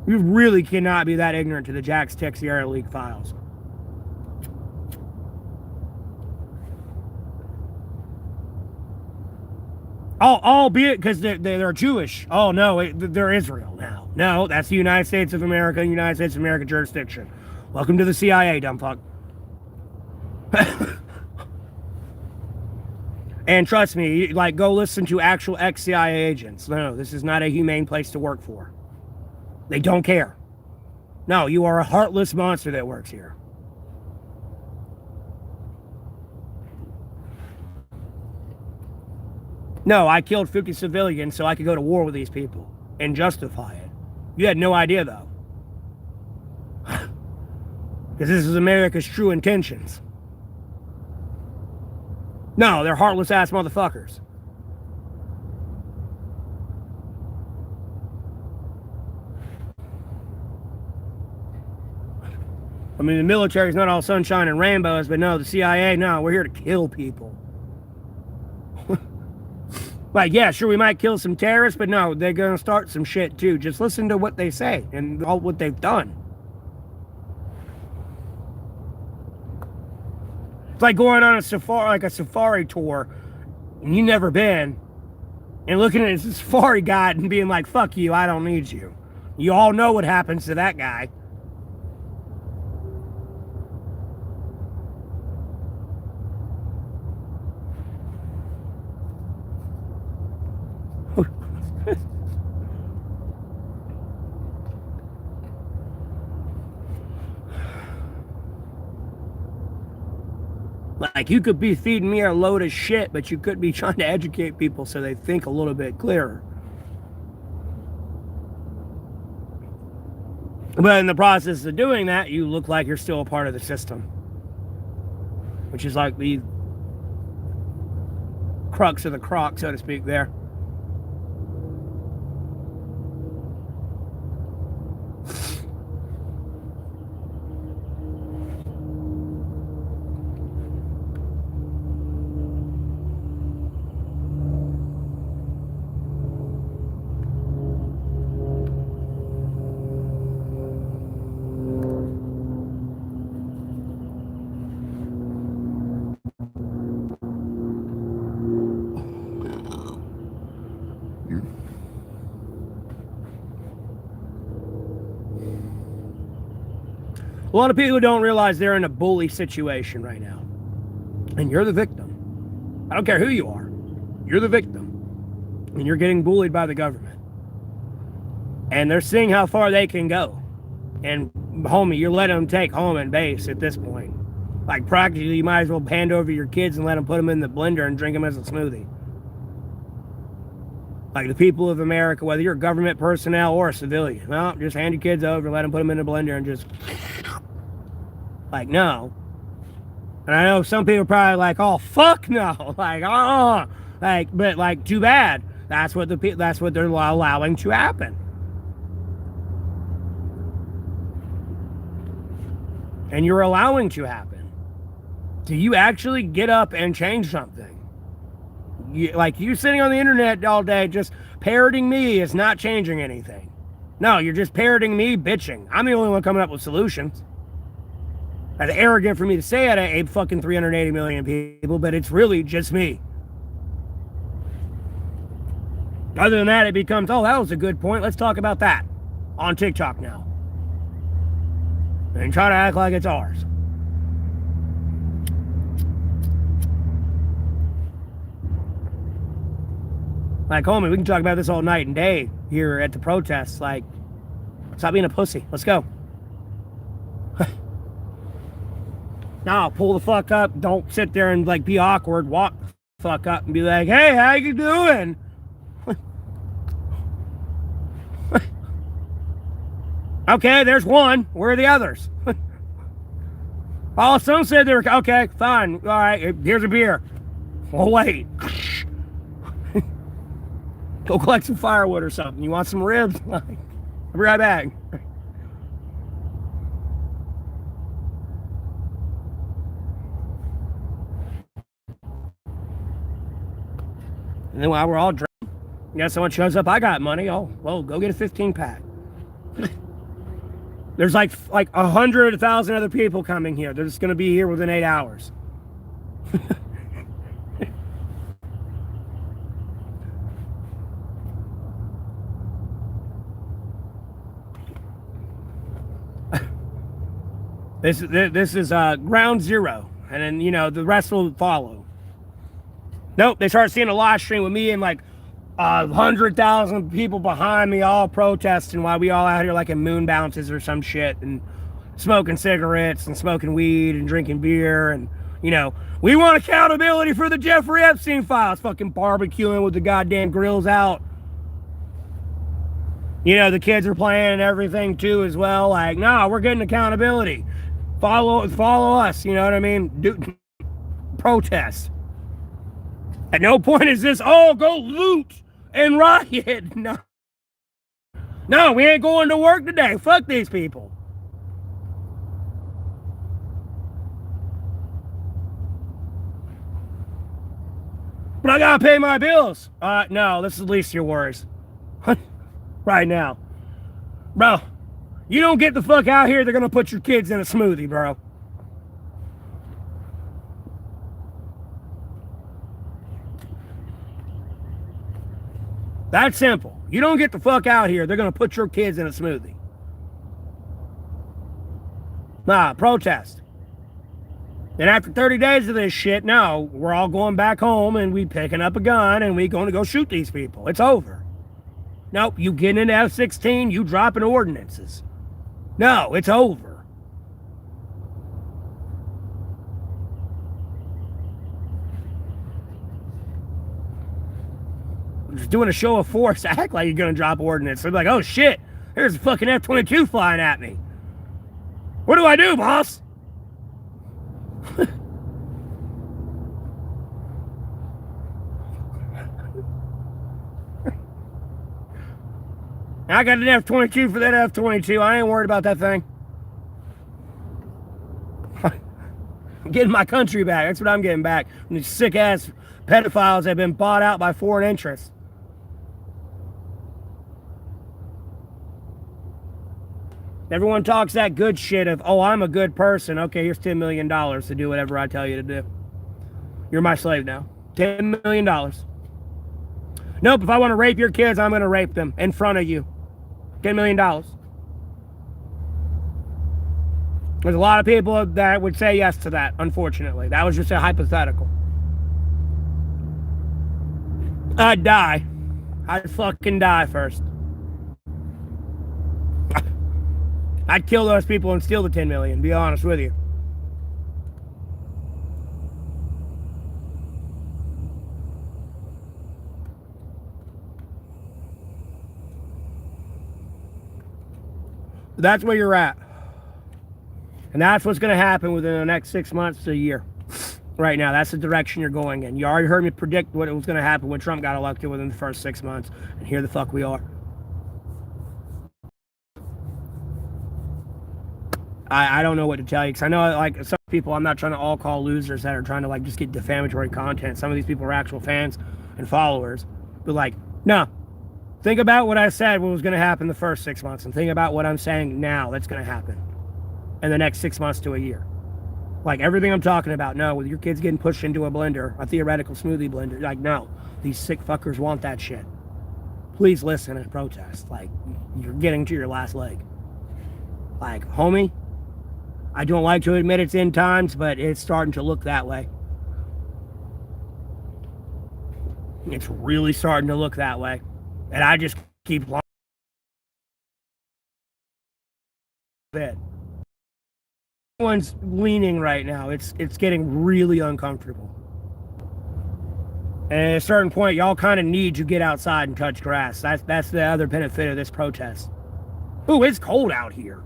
You really cannot be that ignorant to the Jack's Tech Sierra League files. Albeit because they're Jewish. Oh, no, they're Israel now. No, that's the United States of America, United States of America jurisdiction. Welcome to the CIA, dumb fuck. And trust me, like, go listen to actual ex-CIA agents. No, this is not a humane place to work for. They don't care. No, you are a heartless monster that works here. No, I killed 50 civilians so I could go to war with these people and justify it. You had no idea, though. Because this is America's true intentions. No, they're heartless ass motherfuckers. I mean, the military's not all sunshine and rainbows, but no, the CIA, no, we're here to kill people. Like, yeah, sure, we might kill some terrorists, but no, they're going to start some shit too. Just listen to what they say and all what they've done. It's like going on a safari tour, and you've never been, and looking at this safari guide and being like, fuck you, I don't need you. You all know what happens to that guy. Like, you could be feeding me a load of shit, but you could be trying to educate people so they think a little bit clearer. But in the process of doing that, you look like you're still a part of the system. Which is like the crux of the crock, so to speak, there. A lot of people don't realize they're in a bully situation right now. And you're the victim. I don't care who you are. You're the victim. And you're getting bullied by the government. And they're seeing how far they can go. And homie, you're letting them take home and base at this point. Like, practically, you might as well hand over your kids and let them put them in the blender and drink them as a smoothie. Like, the people of America, whether you're a government personnel or a civilian, well, just hand your kids over, let them put them in the blender and just... Like, no. And I know some people are probably like, oh, fuck no. Like, like, but like, too bad. That's what they're allowing to happen. And you're allowing to happen. Do you actually get up and change something? Like, you sitting on the internet all day just parroting me is not changing anything. No, you're just parroting me bitching. I'm the only one coming up with solutions. That's arrogant for me to say it at fucking 380 million people, but it's really just me. Other than that, it becomes, oh, that was a good point. Let's talk about that on TikTok now. And try to act like it's ours. Like, homie, we can talk about this all night and day here at the protests. Like, stop being a pussy. Let's go. Now, pull the fuck up. Don't sit there and, like, be awkward. Walk the fuck up and be like, hey, how you doing? Okay, there's one. Where are the others? Oh, some said they were, okay, fine. All right, here's a beer. Oh, wait. Go collect some firewood or something. You want some ribs? I'll be right back. And then while we're all drunk, someone shows up, I got money. Oh, well, go get a 15-pack. There's like 100,000 other people coming here. They're just going to be here within 8 hours. This is ground zero. And then, the rest will follow. Nope, they start seeing a live stream with me and like 100,000 people behind me all protesting while we all out here like in moon bounces or some shit and smoking cigarettes and smoking weed and drinking beer and, we want accountability for the Jeffrey Epstein files, fucking barbecuing with the goddamn grills out. The kids are playing and everything too as well. Like, no, we're getting accountability. Follow us, you know what I mean? Protest. At no point is this, oh, go loot and riot. No. No, we ain't going to work today. Fuck these people. But I gotta pay my bills. No, this is the least of your worries. Right now. Bro, you don't get the fuck out here, they're gonna put your kids in a smoothie, bro. That's simple. You don't get the fuck out here, they're going to put your kids in a smoothie. Nah, protest. And after 30 days of this shit, no, we're all going back home and we picking up a gun and we going to go shoot these people. It's over. Nope, you getting into F-16, you dropping ordinances. No, it's over. doing a show of force, act like you're going to drop ordnance. They're like, oh shit, there's a fucking F-22 flying at me. What do I do, boss? I got an F-22 for that F-22. I ain't worried about that thing. I'm getting my country back. That's what I'm getting back from these sick-ass pedophiles that have been bought out by foreign interests. Everyone talks that good shit of, oh, I'm a good person. Okay, here's $10 million to do whatever I tell you to do. You're my slave now. $10 million. Nope, if I want to rape your kids, I'm going to rape them in front of you. $10 million. There's a lot of people that would say yes to that, unfortunately. That was just a hypothetical. I'd die. I'd fucking die first. I'd kill those people and steal the 10 million, be honest with you. That's where you're at. And that's what's going to happen within the next 6 months to a year. Right now, that's the direction you're going in. You already heard me predict what was going to happen when Trump got elected within the first 6 months. And here the fuck we are. I don't know what to tell you, because I know, like, some people, I'm not trying to all call losers that are trying to, like, just get defamatory content. Some of these people are actual fans and followers. But, like, no. Think about what I said what was going to happen the first 6 months, and think about what I'm saying now that's going to happen in the next 6 months to a year. Like, everything I'm talking about, no, with your kids getting pushed into a blender, a theoretical smoothie blender, like, no. These sick fuckers want that shit. Please listen and protest. Like, you're getting to your last leg. Like, homie, I don't like to admit it's end times, but it's starting to look that way. It's really starting to look that way. And I just keep lying. Everyone's leaning right now. It's getting really uncomfortable. And at a certain point, y'all kind of need to get outside and touch grass. That's the other benefit of this protest. Ooh, it's cold out here.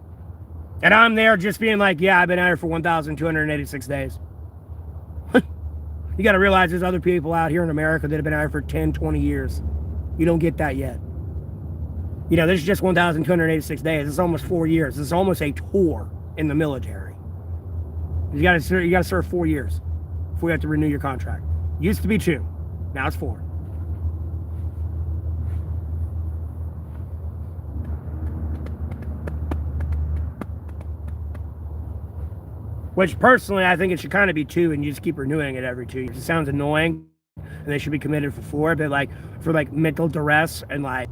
And I'm there just being like, yeah, I've been out here for 1,286 days. You got to realize there's other people out here in America that have been out here for 10, 20 years. You don't get that yet. You know, this is just 1,286 days. It's almost 4 years. It's almost a tour in the military. You got to serve 4 years before you have to renew your contract. Used to be 2. Now it's 4. Which, personally, I think it should kind of be 2, and you just keep renewing it every 2 years. It sounds annoying, and they should be committed for 4, but, like, for, like, mental duress and, like,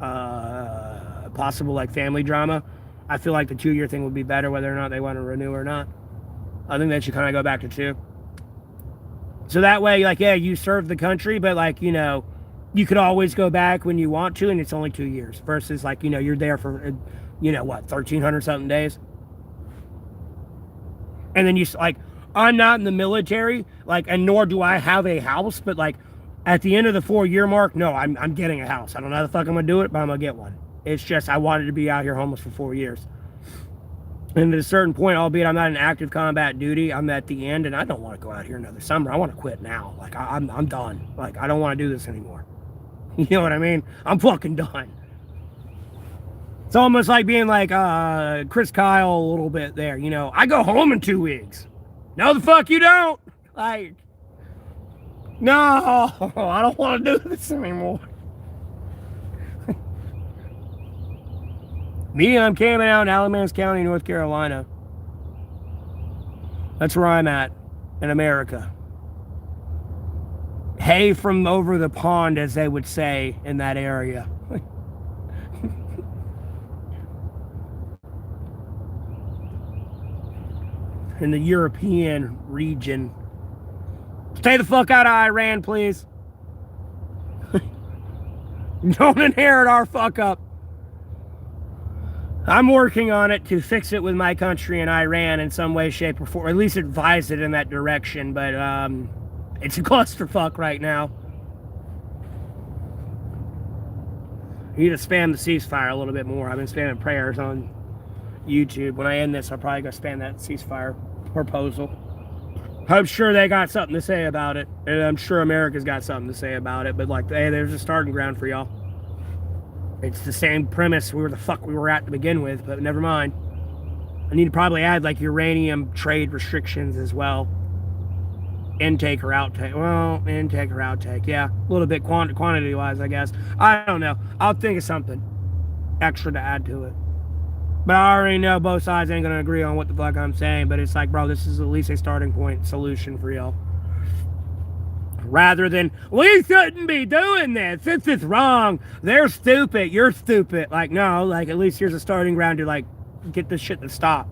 possible, like, family drama, I feel like the 2-year thing would be better, whether or not they want to renew or not. I think they should kind of go back to 2. So that way, like, yeah, you serve the country, but, like, you know, you could always go back when you want to, and it's only 2 years, versus, like, you know, you're there for, you know, what, 1,300-something days? And then you, like, I'm not in the military, like, and nor do I have a house, but, like, at the end of the 4-year mark, no, I'm getting a house. I don't know how the fuck I'm going to do it, but I'm going to get one. It's just, I wanted to be out here homeless for 4 years. And at a certain point, albeit I'm not in active combat duty, I'm at the end, and I don't want to go out here another summer. I want to quit now. Like, I'm done. Like, I don't want to do this anymore. You know what I mean? I'm fucking done. It's almost like being like Chris Kyle a little bit there, you know. I go home in 2 weeks. No, the fuck you don't. Like, no, I don't want to do this anymore. Me, I'm camping out in Alamance County, North Carolina. That's where I'm at in America. Hey from over the pond, as they would say in that area. In the European region. Stay the fuck out of Iran, please. Don't inherit our fuck up. I'm working on it to fix it with my country in Iran in some way, shape, or form. At least advise it in that direction, but it's a clusterfuck right now. You need to spam the ceasefire a little bit more. I've been spamming prayers on YouTube. When I end this, I'll probably go spam that ceasefire proposal. I'm sure they got something to say about it, and I'm sure America's got something to say about it, but like, hey, there's a starting ground for y'all. It's the same premise where the fuck we were at to begin with, but never mind. I need to probably add like uranium trade restrictions as well. Intake or outtake. Well, intake or outtake. Yeah, a little bit quantity wise, I guess. I don't know. I'll think of something extra to add to it. But I already know both sides ain't gonna agree on what the fuck I'm saying, but it's like, bro, this is at least a starting point solution for y'all. Rather than, we shouldn't be doing this. This is wrong. They're stupid. You're stupid. Like, no, like, at least here's a starting ground to, like, get this shit to stop.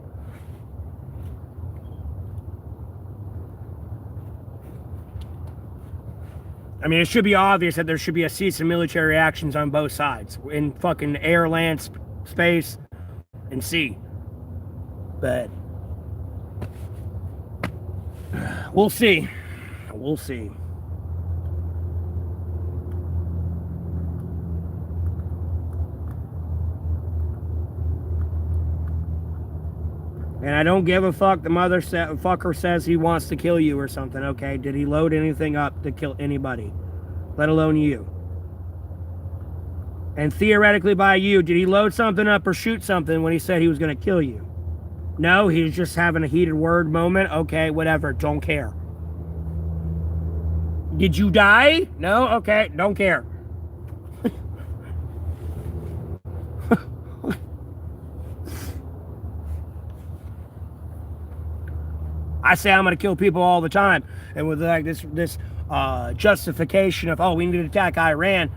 I mean, it should be obvious that there should be a cease in military actions on both sides. In fucking air, land, space, and sea. But we'll see. We'll see. And I don't give a fuck the fucker says he wants to kill you or something, okay? Did he load anything up to kill anybody? Let alone you. And theoretically by you, did he load something up or shoot something when he said he was going to kill you? No, he's just having a heated word moment. Okay, whatever, don't care. Did you die? No? Okay, don't care. I say I'm going to kill people all the time. And with like this justification of, oh, we need to attack Iran.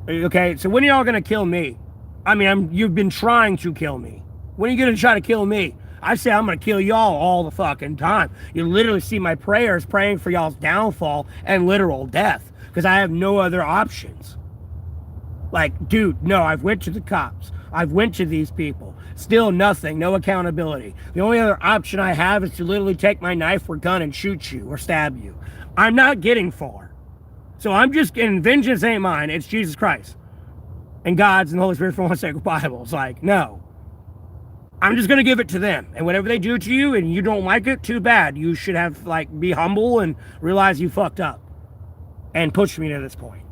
Okay, so when are y'all going to kill me? I mean, you've been trying to kill me. When are you going to try to kill me? I say I'm going to kill y'all all the fucking time. You literally see my prayers praying for y'all's downfall and literal death. Because I have no other options. Like, dude, no, I've went to the cops. I've went to these people. Still nothing, no accountability. The only other option I have is to literally take my knife or gun and shoot you or stab you. I'm not getting far. So I'm just getting, vengeance ain't mine, it's Jesus Christ. And God's and the Holy Spirit from one sacred Bible. It's like, no. I'm just going to give it to them. And whatever they do to you and you don't like it, too bad. You should have, like, be humble and realize you fucked up. And push me to this point.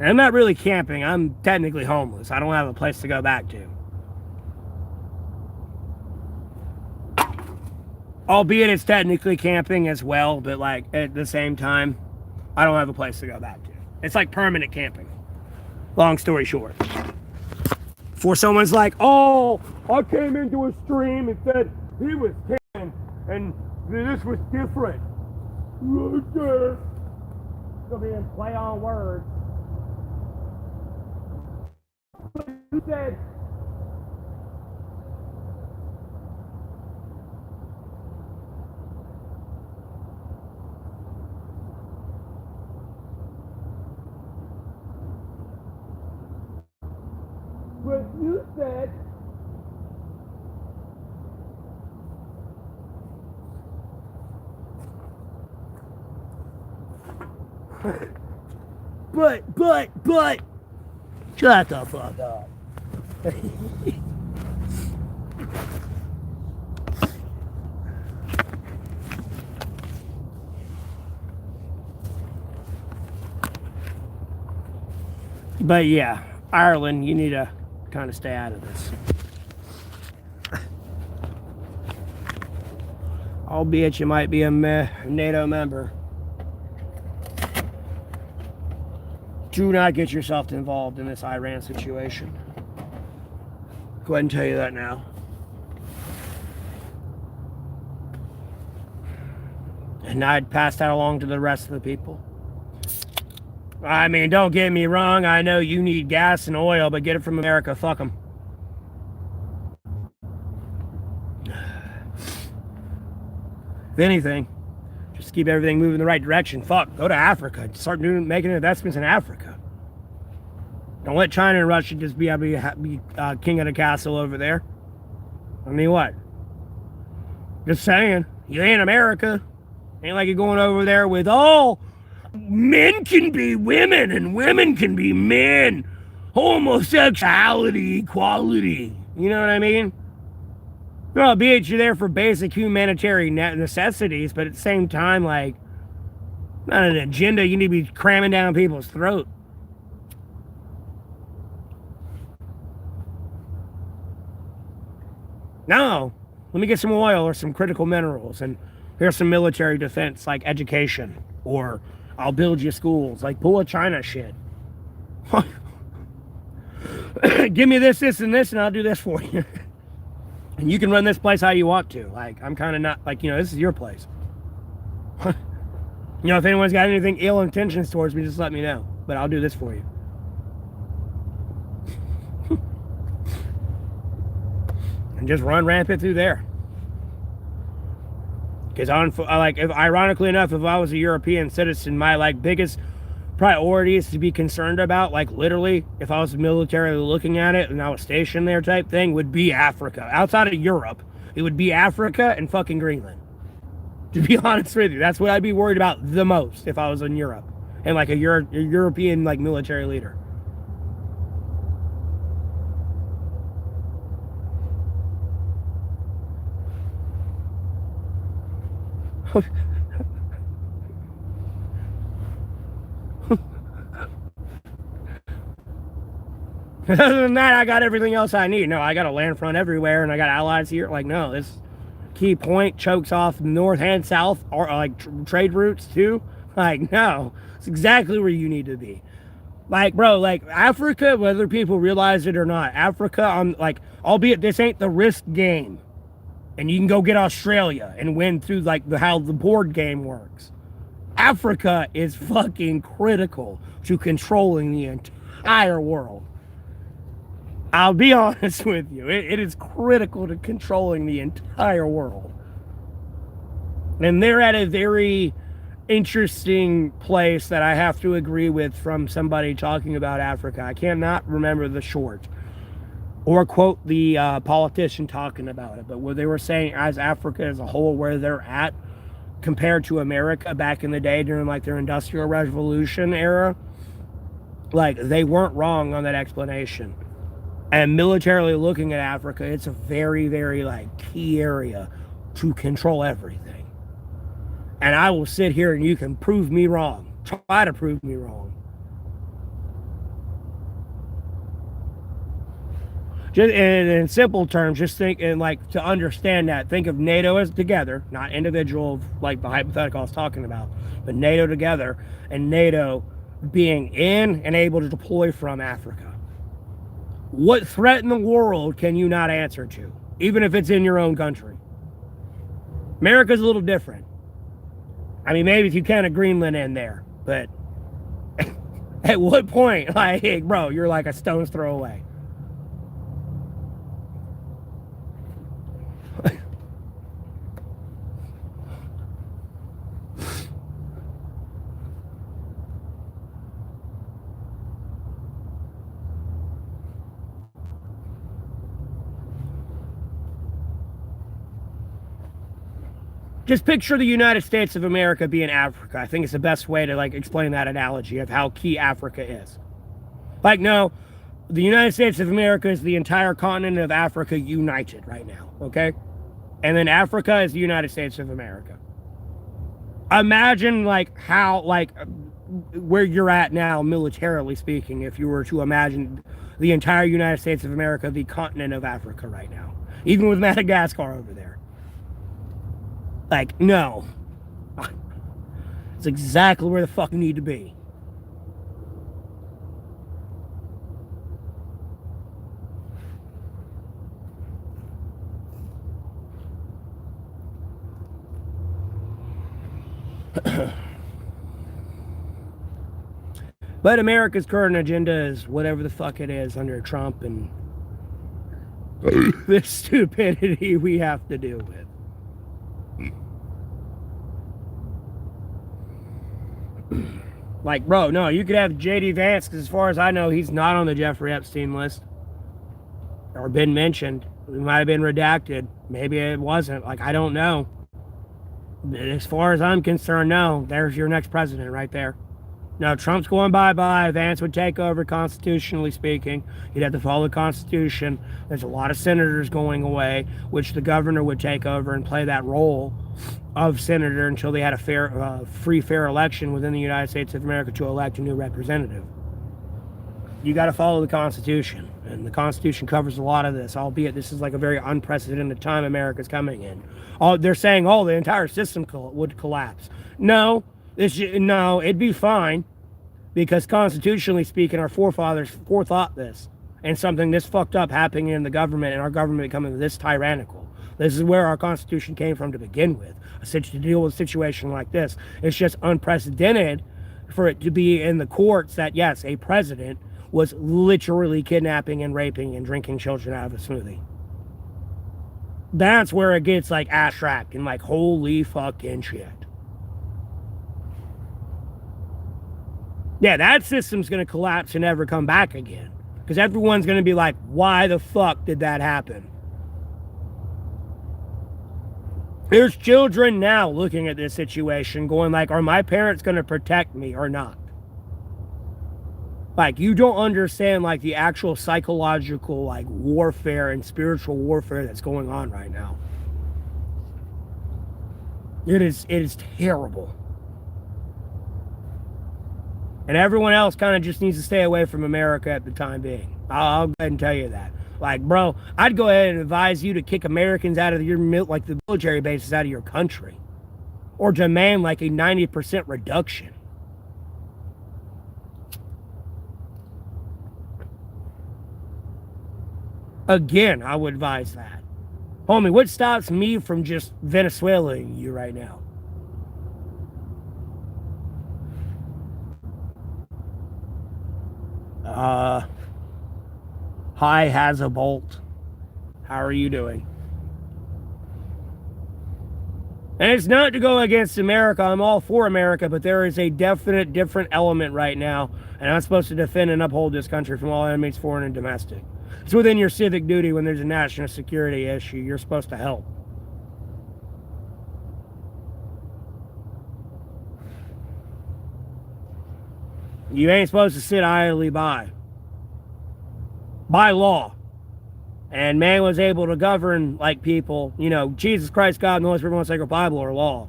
I'm not really camping. I'm technically homeless. I don't have a place to go back to. Albeit it's technically camping as well, but like at the same time, I don't have a place to go back to. It's like permanent camping. Long story short. Before someone's like, oh, I came into a stream and said he was 10 and this was different. Okay. It's gonna be a play on words. Who said? But you said. But. Shut the fuck up. But yeah, Ireland, you need to kind of stay out of this. Albeit you might be a NATO member. Do not get yourself involved in this Iran situation. Go ahead and tell you that now. And I'd pass that along to the rest of the people. I mean, don't get me wrong. I know you need gas and oil, but get it from America. Fuck them. If anything, just keep everything moving in the right direction. Fuck, go to Africa. Start making investments in Africa. Don't let China and Russia just be king of the castle over there. I mean, what? Just saying. You ain't America. Ain't like you're going over there with, oh, Men can be women and women can be men. Homosexuality, equality. You know what I mean? Well, be it you're there for basic humanitarian necessities, but at the same time, like, not an agenda you need to be cramming down people's throat. No, let me get some oil or some critical minerals, and here's some military defense, like education, or I'll build you schools, like pull a China shit. Give me this, this, and this, and I'll do this for you. And you can run this place how you want to. Like, I'm kind of not, like, this is your place. If anyone's got anything ill intentions towards me, just let me know. But I'll do this for you. And just run rampant through there. Because ironically enough, if I was a European citizen, my biggest priority is to be concerned about, literally, if I was militarily looking at it and I was stationed there type thing, would be Africa. Outside of Europe, it would be Africa and fucking Greenland. To be honest with you, that's what I'd be worried about the most if I was in Europe and a European military leader. Other than that, I got everything else I need. No, I got a land front everywhere, and I got allies here. No, this key point chokes off north and south, or trade routes too. No, it's exactly where you need to be. Bro, Africa, whether people realize it or not, Africa, albeit this ain't the risk game, and you can go get Australia and win through how the board game works. Africa is fucking critical to controlling the entire world. I'll be honest with you. It is critical to controlling the entire world. And they're at a very interesting place that I have to agree with from somebody talking about Africa. I cannot remember the short or quote the politician talking about it, but what they were saying as Africa as a whole, where they're at compared to America back in the day during their Industrial Revolution era, they weren't wrong on that explanation. And militarily looking at Africa, it's a very, very key area to control everything. And I will sit here and you can prove me wrong. Try to prove me wrong. Just in simple terms, just think, and to understand that, think of NATO as together, not individual, the hypothetical I was talking about, but NATO together, and NATO being in and able to deploy from Africa. What threat in the world can you not answer to, even if it's in your own country? America's a little different. I mean, maybe if you count Greenland in there, but at what point, bro, you're a stone's throw away. Just picture the United States of America being Africa. I think it's the best way to explain that analogy of how key Africa is. No, the United States of America is the entire continent of Africa united right now, okay? And then Africa is the United States of America. Imagine how where you're at now militarily speaking, if you were to imagine the entire United States of America, the continent of Africa right now, even with Madagascar over there. No. It's exactly where the fuck you need to be. But America's current agenda is whatever the fuck it is under Trump and the stupidity we have to deal with. Bro, no, you could have J.D. Vance, because as far as I know, he's not on the Jeffrey Epstein list. Or been mentioned. It might have been redacted. Maybe it wasn't. I don't know. As far as I'm concerned, no. There's your next president right there. No, Trump's going bye-bye. Vance would take over, constitutionally speaking. He'd have to follow the Constitution. There's a lot of senators going away, which the governor would take over and play that role of senator until they had a free, fair election within the United States of America to elect a new representative. You got to follow the Constitution, and the Constitution covers a lot of this, albeit this is like a very unprecedented time America's coming in. They're saying, the entire system would collapse. No, it'd be fine, because constitutionally speaking, our forefathers forethought this, and something this fucked up happening in the government, and our government becoming this tyrannical. This is where our Constitution came from to begin with, to deal with a situation like this. It's just unprecedented for it to be in the courts that, yes, a president was literally kidnapping and raping and drinking children out of a smoothie. That's where it gets like abstract and like holy fucking shit. Yeah, that system's gonna collapse and never come back again. Because everyone's gonna be like, why the fuck did that happen? There's children now looking at this situation going like, are my parents gonna protect me or not? Like, you don't understand, like, the actual psychological, like, warfare and spiritual warfare that's going on right now. It is terrible. And everyone else kind of just needs to stay away from America at the time being. I'll go ahead and tell you that. Like, bro, I'd go ahead and advise you to kick Americans out of like, the military bases out of your country. Or demand, like, a 90% reduction. Again, I would advise that. Homie, what stops me from just Venezuelaing you right now? Hi, has a bolt. How are you doing? And it's not to go against America. I'm all for America, but there is a definite different element right now, and I'm supposed to defend and uphold this country from all enemies, foreign and domestic. It's within your civic duty when there's a national security issue. You're supposed to help. You ain't supposed to sit idly by. By law. And man was able to govern like people. You know, Jesus Christ, God, and the Holy Spirit, one sacred Bible are law.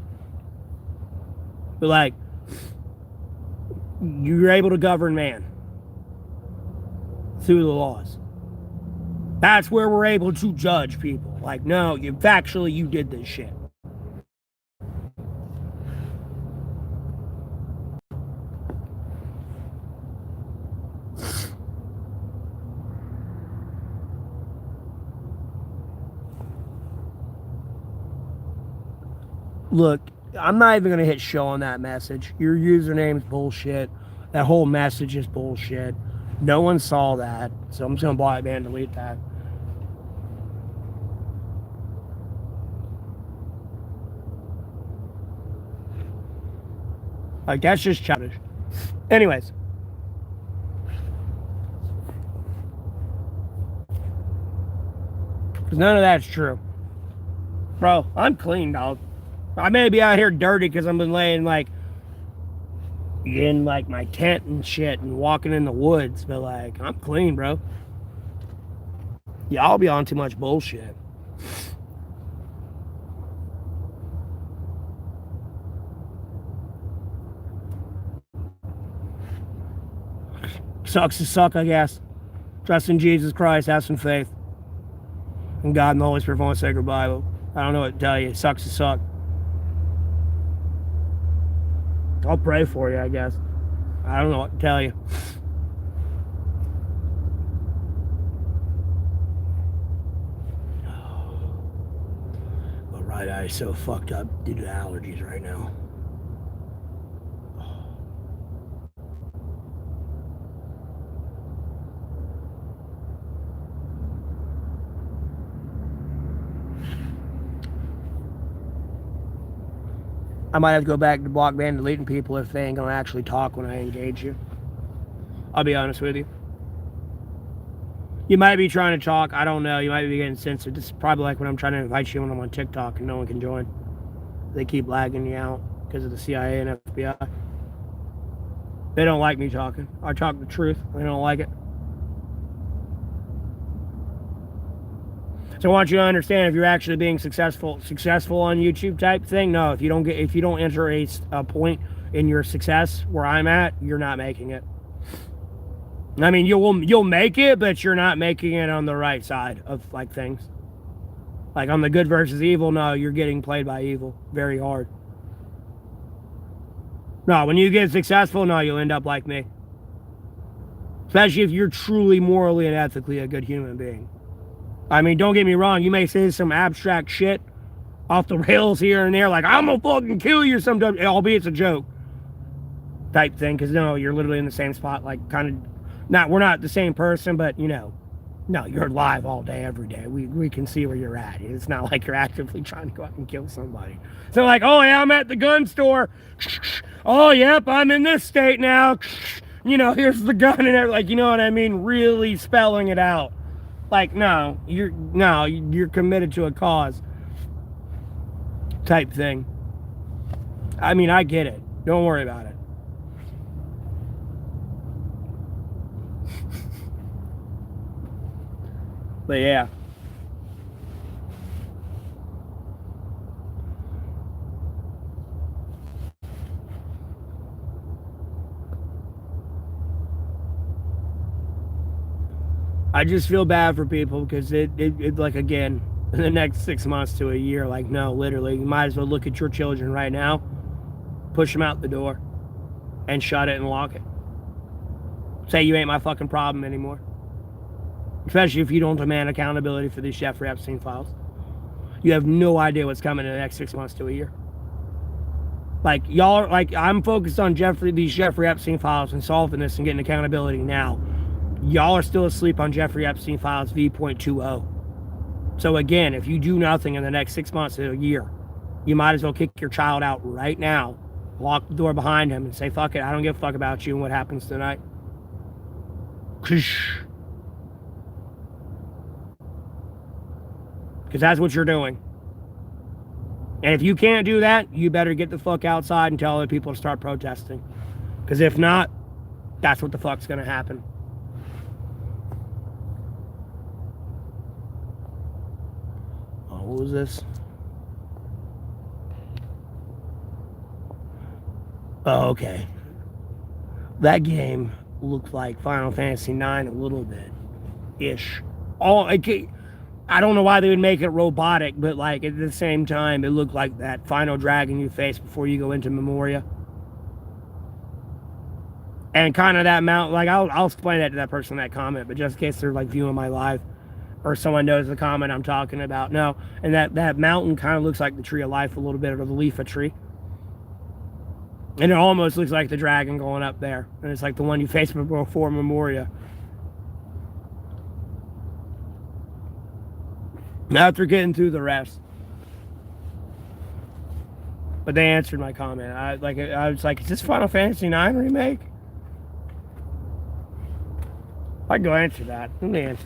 But like, you're able to govern man through the laws. That's where we're able to judge people. Like, no, factually, you did this shit. Look, I'm not even going to hit show on that message. Your username's bullshit. That whole message is bullshit. No one saw that. So I'm just going to block it and delete that. Like, that's just childish. Anyways. Because none of that's true. Bro, I'm clean, dog. I may be out here dirty because I've been laying, like, in, like, my tent and shit and walking in the woods. But, like, I'm clean, bro. Y'all be on too much bullshit. Sucks to suck, I guess. Trust in Jesus Christ, have some faith. And God and the Holy Spirit, one sacred Bible. I don't know what to tell you. It sucks to suck. I'll pray for you, I guess. I don't know what to tell you. My right eye is so fucked up due to allergies right now. I might have to go back to block ban deleting people if they ain't gonna actually talk when I engage you. I'll be honest with you. You might be trying to talk, I don't know. You might be getting censored. This is probably like when I'm trying to invite you when I'm on TikTok and no one can join. They keep lagging you out because of the CIA and FBI. They don't like me talking. I talk the truth. They don't like it. So I want you to understand, if you're actually being successful on YouTube type thing, no, if you don't enter a point in your success where I'm at, you're not making it. I mean, you'll make it, but you're not making it on the right side of like things. Like on the good versus evil, no, you're getting played by evil very hard. No, when you get successful, no, you'll end up like me. Especially if you're truly morally and ethically a good human being. I mean, don't get me wrong, you may say some abstract shit off the rails here and there, like, I'm gonna fucking kill you sometime, albeit it's a joke type thing, because no, you're literally in the same spot, like, kind of, we're not the same person, but, you know, no, you're live all day, every day. We can see where you're at. It's not like you're actively trying to go out and kill somebody. So like, oh yeah, I'm at the gun store. Oh, yep, I'm in this state now. You know, here's the gun and everything. Like, you know what I mean? Really spelling it out. Like, no, you're committed to a cause type thing. I mean, I get it. Don't worry about it. But yeah. I just feel bad for people because it like, again, in the next 6 months to a year, like, no, literally, you might as well look at your children right now, push them out the door, and shut it and lock it. Say you ain't my fucking problem anymore. Especially if you don't demand accountability for these Jeffrey Epstein files. You have no idea what's coming in the next 6 months to a year. Like, y'all are, like, I'm focused on these Jeffrey Epstein files and solving this and getting accountability now. Y'all are still asleep on Jeffrey Epstein files v.20. So again, if you do nothing in the next 6 months to a year, you might as well kick your child out right now, lock the door behind him, and say, fuck it, I don't give a fuck about you and what happens tonight. Because that's what you're doing. And if you can't do that, you better get the fuck outside and tell other people to start protesting. Because if not, that's what the fuck's going to happen. Oh, what was this? Oh, okay. That game looked like Final Fantasy IX a little bit-ish. I don't know why they would make it robotic, but like at the same time, it looked like that final dragon you face before you go into Memoria. And kind of that mount, like I'll explain that to that person in that comment, but just in case they're like viewing my live or someone knows the comment I'm talking about. No, and that mountain kind of looks like the Tree of Life a little bit, or the Leafa tree. And it almost looks like the dragon going up there. And it's like the one you face before Memoria. After getting through the rest. But they answered my comment. I was like, is this Final Fantasy IX remake? I can go answer that. Let me answer.